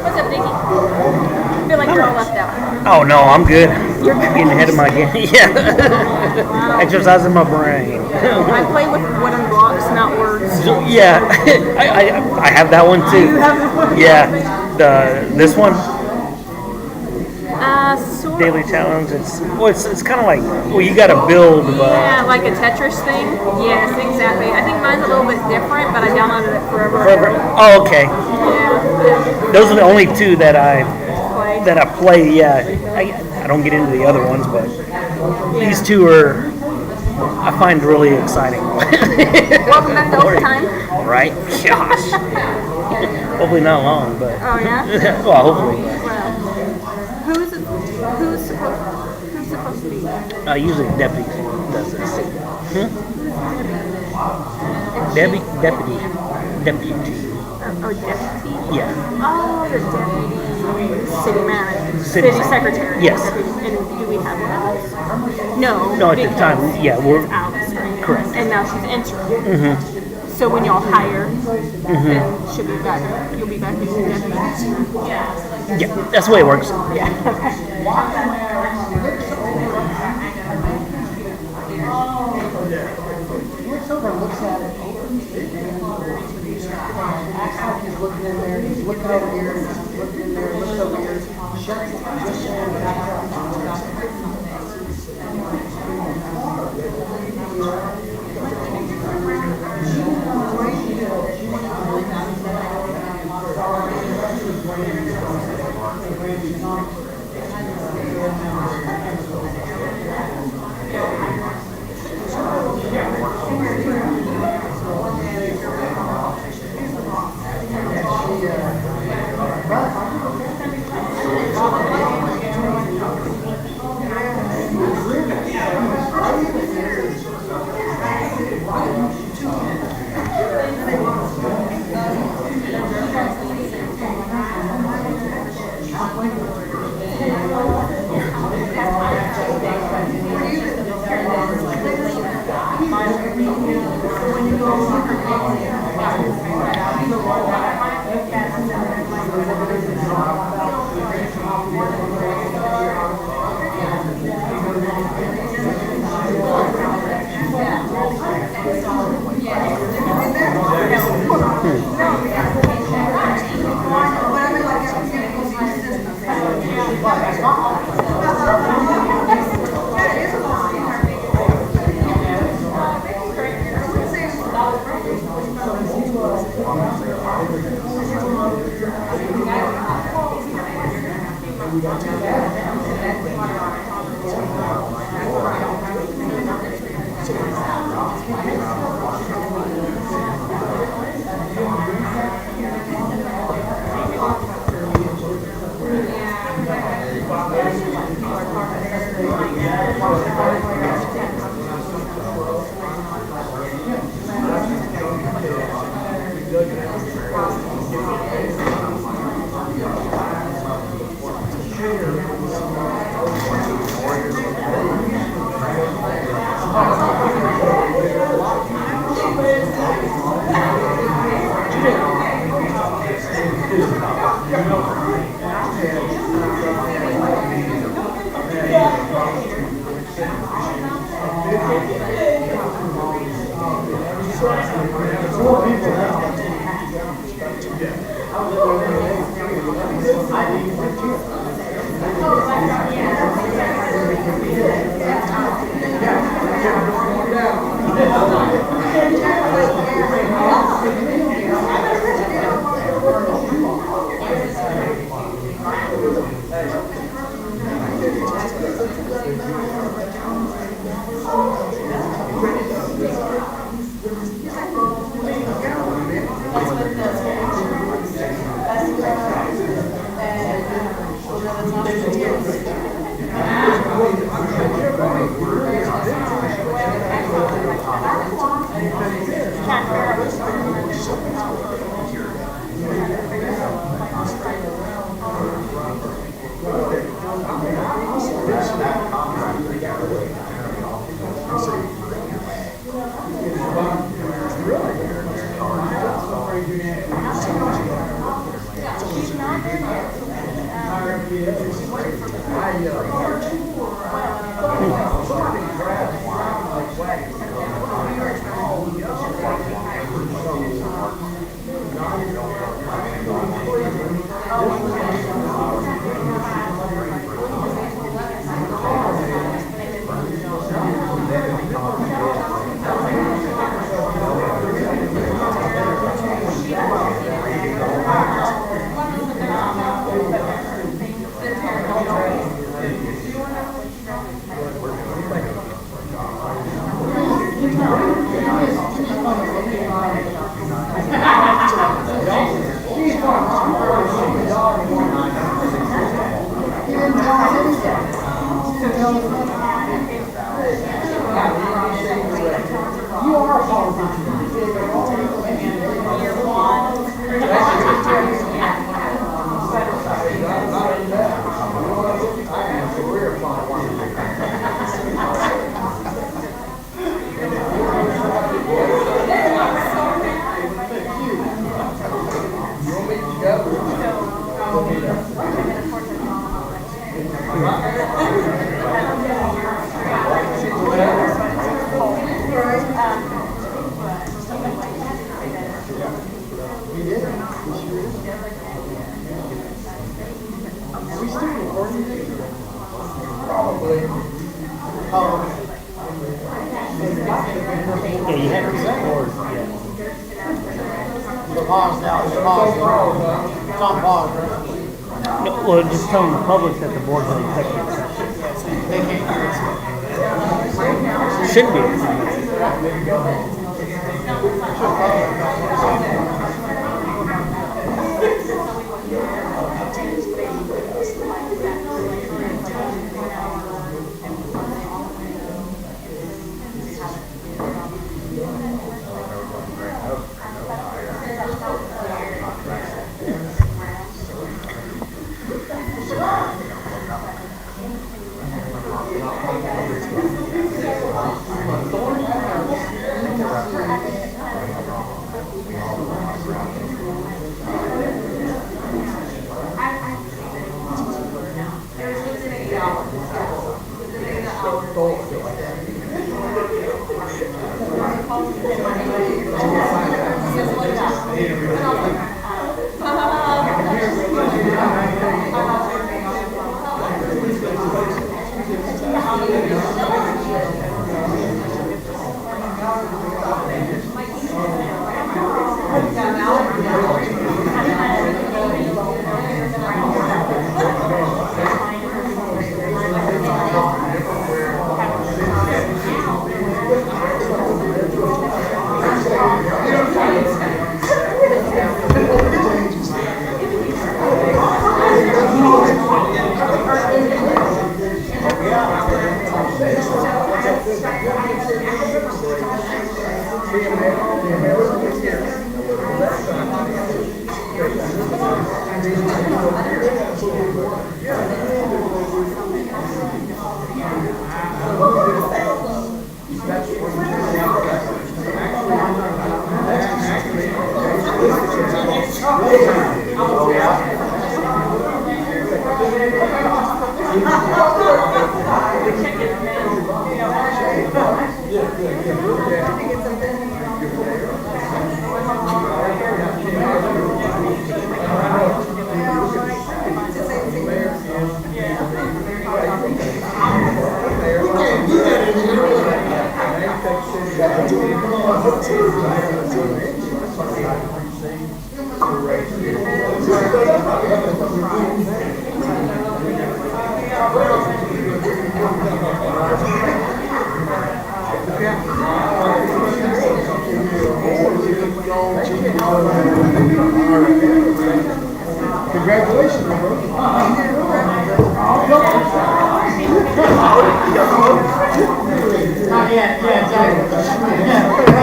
What's up, Nikki? I feel like you're all left out. Oh no, I'm good. You're good. Getting ahead of my game. Yeah. Exercising my brain. I play with wooden blocks, not words. Yeah, I have that one too. You have that one? Yeah, this one. Sort Daily challenge. It's kind of like you got to build. Yeah, like a Tetris thing. Yes, exactly. I think mine's a little bit different, but I downloaded it forever ago. Oh, okay. Yeah. Those are the only two that I play. Yeah, I don't get into the other ones, but these two are I find really exciting. Welcome back to overtime. Right? Gosh. Hopefully not long, but. Oh yeah. Well, hopefully. Well, who's supposed to be? Usually deputy does this. Deputy. or deputy? Yeah. Oh, the deputy city manager, City city secretary. Yes. And do we have one? No. No, at the time, yeah, we're It's Alex, right? correct. And now she's interim. Mhm. So when y'all hire, Mhm. then she'll be back. You'll be back as your deputy. Yeah, that's the way it works. Yeah. Okay. Looks over and looks at it. Acts like he's looking in there, he's looking over here, he's looking in there, looks over here, shuts it, just saying back out. You are a politician. Yeah, you have to record. Yeah. Pause now, pause. It's on pause, right? No, well, just telling the public that the board's in executive session. They can't hear us. Should be. Congratulations, Not yet, yeah, exactly.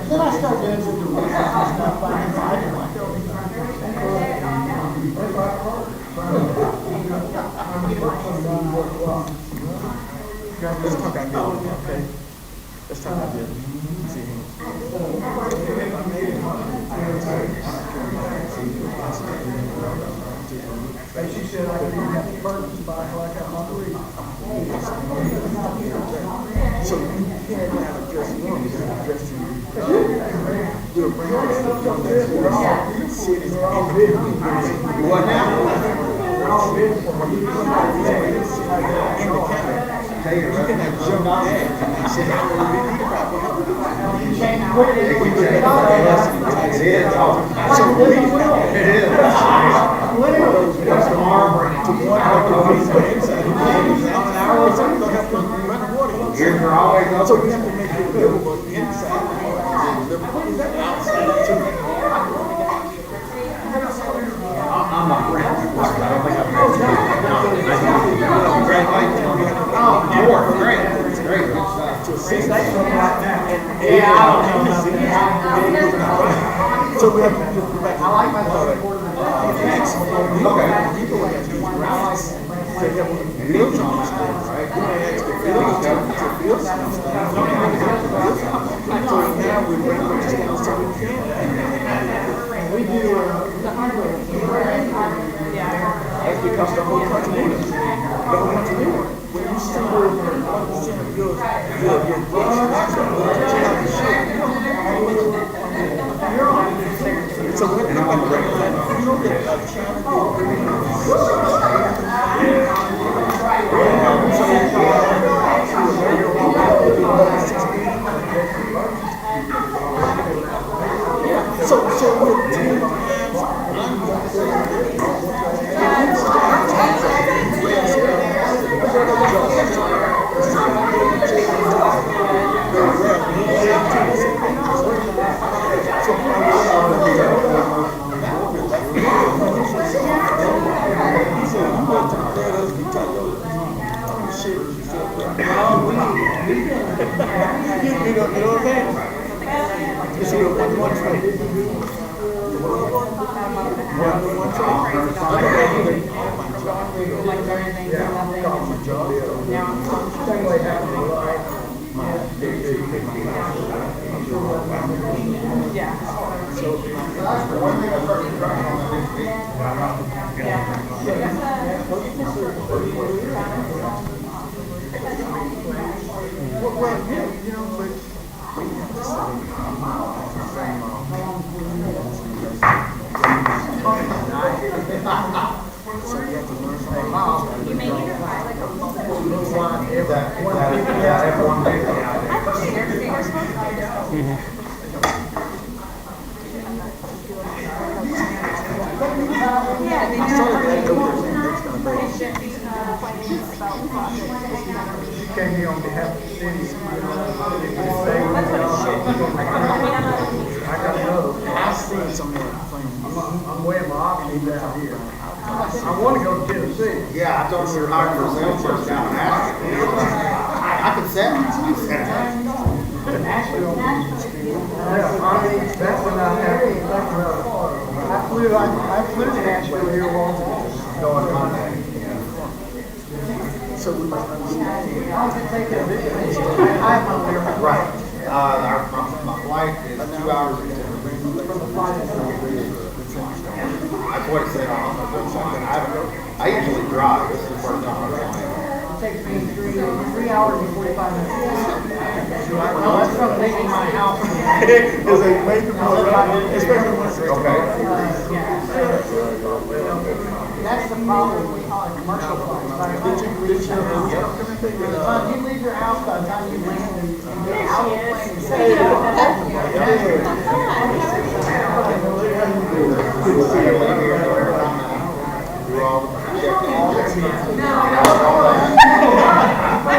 Then I start doing some stuff Let's talk about building, okay? Let's talk about building. She said I could be purchased by like a Marguerite. So you can't have a dressing room, you have a dressing room. We'll bring this stuff from the cities and what now? In the county. You can have Joe Dad and say, how will we need about it is. So we have to make it livable inside. Is that outside too? I'm not great. I don't think I've So we have to just go back. I like my thought. People have these grounds. They have built on this thing, right? We may ask the village to build some stuff. So now we bring those things so we can. We do, that's because the whole country is. The whole country is. When you see where 1% of your so we're not going to regulate. You know that so we're 10 times came here on behalf of the city. I got another. I've seen some of that things. I'm weighing my options down here. I want to go to Tennessee. Yeah, I thought we were hiring for a salesperson down in Asheville. I could send it. Asheville. Yeah, that's when I had. I flew to Asheville here once. So we must understand. Right. My flight is 2 hours and 10 minutes. That's what it said on the website. I usually drive. This is the first time I'm flying. It takes me 3 hours and 45 minutes. No, that's from leaving my house. It's a major problem, especially when it's Okay. That's the problem with commercial flights. By the time you leave your house, by the time you land and get out of the plane, you say,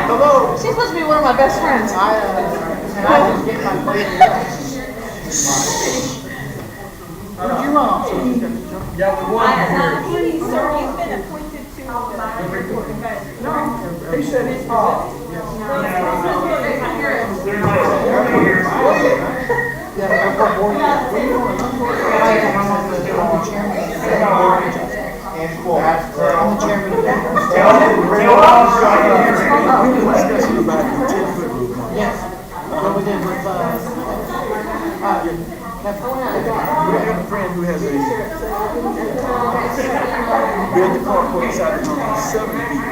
Hello. she's supposed to be one of my best friends. I just get my plane. Where'd you run off? Yeah, we won here. Sir, you've been appointed to the No, he said it's off. Yeah, airport board. Yes, what we did with, we have a friend who has a build the carport inside the home, 7 feet.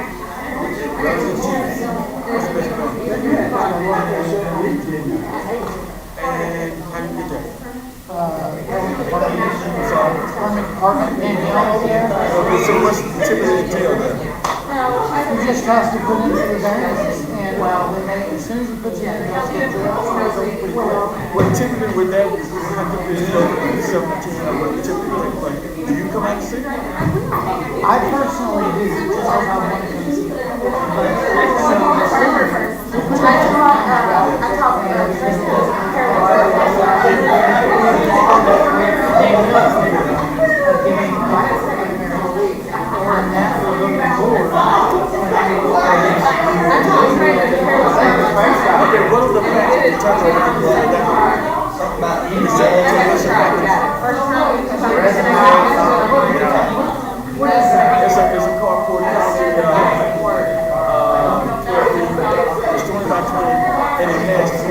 And how do you get there? apartment in over there. Okay, so what's typically entail there? He just has to put into the variance, and then they, as soon as he puts it in, they'll get the Well, typically with that, we have to be 17 or what typically take place. Do you come out to see? I personally do. I don't know when it comes to it.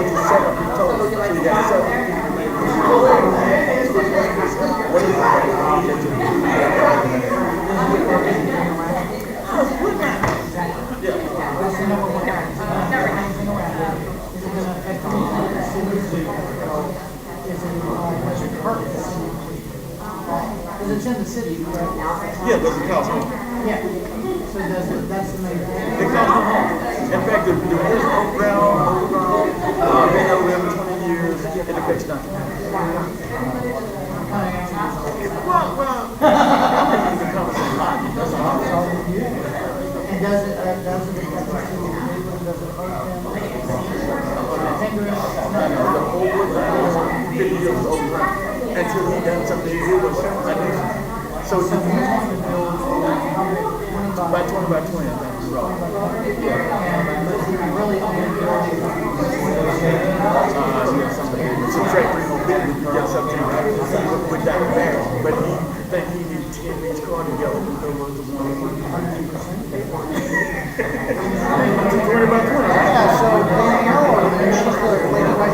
what you set up, you told us. So you got 7 people. What is Because it's in the city, correct? Yeah, does it cost more? Yeah. So that's the main thing. It costs no harm. In fact, the wheels are ground, been over there for 20 years, it affects nothing. Well, the conversation. And does it affect the neighbors? Does it hurt them? The whole wood line is 50 years old ground. Until he done something, it was so you by 20 by 20, I think you're right. Subtract 3 more bit, you get something with that man. But he think he needs 10 of each car together to go worth the 1. 20 by 20. Yeah, so she's the lady right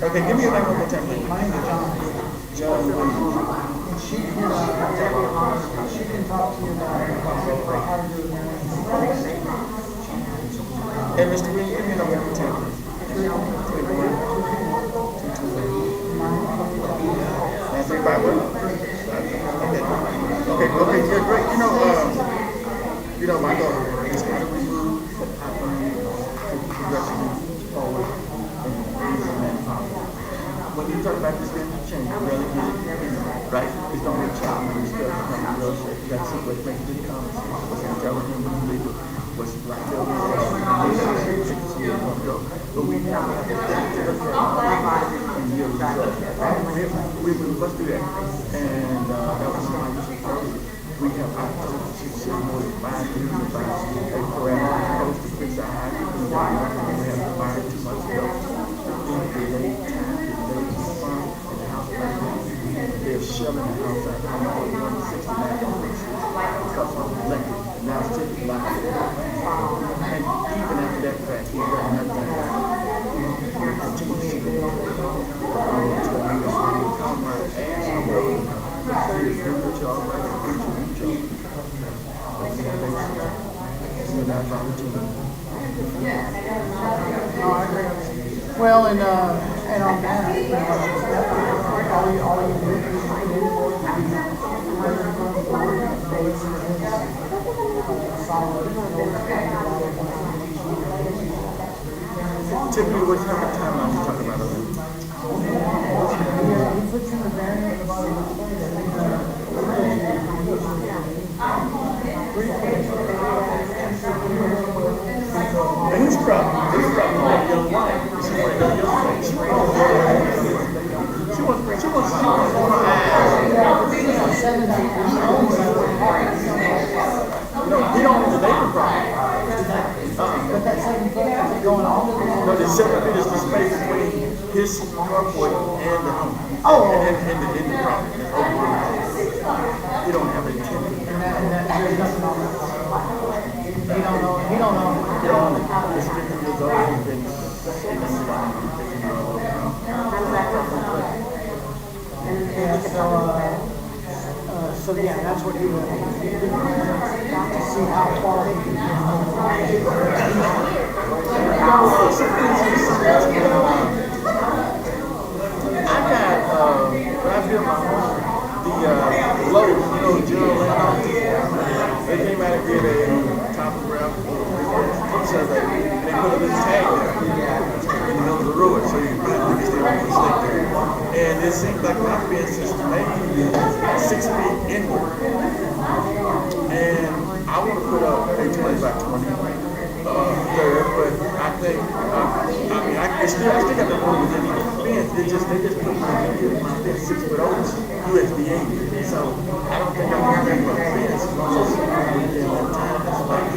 Okay, give me your name one more time. My name is John. John Lee. And she can talk to you about how to do it. Hey, Mr. Green, give me your number one more time. Okay, yeah, great. You know, my daughter is kind of removed forward. When you talk about this business change, you really get it, right? It's don't be a child when you start becoming real shit. You got to see what's making good comments. What's going to tell him when you leave it. What's like they'll be but we have to get that to the and yield results. We must do that. And that was something I used to tell you. We have opportunities to sit more than 5 years about a parameter approach to fix our high school. We have to buy too much stuff. They're shelling the house out of $169 because of electric. And now it's taking life. And even after that fact, we've got nothing. We're continuing to come my ass away. Well, and on that, all you do typically, what kind of timeline you talking about? He puts in the variant and his problem that young wife. She wanted that young wife. She wants no, he don't own the neighbor property. But that 7 foot is going on. No, the 7 feet is the space between his carport and the home. Oh. And the property. That's open. He don't have any tenant. There's nothing on that. He don't know. He don't know. He don't own it. It's 50 years old. He's been so yeah, that's what he was to see how far he can I got right here in my home the load, General Land. They came out and did a topographical survey, and they put a little tag there in the middle of the road, so you can stay on the stick there. And it seems like my fence is maybe 6 feet inward. And I want to put up a 20 by 20 there, but I think, I still got the room within the fence. They just put my fence 6 foot over USDA. So I don't think I'm going to have a fence within that time. That's like,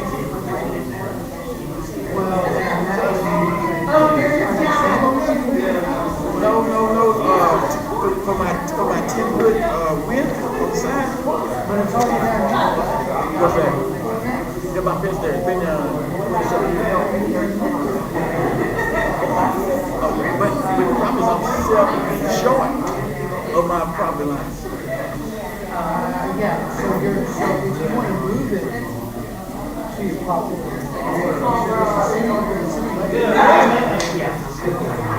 No. For my 10 foot width on the side. But it's already there now. What's that? Yeah, my fence there. It's been 27 years. But the problem is I'm 7 feet short of my property lines. Yeah, so if you want to move it, she's probably.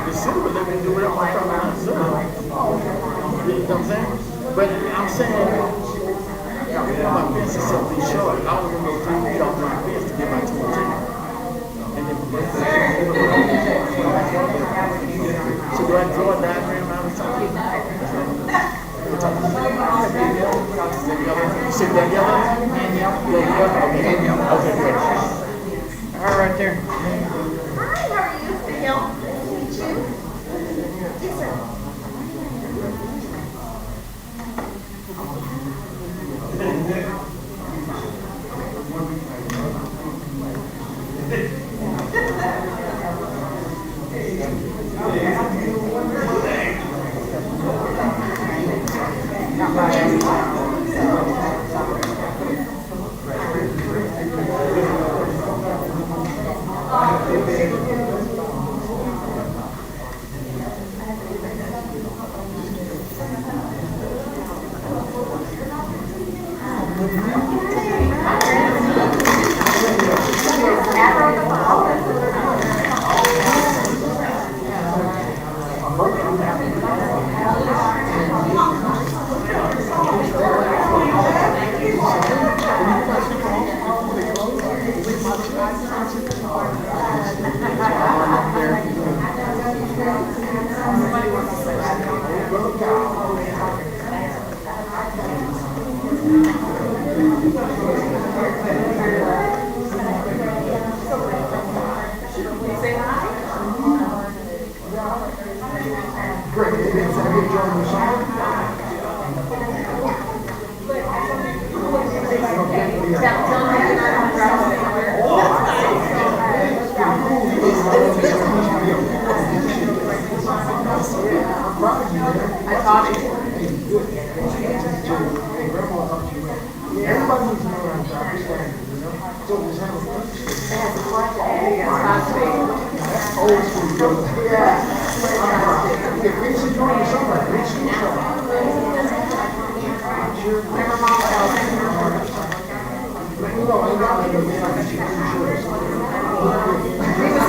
The city would let me do whatever my property lines say. You know what I'm saying? But I'm saying, my fence is 7 feet short. I only want to go 3 feet off my fence to get my 2 and 10. And then, so do I draw a diagram out or something? Sit that yellow? Okay, good. All right there. Hi, how are you? Gail? Meet you? Yes, sir.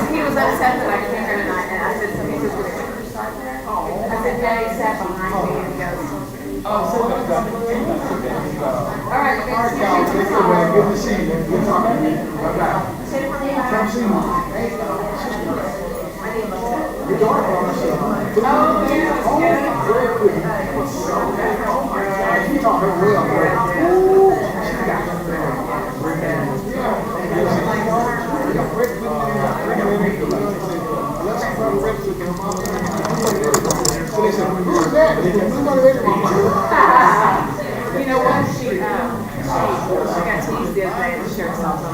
He was upset that I came here tonight, and I said, so he was going to put your side there? I said, yeah, he sat behind me, and he goes, all right, good Good to see you. Good talking to you. Come see me. Your daughter brought us very pretty. You taught her well, right? Who's that? you know what? She got teased the other day at the sheriff's office.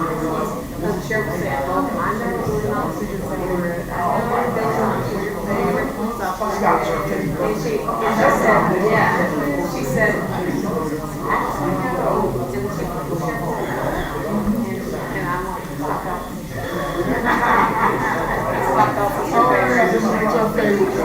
The sheriff was saying, well, I know it's not super favorite. I know it's not your favorite. And she said, yeah. She said, actually, no. And the sheriff said, and I'm like, fuck off. Fuck off. It's your favorite.